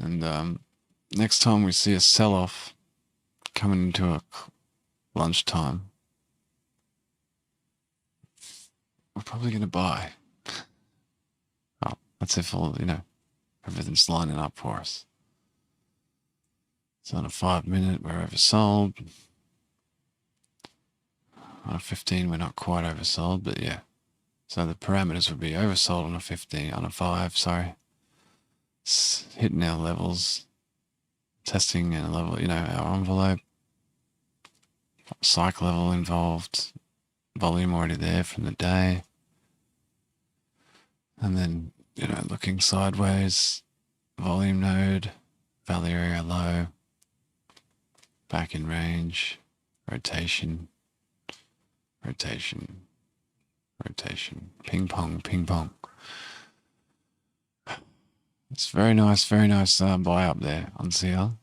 And next time we see a sell-off coming into a lunchtime, we're probably going to buy. Oh, that's if all, you know, everything's lining up for us. So on a 5-minute, we're oversold. On a 15, we're not quite oversold, but yeah. So the parameters would be oversold on a 15, on a 5, sorry. It's hitting our levels, testing a level, you know, our envelope, cycle level involved, volume already there from the day. And then, you know, looking sideways, volume node, value area low, back in range, rotation, rotation, rotation, ping pong, ping pong. It's very nice buy up there on CL.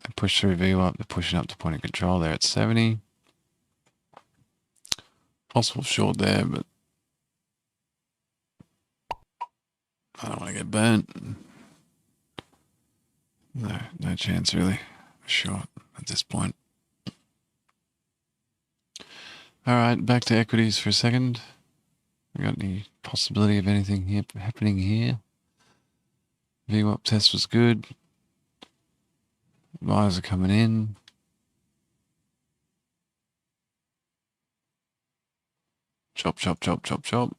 They push through VWAP, they're pushing up to point of control there at 70. Possible short there, but I don't want to get burnt. No chance really. Short at this point. Alright, back to equities for a second. We got any possibility of anything happening here? VWAP test was good. Buyers are coming in. Chop, chop, chop, chop, chop.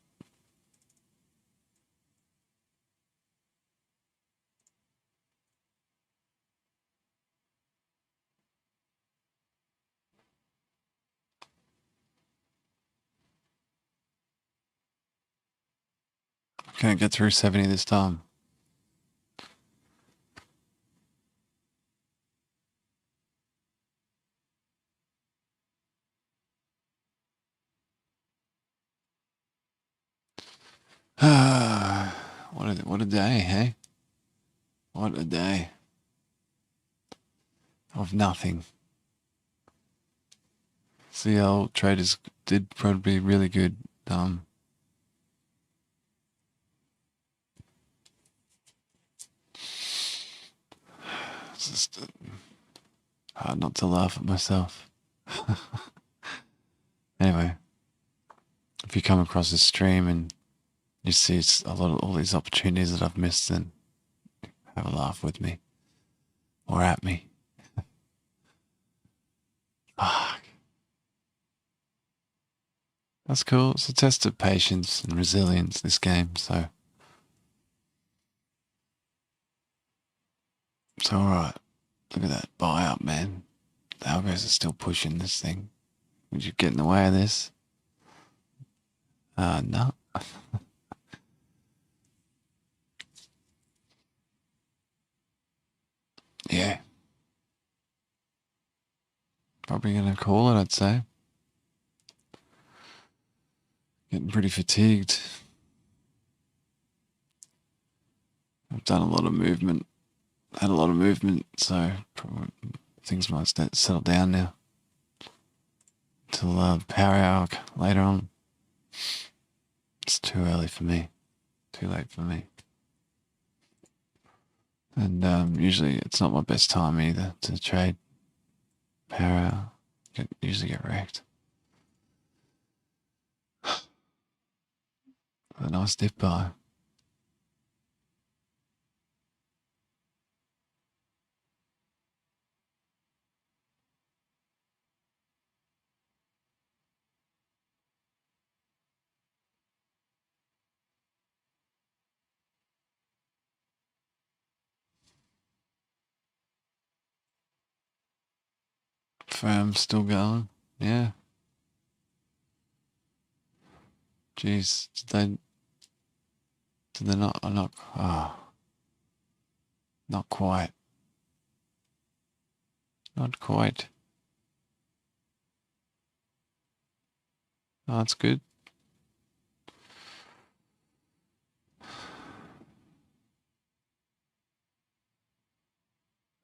Can't get through 70 this time. What a day, hey? What a day of nothing. CL traders did probably really good. It's just hard not to laugh at myself. Anyway, if you come across this stream and you see all these opportunities that I've missed, then have a laugh with me. Or at me. Fuck. That's cool. It's a test of patience and resilience, this game, so. It's alright. Look at that buy up, man. The algos are still pushing this thing. Would you get in the way of this? No. Yeah. Probably gonna call it, I'd say. Getting pretty fatigued. I've done a lot of movement. Had a lot of movement, so probably things might settle down now. Till the power hour later on. It's too early for me. Too late for me. And usually it's not my best time either to trade power hour. Usually get wrecked. A nice dip buy. Firm's still going. Yeah. Jeez, did they not, not quite. Not quite. Oh, that's good.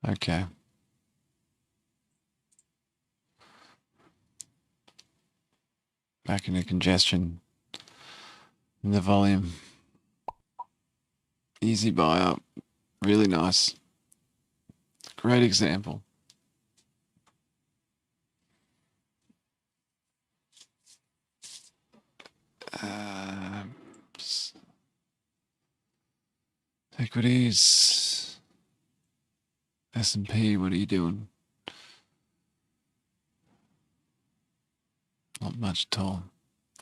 Okay. Back into congestion in the volume. Easy buy up. Really nice. Great example. Equities. S&P, what are you doing? Not much at all.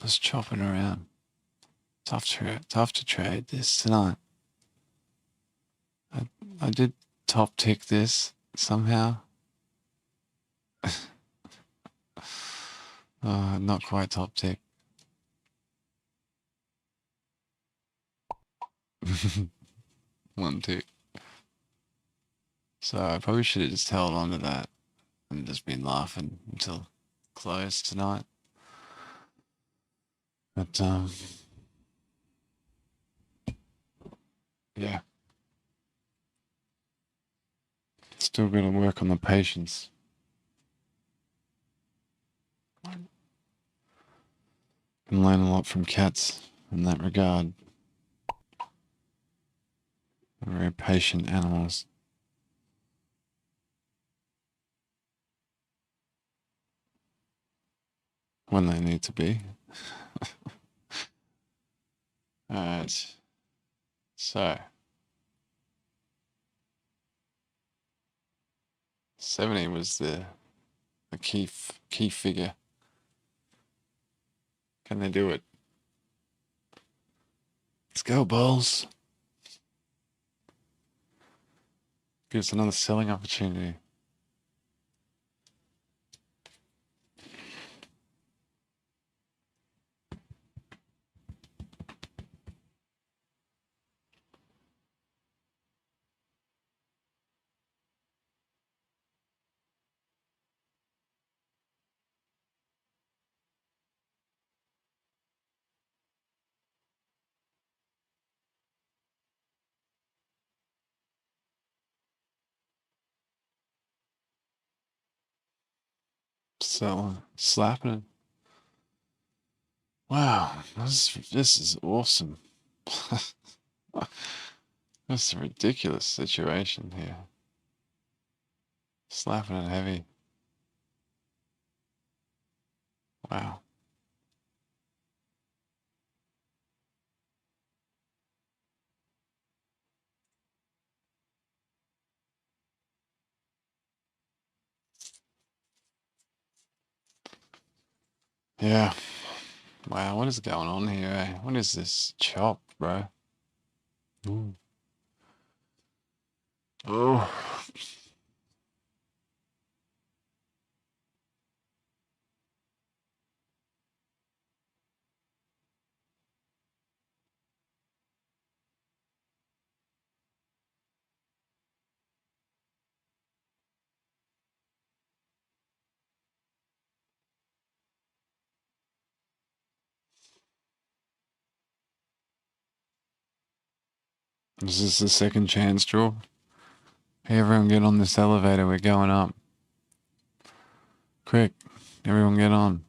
Just chopping around. Tough to trade this tonight. I did top tick this somehow. Not quite top tick. One tick. So I probably should have just held on to that and just been laughing until close tonight. But yeah. Still got to work on the patience. Can learn a lot from cats in that regard. They're very patient animals. When they need to be. Alright. So. 70 was the key figure. Can they do it? Let's go, Bulls. Gives another selling opportunity. So slapping it. Wow, this is awesome. That's a ridiculous situation here. Slapping it heavy. Wow. Yeah. Wow, what is going on here, eh? What is this chop, bro? Ooh. Oh. Is this the second chance draw? Hey, everyone get on this elevator, we're going up. Quick, everyone get on.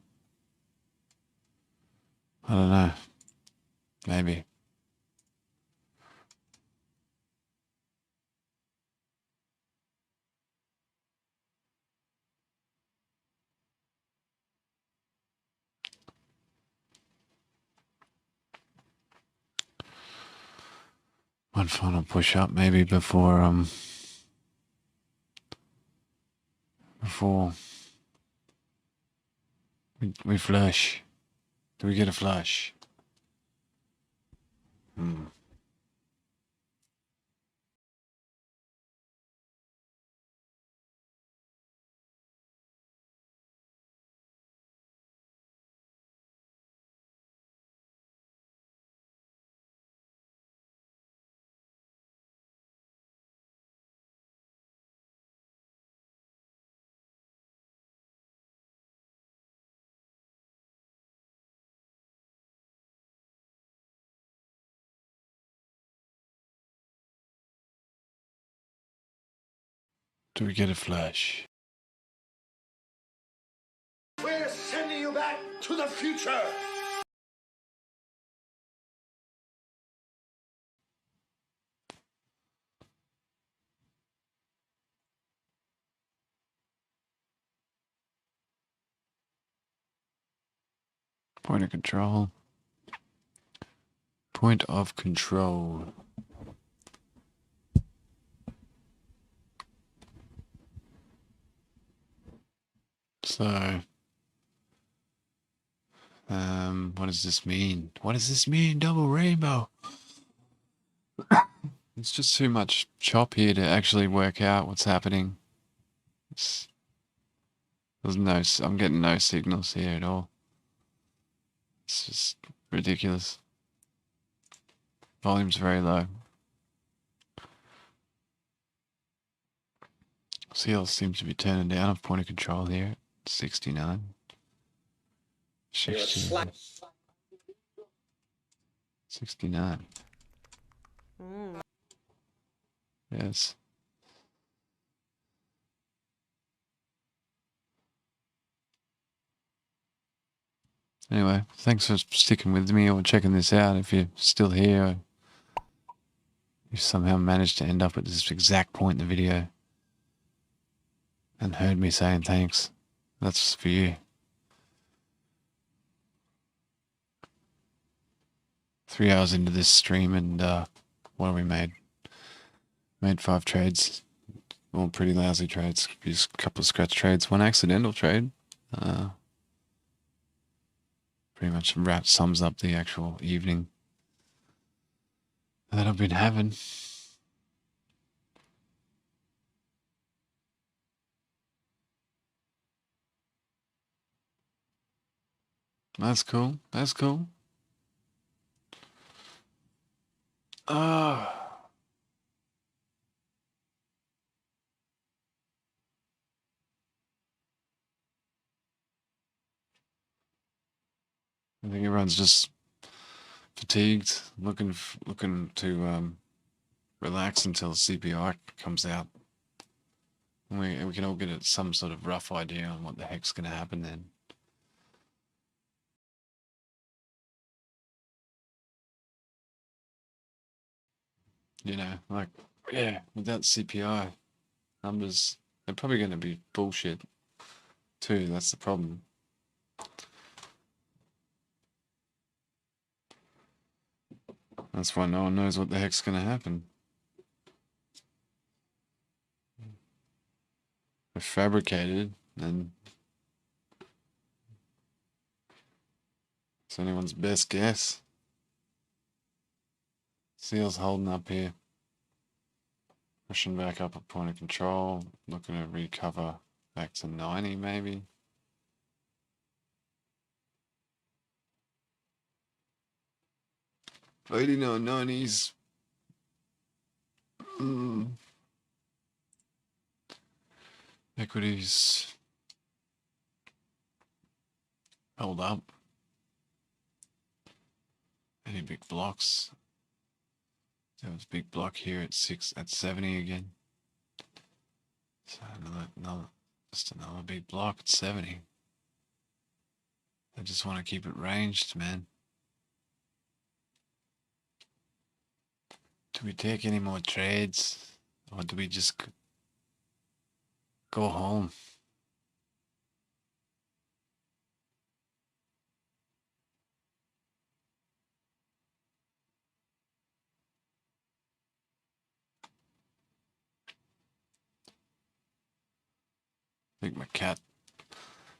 I don't know. Maybe. One final push up maybe before we flush. Do we get a flush? Do we get a flush? We're sending you back to the future. Point of control. Point of control. So, what does this mean? What does this mean? Double rainbow. It's just too much chop here to actually work out what's happening. I'm getting no signals here at all. It's just ridiculous. Volume's very low. CL seems to be turning down off point of control here. 69. 69. 69. Yes. Anyway, thanks for sticking with me or checking this out. If you're still here, or you somehow managed to end up at this exact point in the video and heard me saying thanks, that's for you. 3 hours into this stream and what have we made? Made 5 trades. All pretty lousy trades. Just a couple of scratch trades. One accidental trade. Pretty much sums up the actual evening that I've been having. That's cool. That's cool. I think everyone's just fatigued, looking to relax until CPI comes out. We can all get some sort of rough idea on what the heck's going to happen then. You know, like, yeah, without CPI, numbers, they're probably going to be bullshit too. That's the problem. That's why no one knows what the heck's going to happen. They're fabricated and It's anyone's best guess. Seal's holding up here. Pushing back up at point of control. Looking to recover back to 90 maybe. Fighting on 90s. Equities held up. Any big blocks? There was a big block here at 70 again. So just another big block at 70. I just want to keep it ranged, man. Do we take any more trades, or do we just go home? I think my cat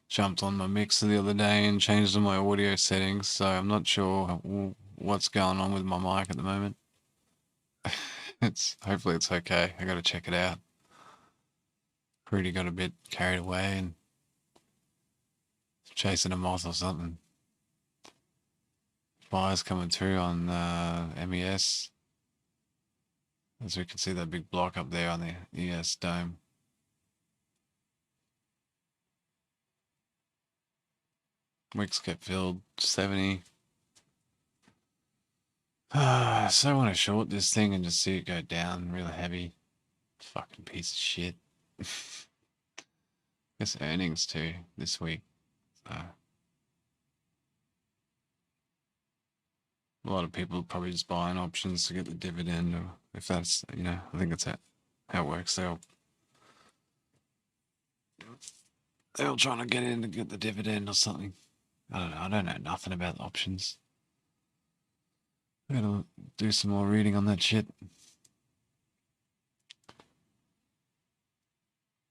jumped on my mixer the other day and changed all my audio settings, so I'm not sure what's going on with my mic at the moment. Hopefully it's okay. I gotta check it out. Pretty got a bit carried away and chasing a moth or something. Fires coming through on MES. As we can see that big block up there on the ES dome. Wicks get filled, 70. So I want to short this thing and just see it go down real heavy. Fucking piece of shit. Guess earnings too this week. So a lot of people probably just buying options to get the dividend, or if that's, I think that's how it works. They're all trying to get in to get the dividend or something. I don't know. I don't know nothing about options. I gotta do some more reading on that shit.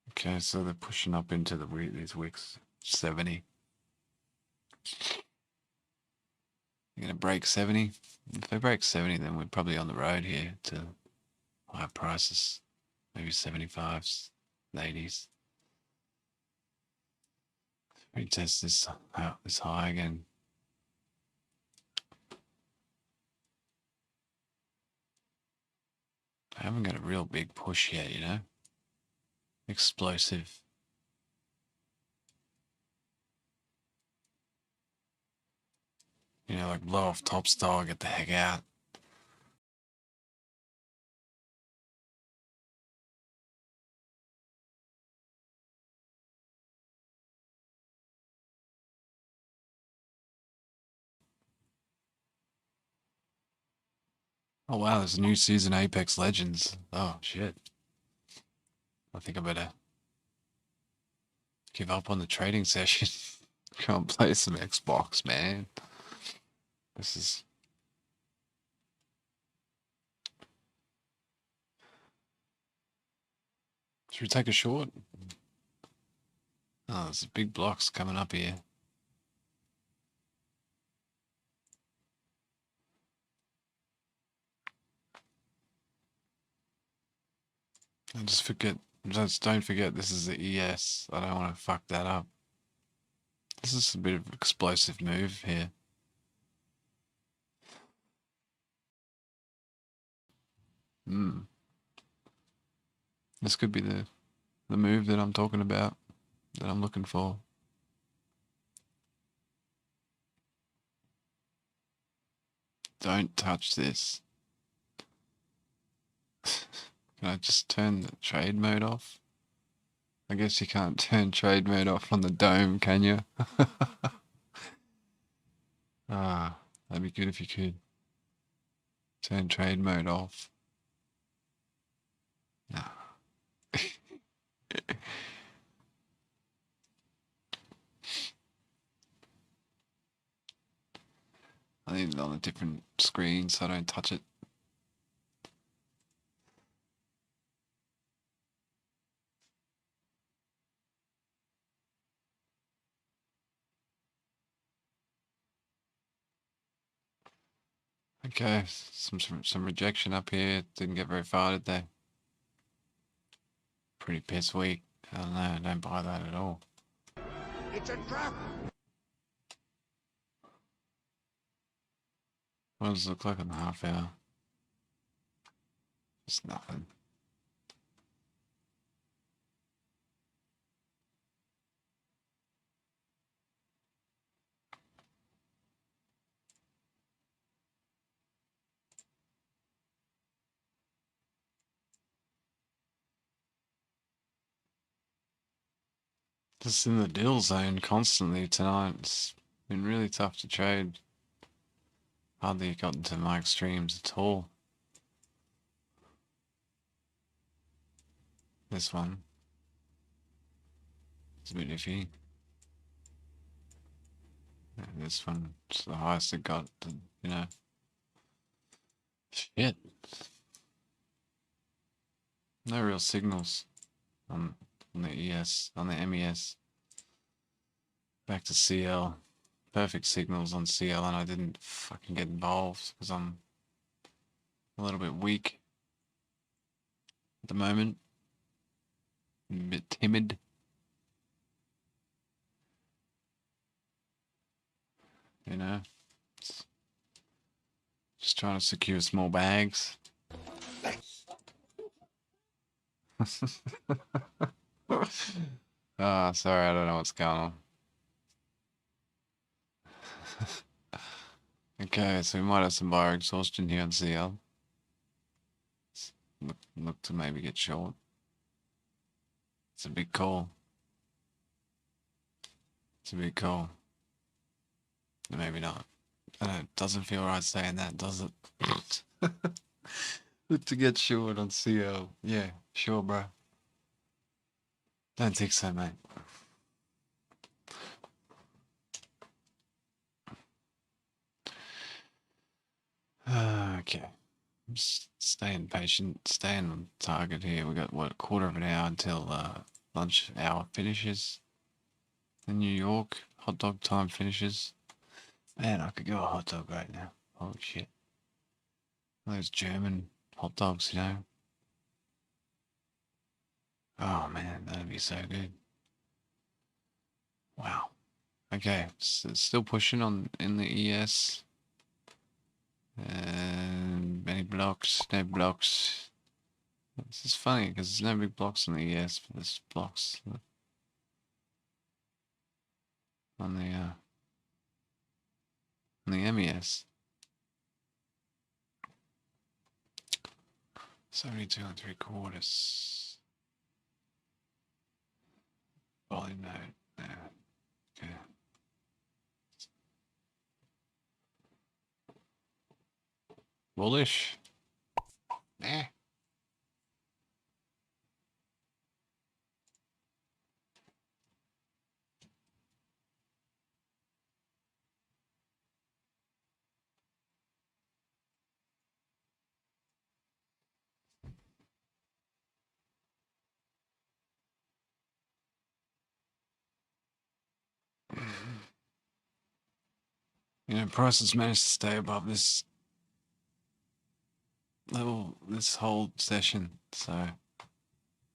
Okay, so they're pushing up into these wicks. 70. You're gonna break 70? If they break 70, then we're probably on the road here to higher prices. Maybe 75s, 80s. Retest this high again. I haven't got a real big push yet, Explosive. Like blow off top style, get the heck out. Oh wow, there's a new season Apex Legends. Oh shit. I think I better give up on the trading session. Go and play some Xbox, man. Should we take a short? Oh, there's big blocks coming up here. And just don't forget this is the ES. I don't want to fuck that up. This is a bit of an explosive move here. This could be the move that I'm talking about, that I'm looking for. Don't touch this. Can I just turn the trade mode off? I guess you can't turn trade mode off on the dome, can you? That'd be good if you could. Turn trade mode off. No. I need it on a different screen so I don't touch it. Okay, some rejection up here. Didn't get very far, did they? Pretty piss weak. I don't know. I don't buy that at all. It's a trap! What does it look like on the half hour? Just nothing. Just in the deal zone constantly tonight. It's been really tough to trade. Hardly gotten to my extremes at all. This one. It's a bit iffy. And this one, it's the highest it got, you know. Shit. No real signals on the ES, on the MES. Back to CL. Perfect signals on CL, and I didn't fucking get involved because I'm a little bit weak at the moment. A bit timid. You know, just trying to secure small bags. Ah, sorry, I don't know what's going on. Okay, so we might have some buyer exhaustion here on CL. Look to maybe get short. It's a big call. It's a big call. Maybe not. I don't know, it doesn't feel right saying that, does it? Look to get short on CL. Yeah, sure, bro. Don't think so, mate. Okay. Just staying patient, staying on target here. We got, what, a quarter of an hour until lunch hour finishes in New York. Hot dog time finishes. Man, I could go a hot dog right now. Holy shit. Those German hot dogs, you know. Oh man, that'd be so good. Wow. Okay, so still pushing on in the ES. And many blocks, no blocks. This is funny because there's no big blocks on the ES, but there's blocks on the MES. 72 and 3/4. Volume mode. There. Okay. Bullish. Nah. You know, prices managed to stay above this level this whole session, so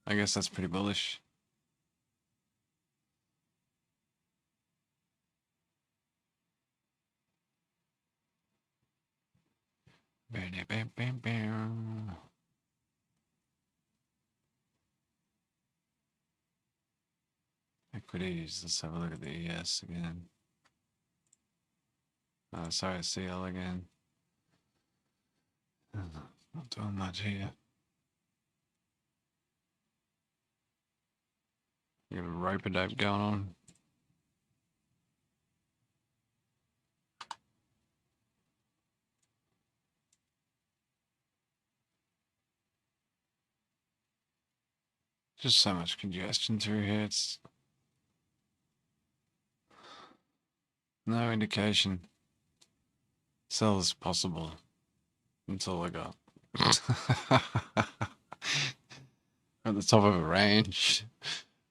I guess that's pretty bullish. Equities, let's have a look at the ES again. Sorry, CL again. Not doing much here. You got a rope a dope going on. Just so much congestion through here. It's no indication. Sell is possible. That's all I got. At the top of a range.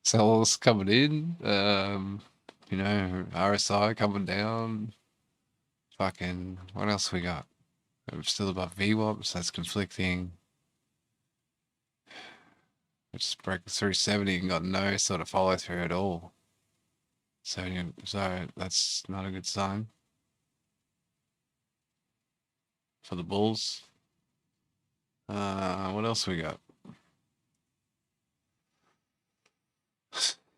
Sellers coming in. You know, RSI coming down. Fucking, what else we got? We're still above VWAP, so that's conflicting. We just broke the 370 and got no sort of follow through at all. So that's not a good sign for the bulls. What else we got?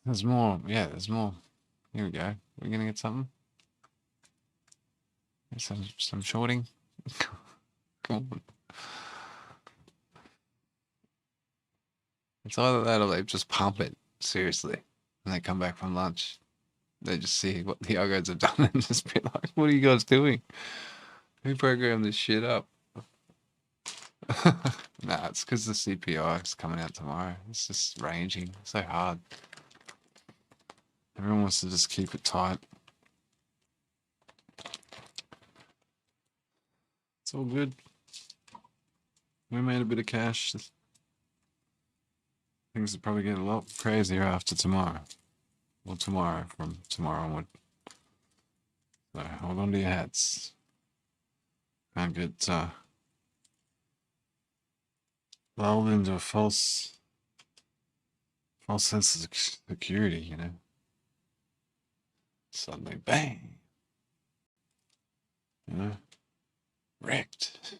There's more. Yeah, there's more. Here we go. We're gonna get something. Some shorting. Come on. It's either that or they just pump it seriously, and they come back from lunch. They just see what the algos have done and just be like, "What are you guys doing? Who programmed this shit up?" Nah, it's because the CPI is coming out tomorrow. It's just ranging. It's so hard. Everyone wants to just keep it tight. It's all good. We made a bit of cash. Things will probably get a lot crazier after tomorrow. Well, tomorrow, from tomorrow onward. So hold on to your hats. Can't get lulled into a false sense of security, you know. Suddenly, bang! You know? Wrecked.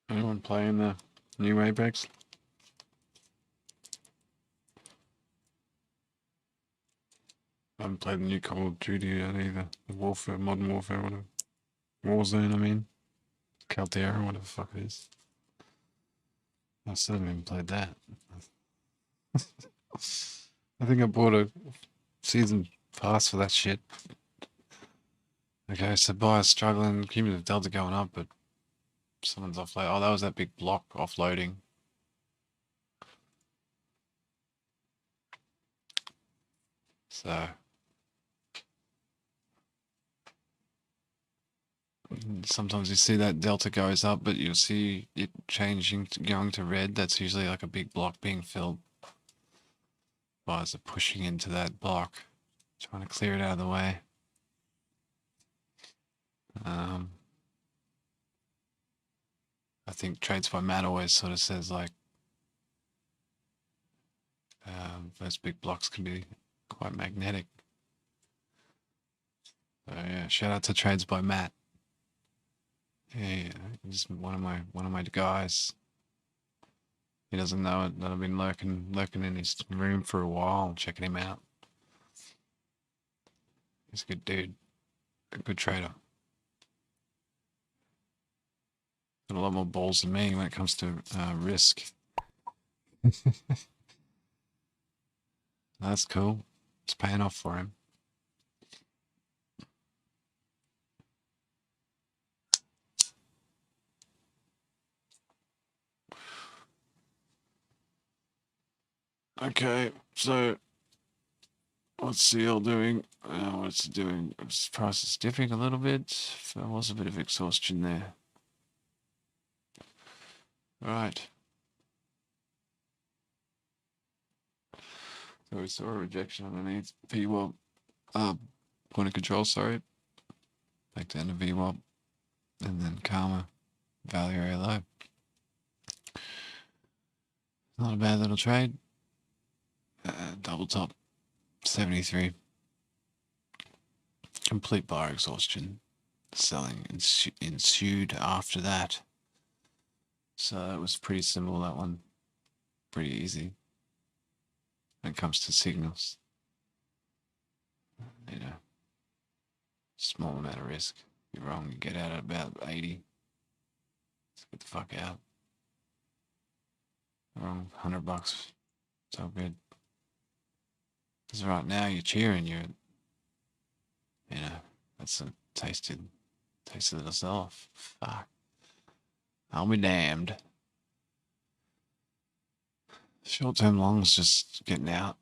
Anyone playing the new Apex? I haven't played the new Call of Duty yet either. The Warfare, Modern Warfare, whatever. Warzone, I mean. Caltera, whatever the fuck it is. I still haven't even played that. I think I bought a season pass for that shit. Okay, so buyers struggling, cumulative delta going up, but someone's offloading. Oh, that was that big block offloading. So sometimes you see that delta goes up, but you'll see it changing, going to red. That's usually like a big block being filled. Buyers are pushing into that block, trying to clear it out of the way. I think Trades by Matt always sort of says like those big blocks can be quite magnetic. So yeah, shout out to Trades by Matt. Yeah, he's one of my guys. He doesn't know it, that I've been lurking in his room for a while, checking him out. He's a good dude, a good trader. Got a lot more balls than me when it comes to risk. That's cool. It's paying off for him. Okay, so what's CL doing? What's it doing? Its price is dipping a little bit. There was a bit of exhaustion there. Right. So we saw a rejection underneath VWAP. Point of control, sorry. Back down to VWAP. And then Karma. Value area low. Not a bad little trade. Double top. 73. Complete bar exhaustion. Selling ensued after that. So it was pretty simple, that one. Pretty easy. When it comes to signals. You know. Small amount of risk. You're wrong, you get out at about 80. Let's get the fuck out. Wrong, $100. It's all good. Because right now you're cheering, you know, that's a tasted little self. Fuck. I'll be damned. Short-term longs just getting out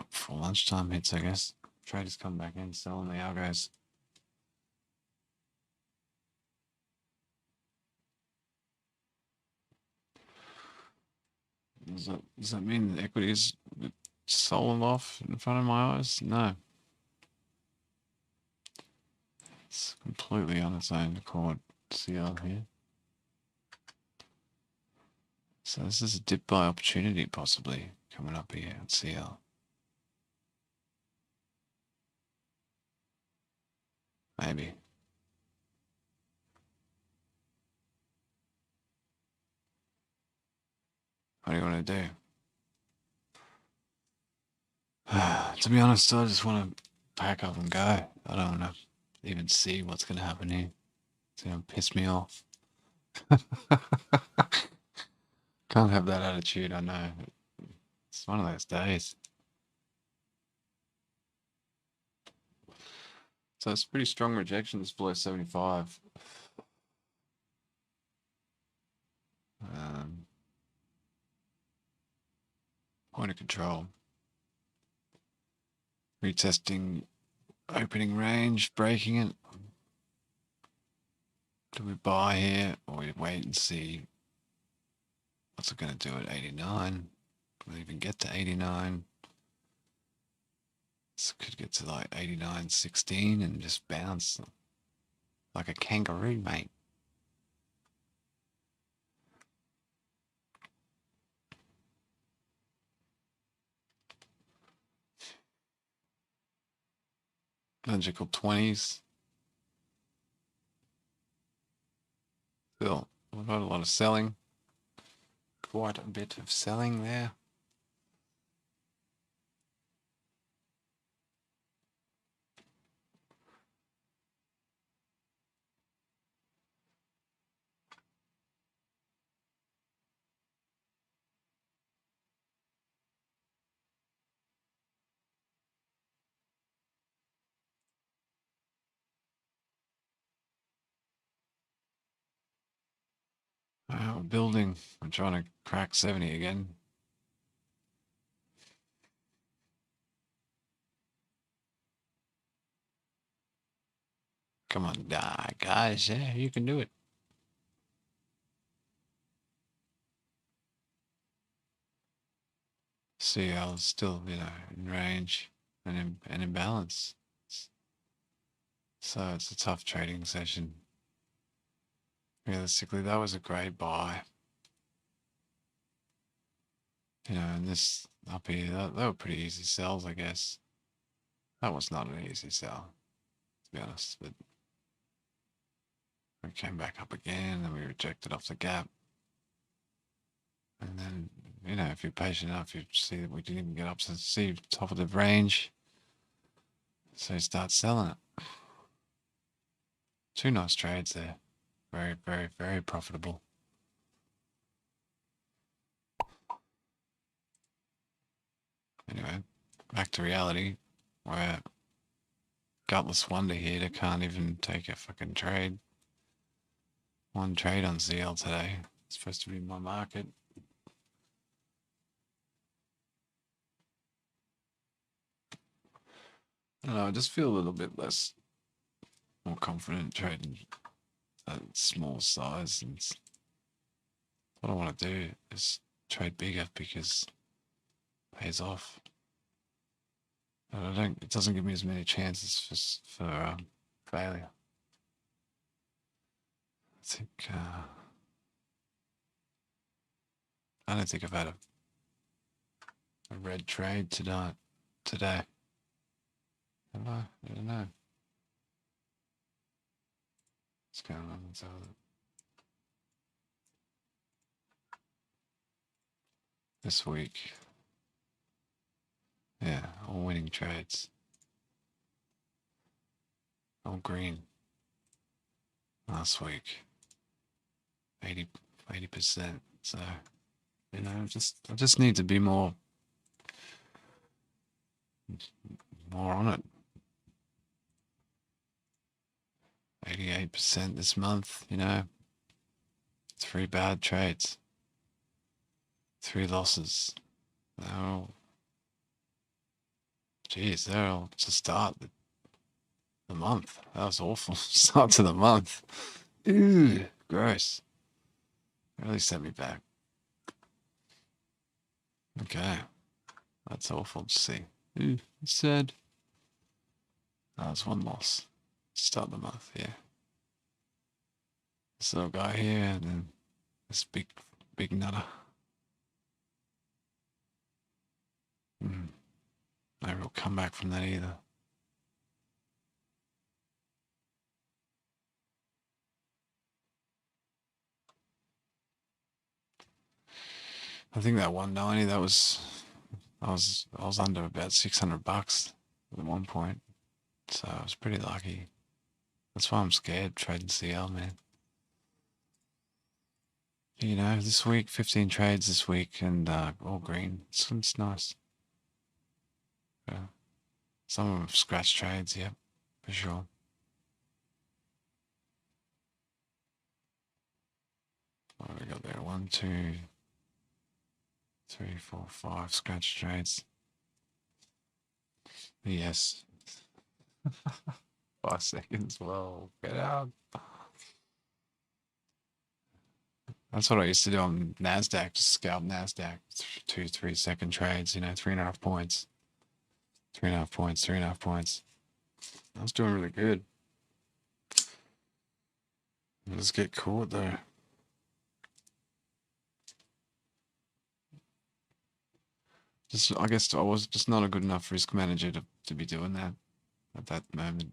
for lunchtime hits, I guess. Traders come back in, selling the algos. Does that mean the equity is sold off in front of my eyes? No. It's completely on its own accord. CL here. So this is a dip by opportunity possibly coming up here at CL. Maybe. What do you want to do? To be honest, I just want to pack up and go. I don't want to even see what's going to happen here. It's going to piss me off. Can't have that attitude, I know. It's one of those days. So it's pretty strong rejection. It's below 75. Point of control. Retesting opening range, breaking it. Do we buy here or we wait and see what's it going to do at 89? Will it even get to 89? This could get to like 89.16 and just bounce like a kangaroo, mate. Logical 20s. Still, we've got a lot of selling. Quite a bit of selling there. We're building. I'm trying to crack 70 again. Come on, guys. Yeah, you can do it. CL is still, in range and in balance. So it's a tough trading session. Realistically, that was a great buy. And this up here, they were pretty easy sells, I guess. That was not an easy sell, to be honest. But we came back up again and we rejected off the gap. And then, if you're patient enough, you see that we didn't even get up to the top of the range. So you start selling it. Two nice trades there. Very, very, very profitable. Anyway, back to reality. We're gutless wonder here that can't even take a fucking trade. One trade on CL today. It's supposed to be my market. I don't know, I just feel a little bit more confident trading at small size. And what I want to do is trade bigger because it pays off. But it doesn't give me as many chances for failure. I don't think I've had a red trade today. Have I? I don't know. What's going on? Let's have a look. This week. Yeah, all winning trades. All green. Last week. 80%. So, I just need to be more on it. 88% this month, 3 bad trades. 3 losses. They're all to start the month. That was awful. Start to the month. Ew, gross. Really set me back. Okay. That's awful to see. Ooh, sad. Oh, that's one loss. Start the month, yeah. This little guy here, and then this big nutter. No real comeback from that either. I think that 190, that was I was under about $600 at one point, so I was pretty lucky. That's why I'm scared trading CL, man. You know, this week 15 trades this week and all green. It's nice. Some of them scratch trades, yep, for sure. What have we got there? 1, 2, 3, 4, 5 scratch trades. Yes. 5 seconds. Well, get out. That's what I used to do on NASDAQ, just scalp NASDAQ. 2, 3 second trades, you know, 3.5 points. 3.5 points, 3.5 points. I was doing really good. Let's get caught though. I guess I was just not a good enough risk manager to be doing that at that moment.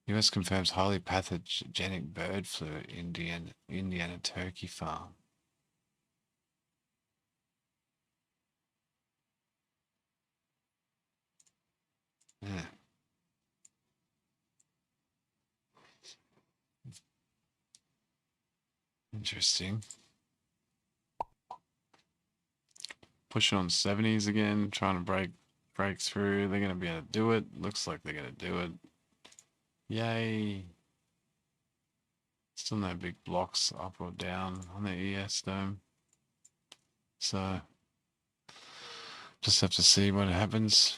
US confirms highly pathogenic bird flu at Indiana turkey farm. Yeah. Interesting. Pushing on 70s again, trying to break through. They're going to be able to do it. Looks like they're going to do it. Yay. Still no big blocks up or down on the ES dome. So just have to see what happens.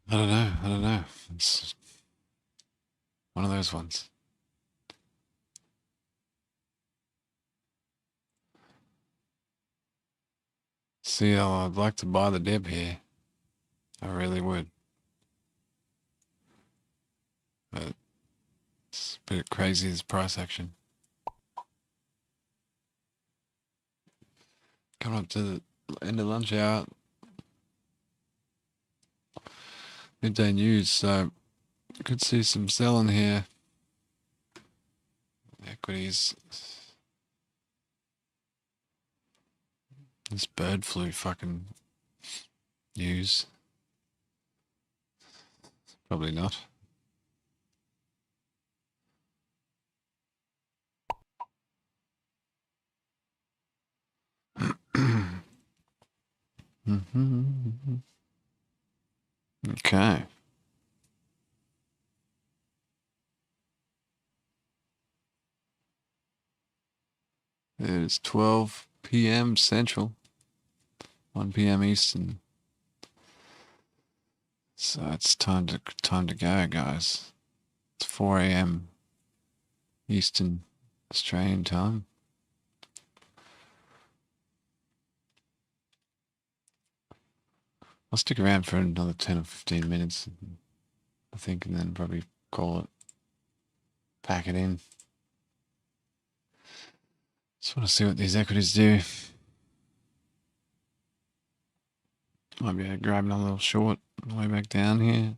I don't know. It's one of those ones. See, I'd like to buy the dip here. I really would. But it's a bit crazy, this price action. Coming up to the end of lunch hour. Midday news, so could see some selling here. Equities. This bird flu fucking news. Probably not. Okay. It is 12 p.m. Central, 1 p.m. Eastern. So it's time to go, guys. It's 4 a.m. Eastern Australian time. I'll stick around for another 10 or 15 minutes, I think, and then probably call it. Pack it in. Just want to see what these equities do. Might be able to grab another little short on the way back down here.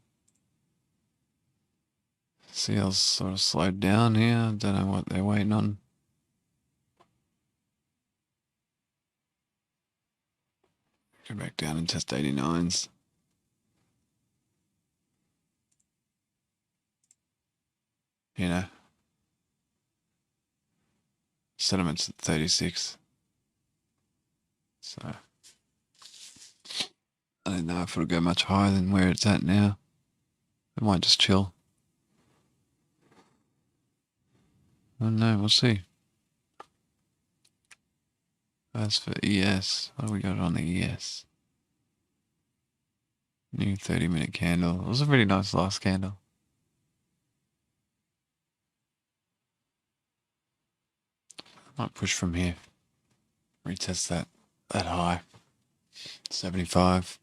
CL's sort of slowed down here. Don't know what they're waiting on. Go back down and test 89s. You know. Settlement's at 36. So I don't know if it'll go much higher than where it's at now. It might just chill. I don't know, we'll see. As for ES, what do we got on the ES? New 30-minute candle. It was a really nice last candle. Might push from here. Retest that high. 75.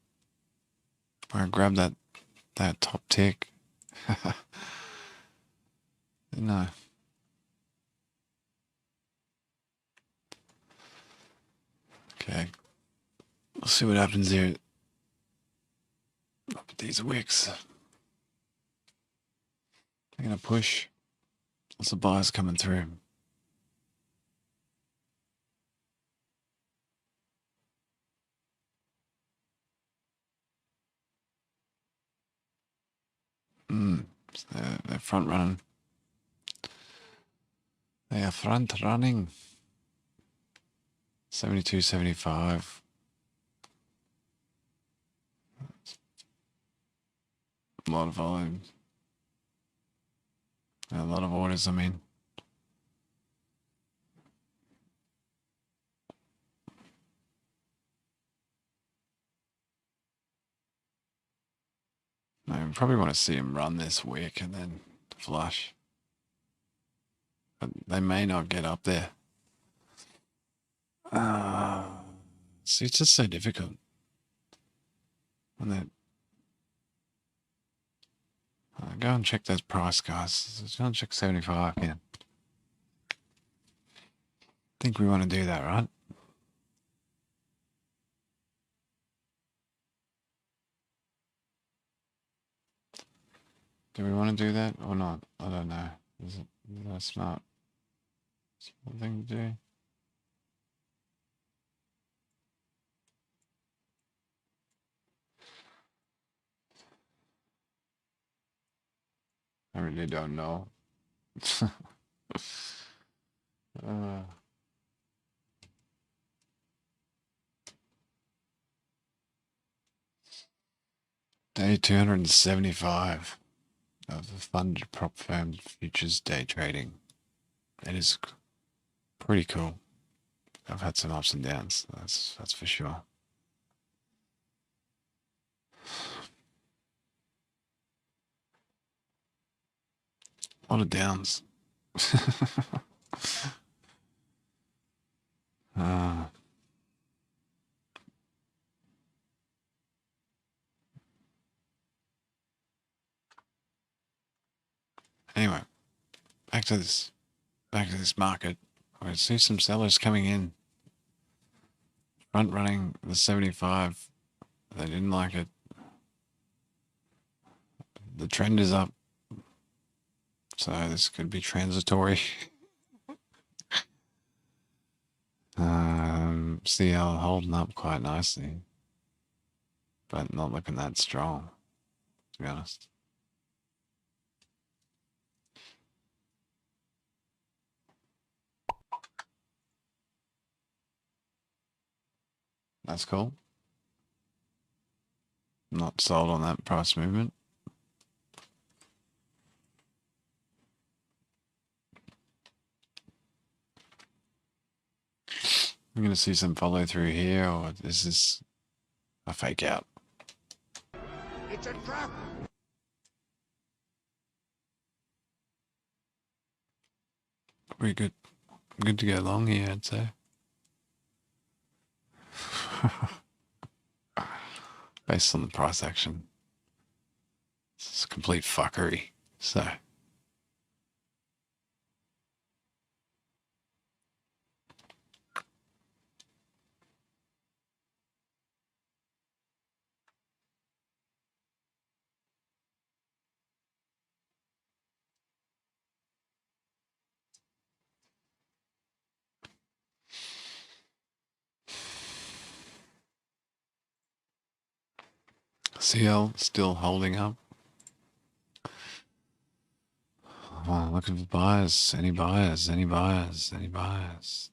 I grab that top tick. No. Okay. We'll see what happens here. Up at these wicks. They're gonna push. Lots of buyers coming through. So they're front running. They are front running. 72, 75. A lot of volume. A lot of orders, I mean. I probably want to see him run this wick and then flush. But they may not get up there. See, it's just so difficult. When they go and check those price, guys. Let's go and check 75 again. I think we want to do that, right? Do we want to do that or not? I don't know. Is that smart? Smart thing to do? I really don't know. Day 275 of the funded prop firm futures day trading. It is pretty cool. I've had some ups and downs. That's for sure. A lot of downs. Anyway, back to this market. I see some sellers coming in, front running the 75. They didn't like it. The trend is up, so this could be transitory. CL holding up quite nicely, but not looking that strong, to be honest. That's cool. Not sold on that price movement. I'm going to see some follow through here, or is this a fake out? It's a trap! Pretty good. Good to go long here, I'd say. Based on the price action. It's complete fuckery. So. CL still holding up. Oh, looking for buyers. Any buyers? Any buyers? Any buyers?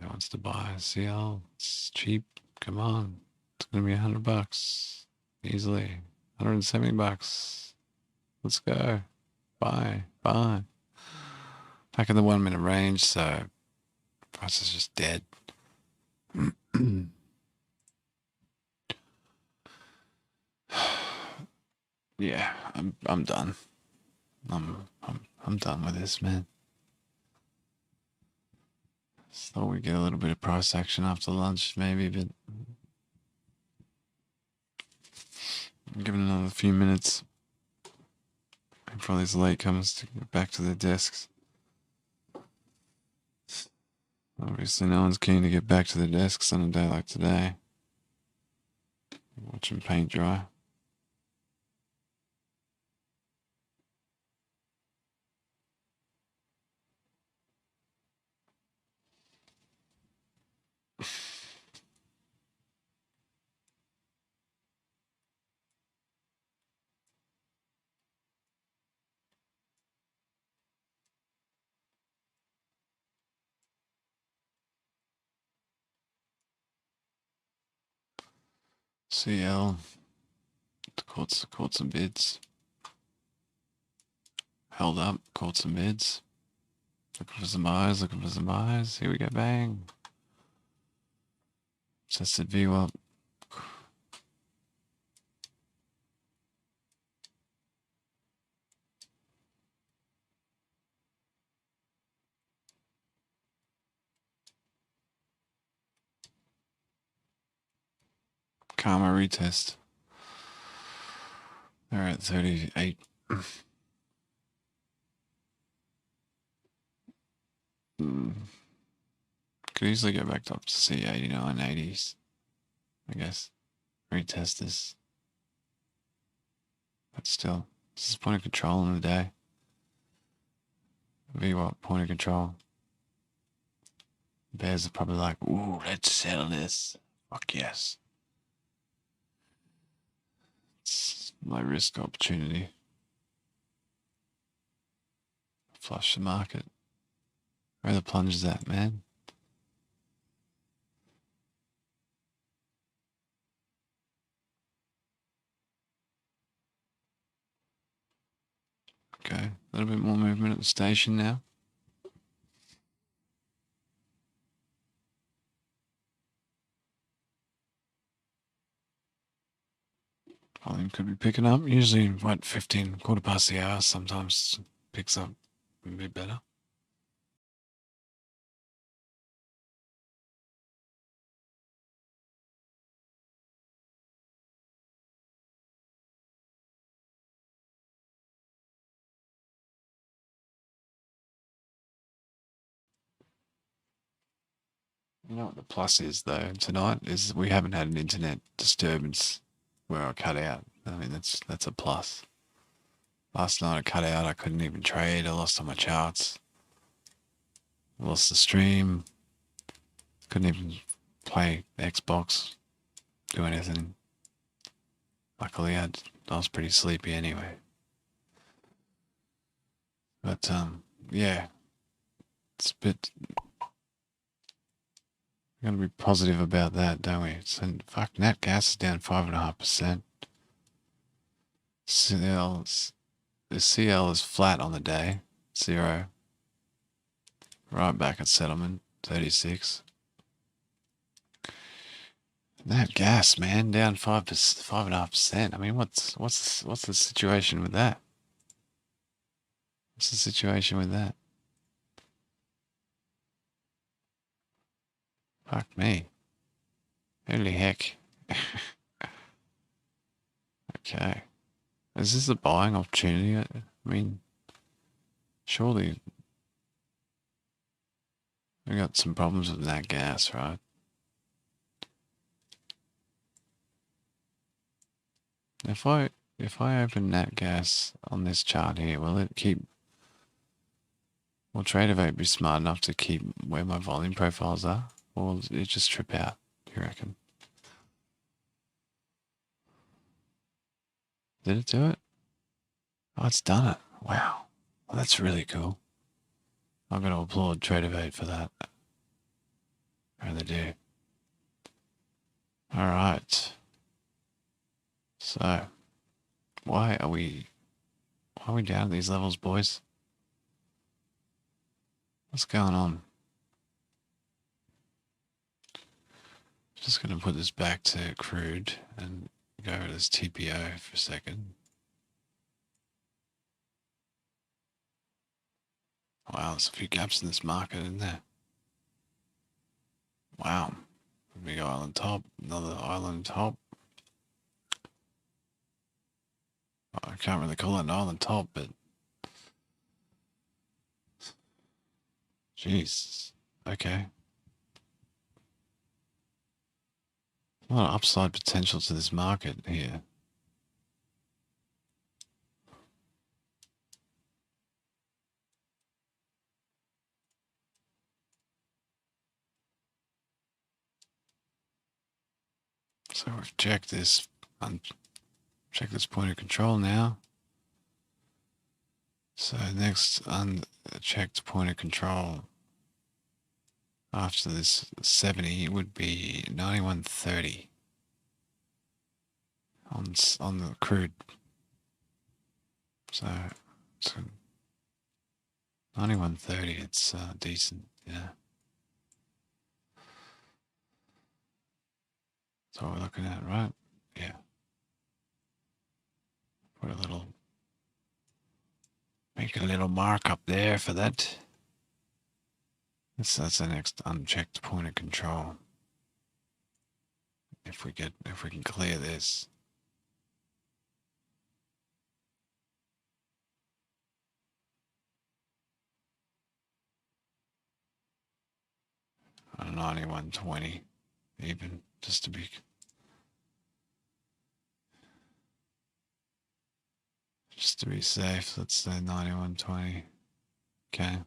Who wants to buy CL? It's cheap. Come on. It's gonna be $100 easily. $170. Let's go. Buy. Buy. Back in the 1 minute range, so price is just dead. Yeah, I'm done. I'm done with this, man. Thought we'd get a little bit of price action after lunch, maybe, but give it another few minutes. Wait for all these latecomers to get back to their desks. Obviously, no one's keen to get back to their desks on a day like today. Watching paint dry. CL. Caught some bids. Held up, caught some bids. Looking for some buys, looking for some buys. Here we go, bang. Tested view up. Karma retest. They're at 38. Could easily go back up to see 89, 80s. I guess. Retest this. But still, this is point of control in the day. VWAP, point of control. Bears are probably like, ooh, let's sell this. Fuck yes. It's my risk opportunity. Flush the market. Where are the plunges at, man? Okay, a little bit more movement at the station now. Volume could be picking up. Usually, what, 15, quarter past the hour, sometimes picks up a bit better. You know what the plus is, though, tonight, is we haven't had an internet disturbance where I cut out. I mean, that's a plus. Last night I cut out, I couldn't even trade, I lost all my charts. I lost the stream. Couldn't even play Xbox, do anything. Luckily, I was pretty sleepy anyway. But, yeah. It's a bit... We're going to be positive about that, don't we? So, fuck, nat gas is down 5.5%. The CL is flat on the day, 0. Right back at settlement, 36. Nat gas, man, down 5.5%. I mean, what's the situation with that? What's the situation with that? Fuck me. Holy heck. Okay. Is this a buying opportunity? I mean, surely we got some problems with nat gas, right? If I open nat gas on this chart here, will Tradeovate be smart enough to keep where my volume profiles are? Or will it just trip out, you reckon? Did it do it? Oh, it's done it. Wow. Well, that's really cool. I'm going to applaud Tradeovate for that. I really do. All right. So, why are we down at these levels, boys? What's going on? Just going to put this back to crude and go over this TPO for a second. Wow, there's a few gaps in this market, isn't there? Wow. Big island top, another island top. I can't really call it an island top, but jeez. Okay. A lot of upside potential to this market here. So we've checked this, check this point of control now. So next unchecked point of control after this 70 would be 91.30 on the crude. So 91.30, it's decent, yeah. That's what we're looking at, right? Yeah. Put a little, make a little mark up there for that. That's the next unchecked point of control. If we can clear this. On 91.20 even, just to be safe, let's say 91.20. Okay.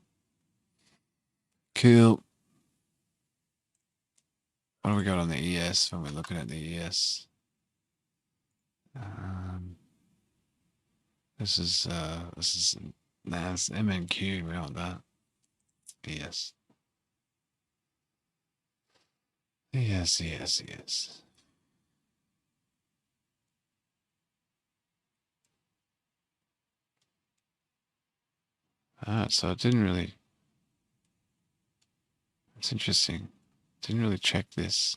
Cool. What do we got on the ES when we're looking at the ES? This is it's MNQ, we don't want that. ES. Yes. Alright, so it didn't really, it's interesting. Didn't really check this.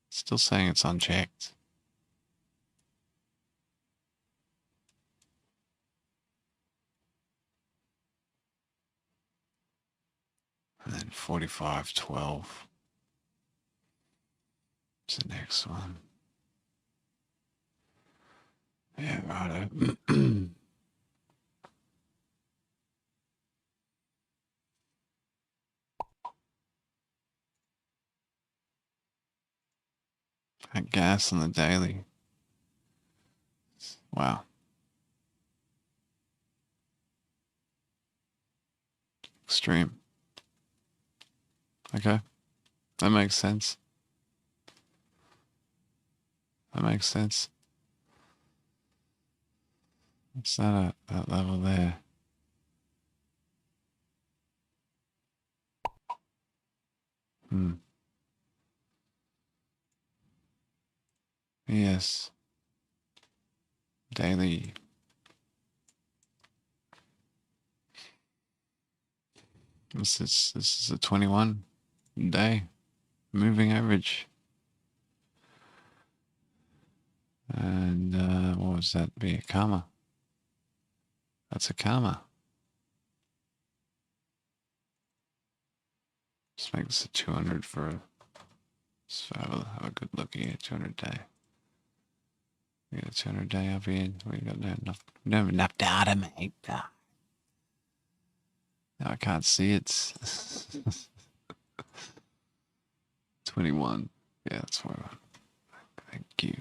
It's still saying it's unchecked. And then 45.12. What's the next one? Yeah, righto. That gas on the daily. Wow. Extreme. Okay. That makes sense. What's that at that level there? Yes. Daily. This is a 21 day moving average. And what was that? Be a karma. That's a karma. Let's make this a 200 for. Let's have a good look here. 200 day. We got a 200 day up here. We got no enough data, mate. No, I can't see it. 21. Yeah, that's what I want. Thank you.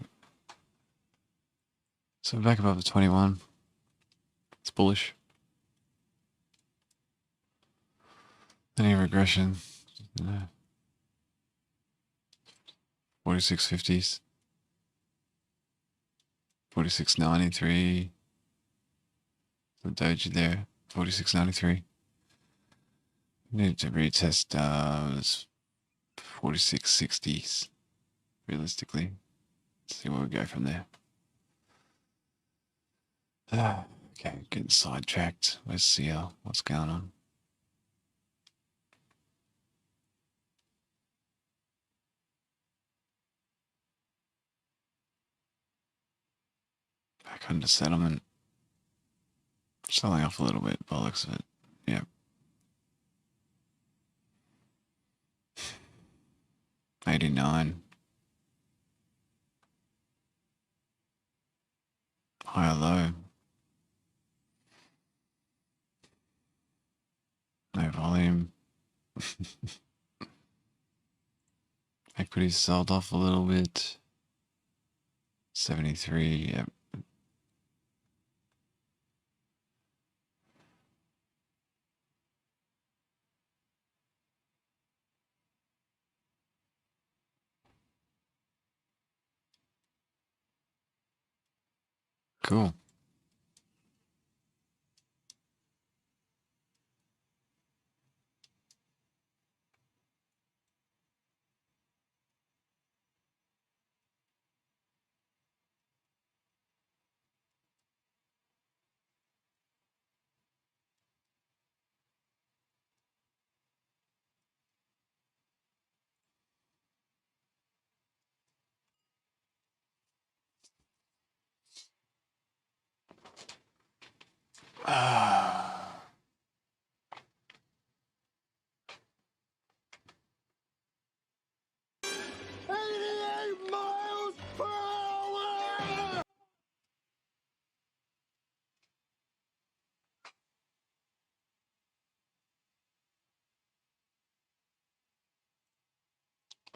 So back above the 21. It's bullish. Any regression? No. 46.50s. 46.93. The doji there. 46.93. Need to retest this 46.60s. Realistically. Let's see where we go from there. Okay, getting sidetracked. Let's see what's going on. Back under settlement. Selling off a little bit by the looks of it. Yep. 89. High or low? No volume. Equities sold off a little bit. 73, yep. Cool. Ah.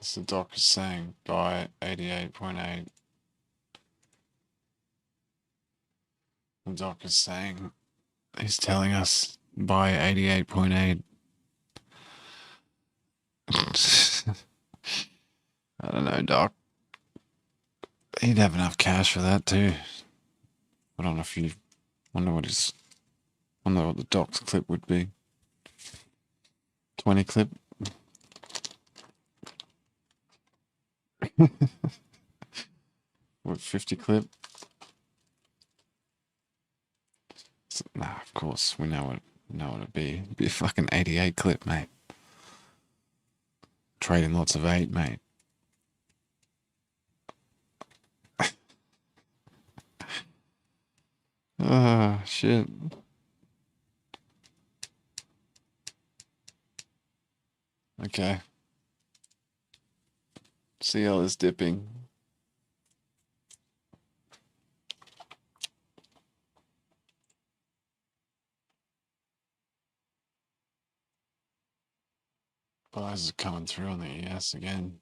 As the doc is saying, buy 88.8. The doc is saying, he's telling us buy 88.8. I don't know, doc. He'd have enough cash for that too. I don't know if you wonder what the doc's clip would be. 20 clip. What, 50 clip? Nah, of course, we know what it'd be. It'd be a fucking 88 clip, mate. Trading lots of 8, mate. Ah, shit. Okay. CL is dipping. Buys are coming through on the ES again.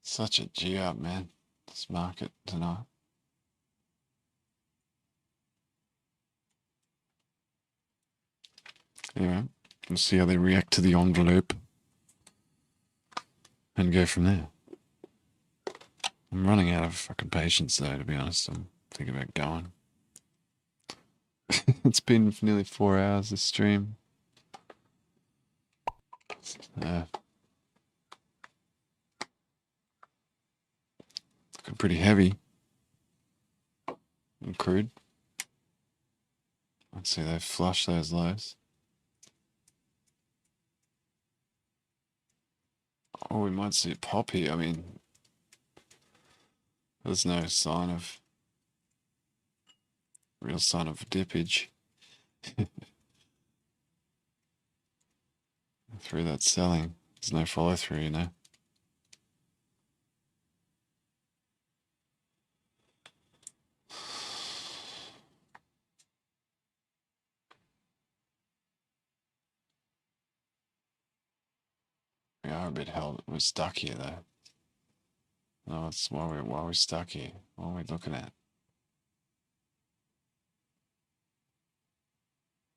Such a G up, man. This market tonight. Anyway, we'll see how they react to the envelope and go from there. I'm running out of fucking patience though, to be honest. I'm thinking about going. It's been nearly 4 hours this stream. Looking pretty heavy and crude. Let's see, they've flushed those lows. Oh, we might see a pop here. I mean, there's no sign of, real sign of dippage. Through that selling. There's no follow through, you know. We are a bit held. We're stuck here though. No, that's why we're stuck here. What are we looking at?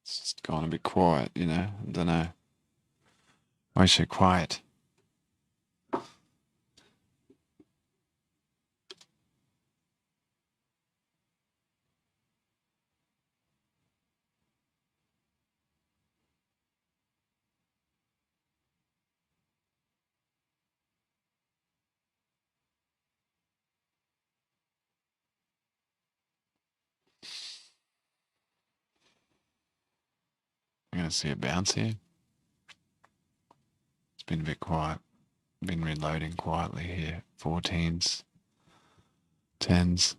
It's just gone a bit quiet, you know. I don't know. Why so quiet? I'm gonna see a bounce here. It's been a bit quiet. Been reloading quietly here. 14s, 10s.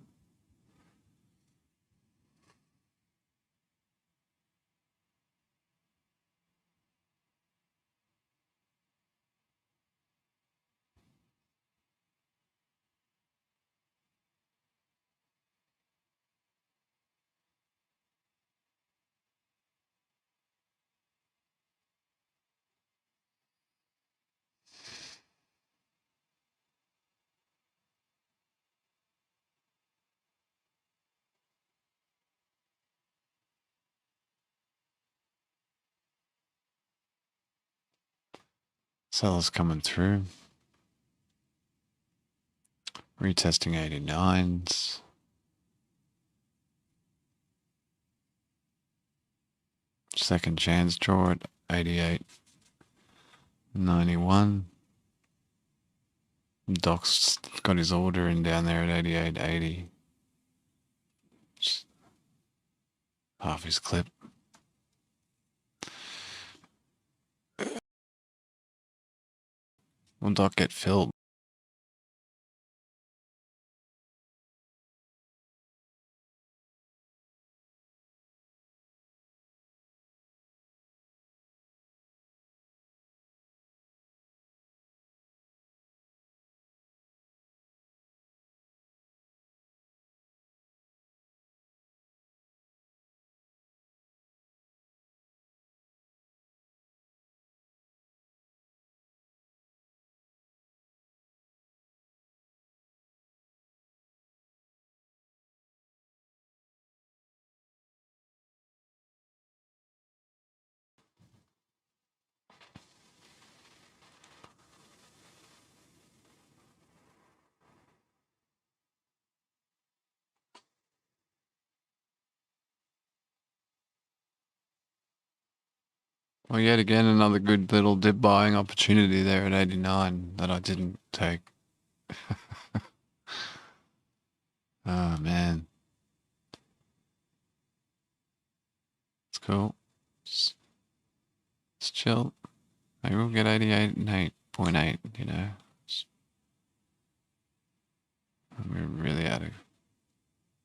Sellers coming through. Retesting 89s. Second chance draw at 88.91. Doc's got his order in down there at 88.80. Just half his clip. Will Doc get filled? Well, yet again, another good little dip buying opportunity there at 89 that I didn't take. Oh, man. It's cool. It's chill. Maybe we'll get 88 and 8.8, you know. We really had to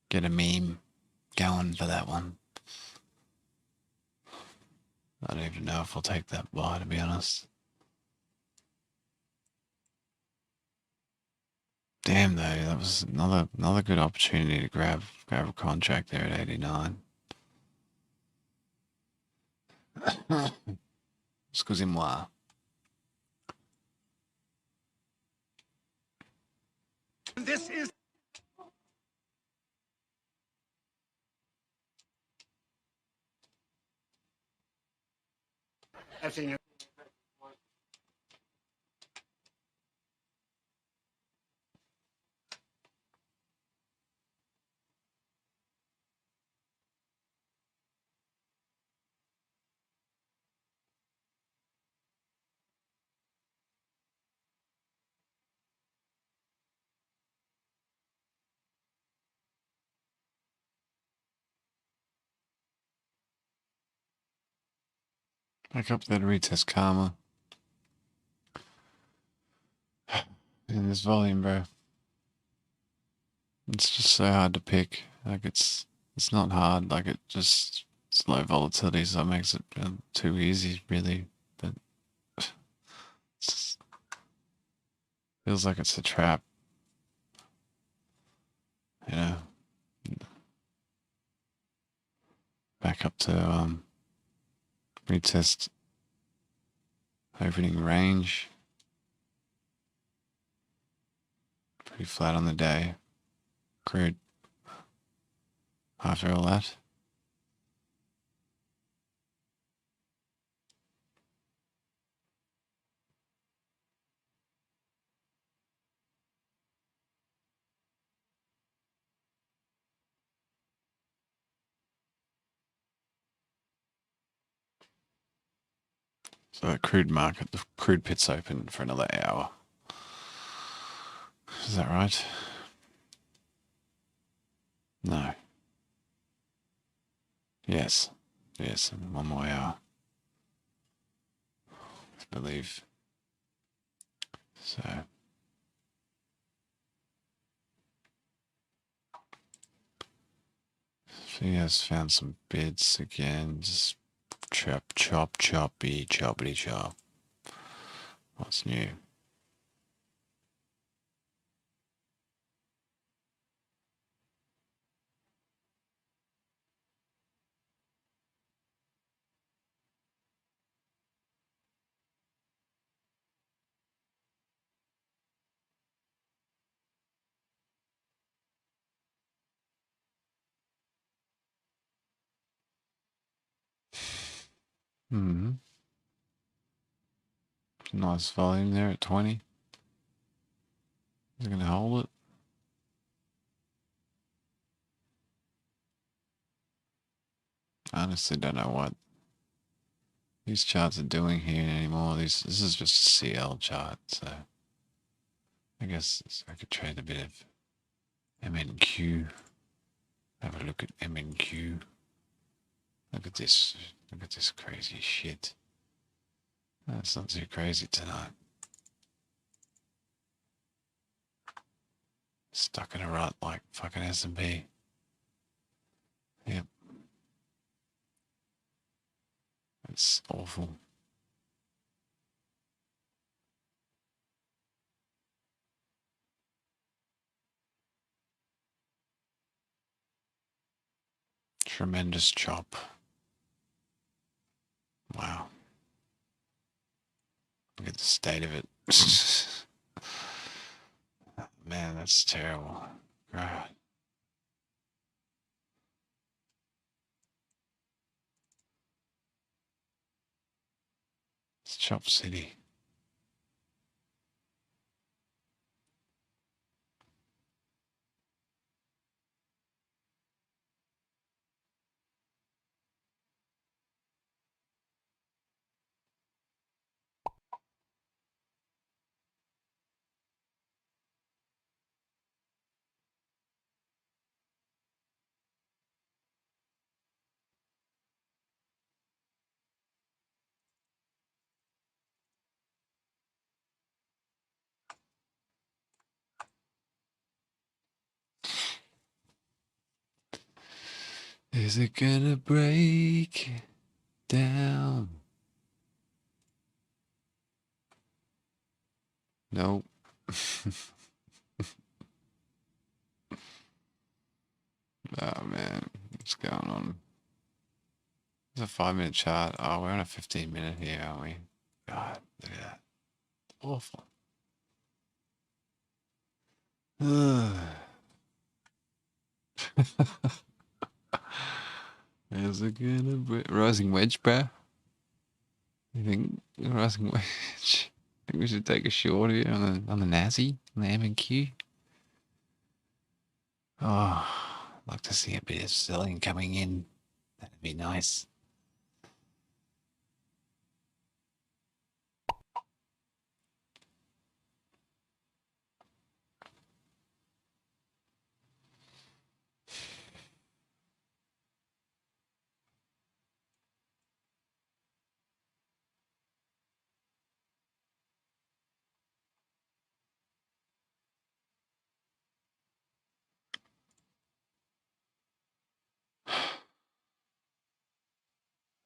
get a meme going for that one. I don't even know if I'll take that buy, to be honest. Damn, though, that was another good opportunity to grab a contract there at 89. Excusez-moi. This is. I've seen you. Back up there to retest Karma. In this volume, bro. It's just so hard to pick. Like, it's not hard. Like, it's low volatility, so it makes it too easy, really. But it feels like it's a trap. You know? Back up to retest opening range. Pretty flat on the day. Crude. After all that. So the crude market, the crude pit's open for another hour. Is that right? No. Yes. Yes, one more hour. I believe. So. She has found some bids again. Just choppity chop. What's new? Nice volume there at 20. Is it going to hold it? I honestly don't know what these charts are doing here anymore. This is just a CL chart, so I guess I could trade a bit of MNQ. Have a look at MNQ. Look at this. Look at this crazy shit. That's not too crazy tonight. Stuck in a rut like fucking S&P. Yep. It's awful. Tremendous chop. Wow. Look at the state of it. Man, that's terrible. God. It's Chop City. Is it gonna break down? Nope. Oh man, what's going on? It's a 5-minute chart. Oh, we're on a 15-minute here, aren't we? God, look at that. Awful. Is it gonna break? Rising wedge, bruh? You think rising wedge? Think we should take a short here on the Nazi, on the M&Q? Oh, I'd like to see a bit of selling coming in. That'd be nice.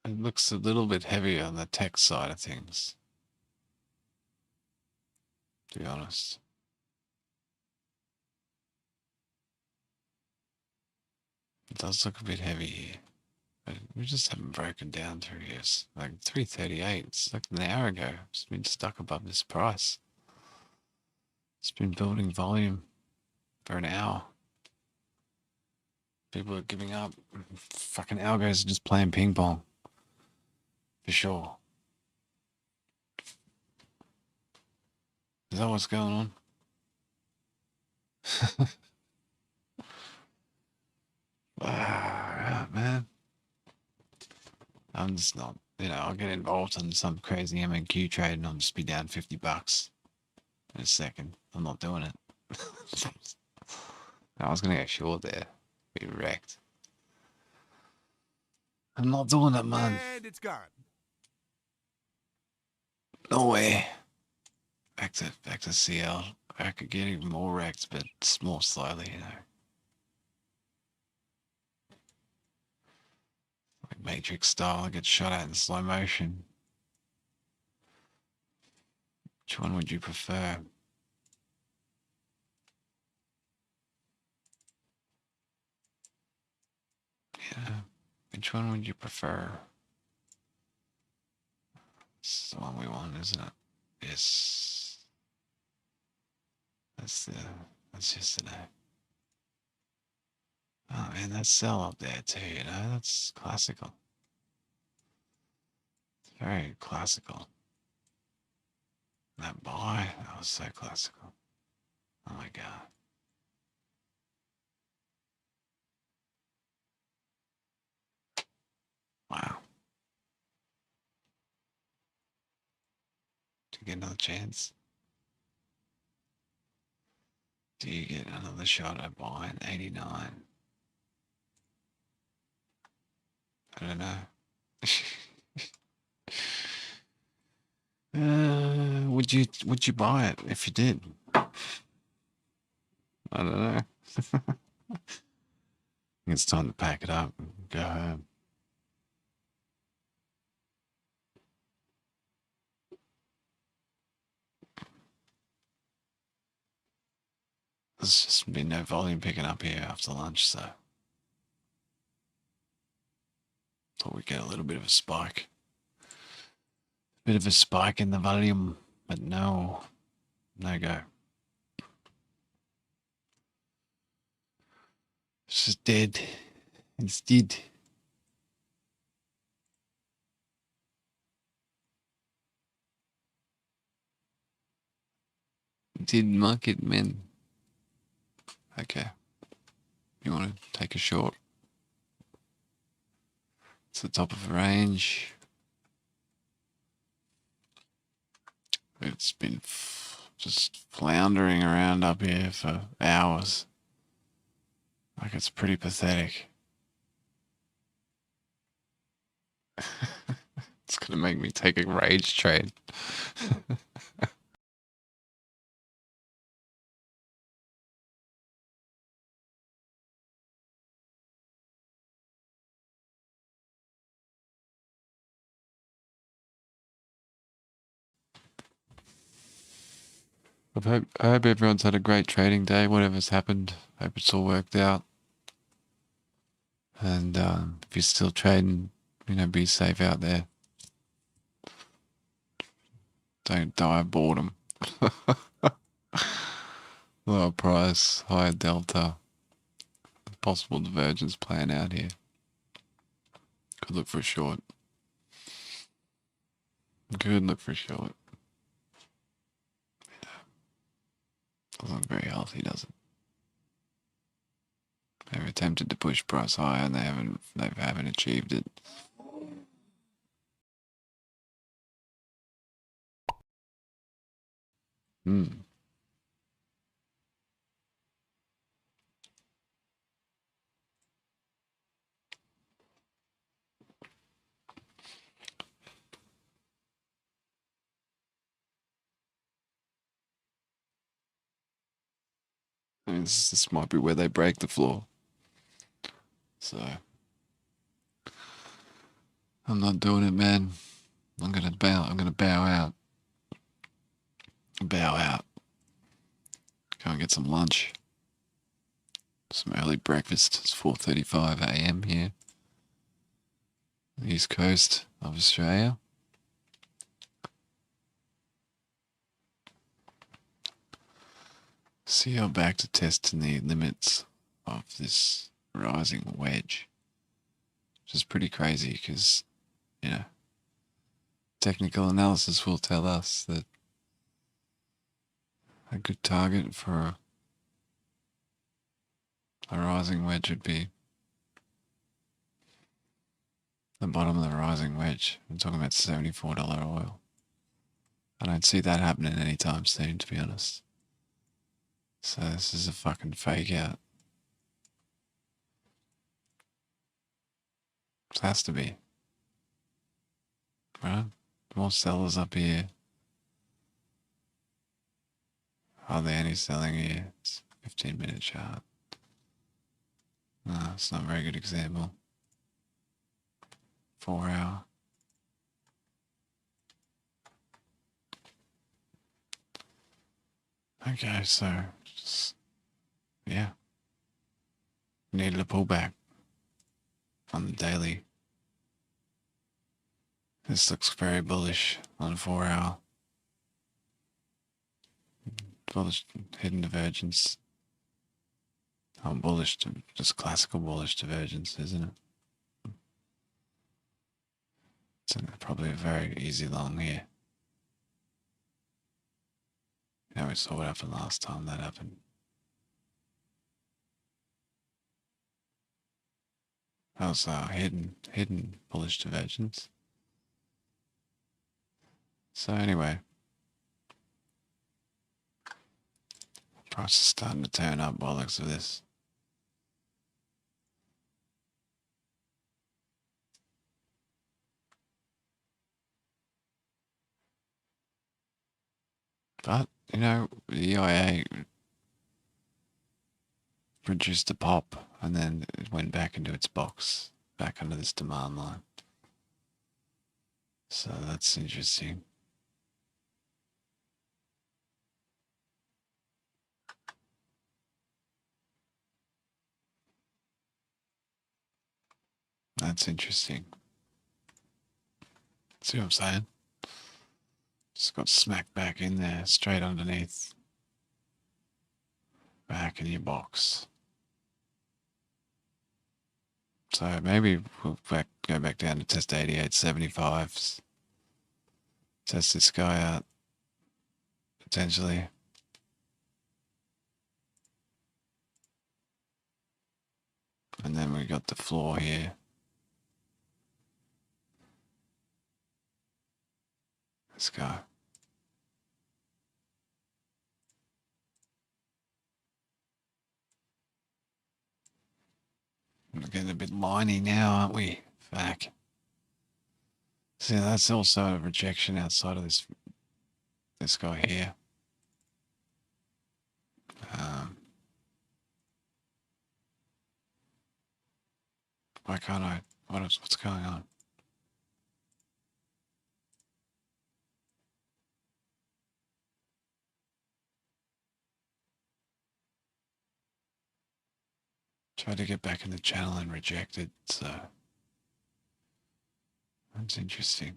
It looks a little bit heavier on the tech side of things, to be honest. It does look a bit heavy here. But we just haven't broken down through here. It's like 338. It's like an hour ago. It's been stuck above this price. It's been building volume for an hour. People are giving up. Fucking algos are just playing ping pong. For sure. Is that what's going on? Wow, man. I'm just not, I'll get involved in some crazy M&Q trade and I'll just be down $50 in a second. I'm not doing it. I was going to go short there. Be wrecked. I'm not doing it, man. And it's gone. No way. Back to CL. I could get even more wrecked, but it's more slowly, Like Matrix style, I get shot at in slow motion. Which one would you prefer? Yeah. Which one would you prefer? This is the one we want, isn't it? Yes. That's yesterday. Oh man, that cell up there too, that's classical. It's very classical. That buy, that was so classical. Oh my god. Wow. Do you get another chance? Do you get another shot at buying 89? I don't know. Would you buy it if you did? I don't know. It's time to pack it up and go home. There's just been no volume picking up here after lunch, so thought we'd get a little bit of a spike. Bit of a spike in the volume, but no go. It's just dead. It's dead. Dead market, man. Okay. You want to take a short? It's the top of the range. It's been just floundering around up here for hours. Like, it's pretty pathetic. It's gonna make me take a rage trade. I hope everyone's had a great trading day, whatever's happened. Hope it's all worked out. And if you're still trading, be safe out there. Don't die of boredom. Lower price, higher delta. Possible divergence playing out here. Could look for a short. Could look for a short. Doesn't look very healthy, does it? They've attempted to push price higher and they haven't achieved it. I mean, this might be where they break the floor. So I'm not doing it, man. I'm gonna bow out. Bow out. Go and get some lunch. Some early breakfast. It's 4:35 a.m. here. East coast of Australia. See how back to testing the limits of this rising wedge. Which is pretty crazy because, technical analysis will tell us that a good target for a rising wedge would be the bottom of the rising wedge. I'm talking about $74 oil. I don't see that happening anytime soon, to be honest. So this is a fucking fake out. It has to be. Right? More sellers up here. Hardly any selling here. It's 15-minute chart. No, it's not a very good example. 4 hour. Okay, so just, yeah. Needed a pullback on the daily. This looks very bullish on 4 hour. Bullish hidden divergence. Oh, bullish, just classical bullish divergence, isn't it? It's probably a very easy long here. Yeah, we saw what happened last time that happened. That was hidden bullish divergence. So anyway, price is starting to turn up by the looks of this. But, you know, the EIA produced a pop and then it went back into its box, back under this demand line. So that's interesting. That's interesting. See what I'm saying? Just got smacked back in there, straight underneath. Back in your box. So maybe we'll go back down to test 88.75s. Test this guy out, potentially. And then we got the floor here. Let's go. We're getting a bit liney now, aren't we? Back. See, that's also a rejection outside of this guy here. Why can't I? What's going on? Tried to get back in the channel and rejected, so that's interesting.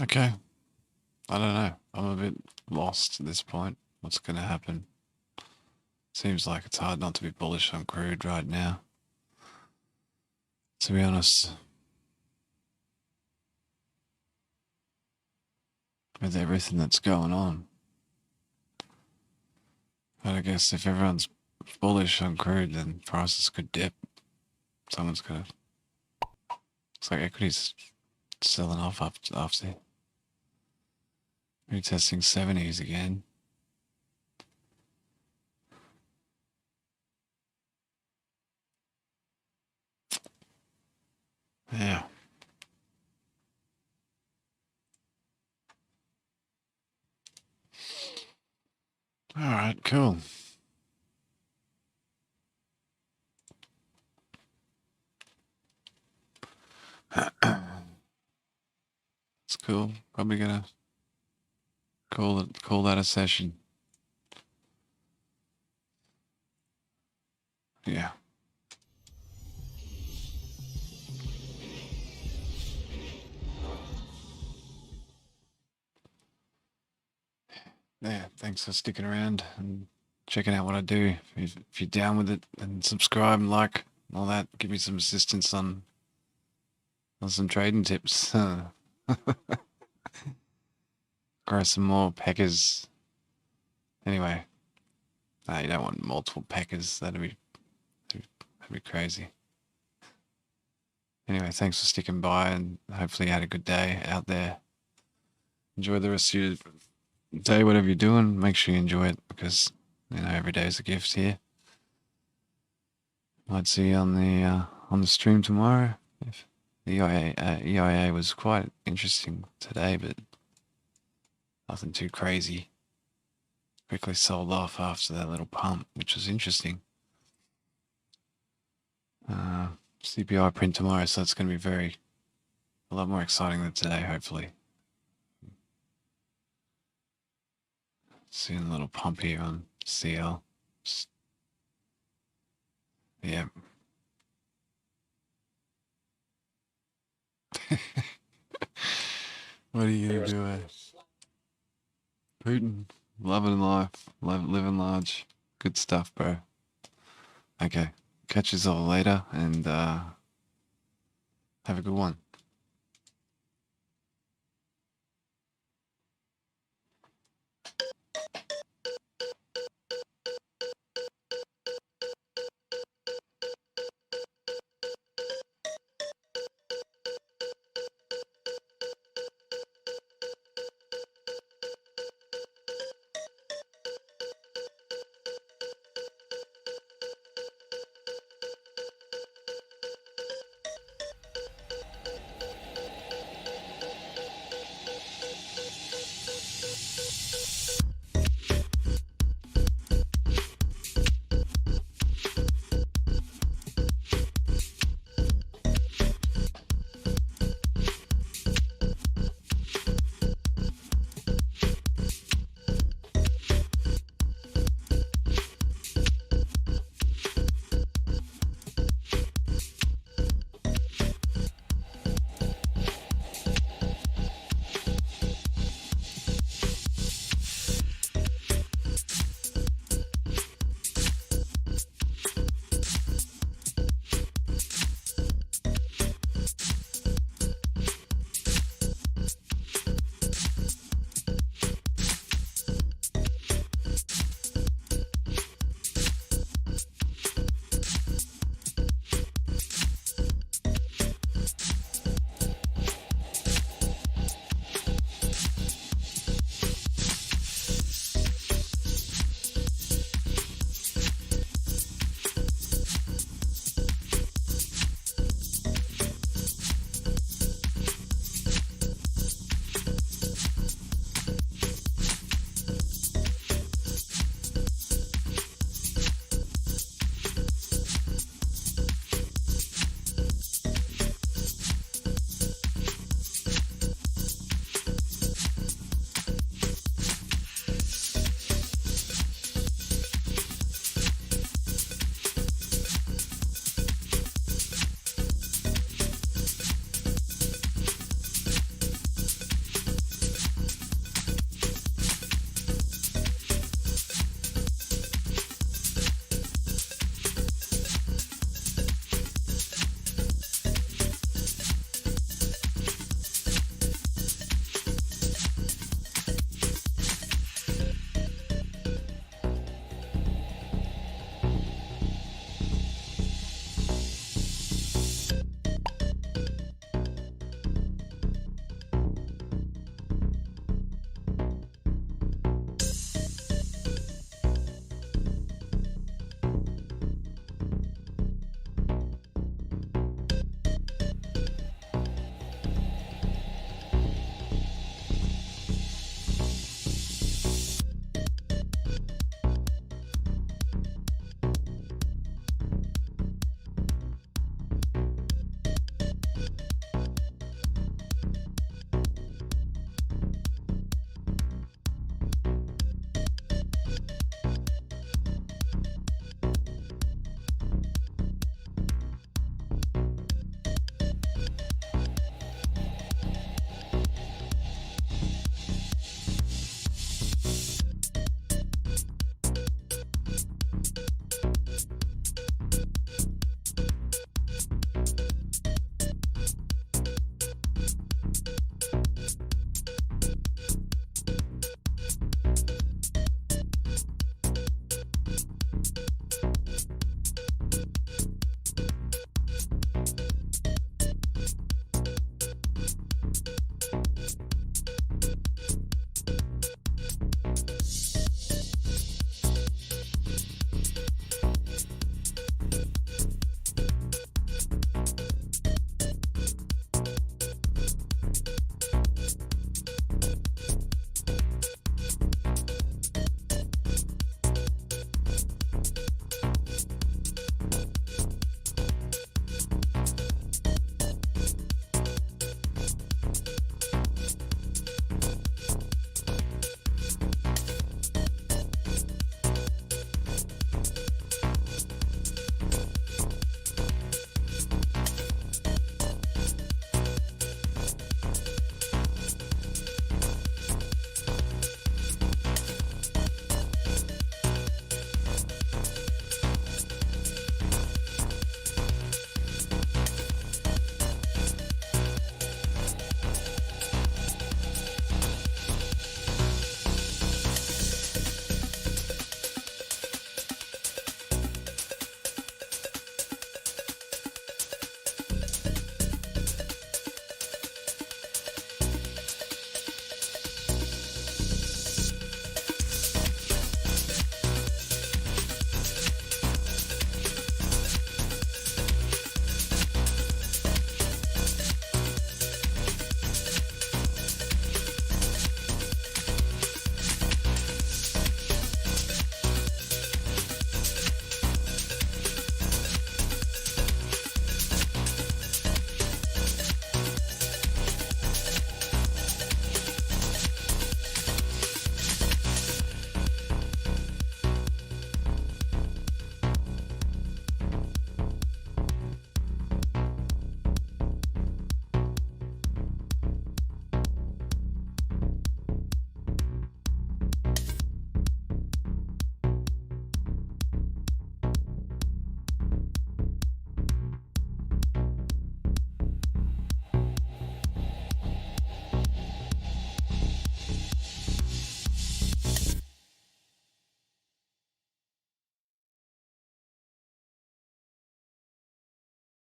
Okay. I don't know. I'm a bit lost at this point. What's going to happen? Seems like it's hard not to be bullish on crude right now. To be honest. With everything that's going on. But I guess if everyone's bullish on crude, then prices could dip. Someone's going to... Looks like equity's selling off after retesting 70s again. Yeah. All right, cool. It's cool. Probably gonna call that a session. Yeah. Yeah, thanks for sticking around and checking out what I do. If you're down with it, then subscribe and like and all that. Give me some assistance on some trading tips. Grow some more peckers. Anyway, no, you don't want multiple peckers. That'd be crazy. Anyway, thanks for sticking by and hopefully you had a good day out there. Enjoy the rest of your day, whatever you're doing. Make sure you enjoy it because, you know, every day is a gift here. Might see you on the stream tomorrow. If the EIA was quite interesting today, but nothing too crazy. Quickly sold off after that little pump, which was interesting. CPI print tomorrow, so it's going to be a lot more exciting than today, hopefully. Seeing a little pump here on CL. Yeah. What are you going to do? Putin, loving life, living large. Good stuff, bro. Okay, catch us all later and have a good one.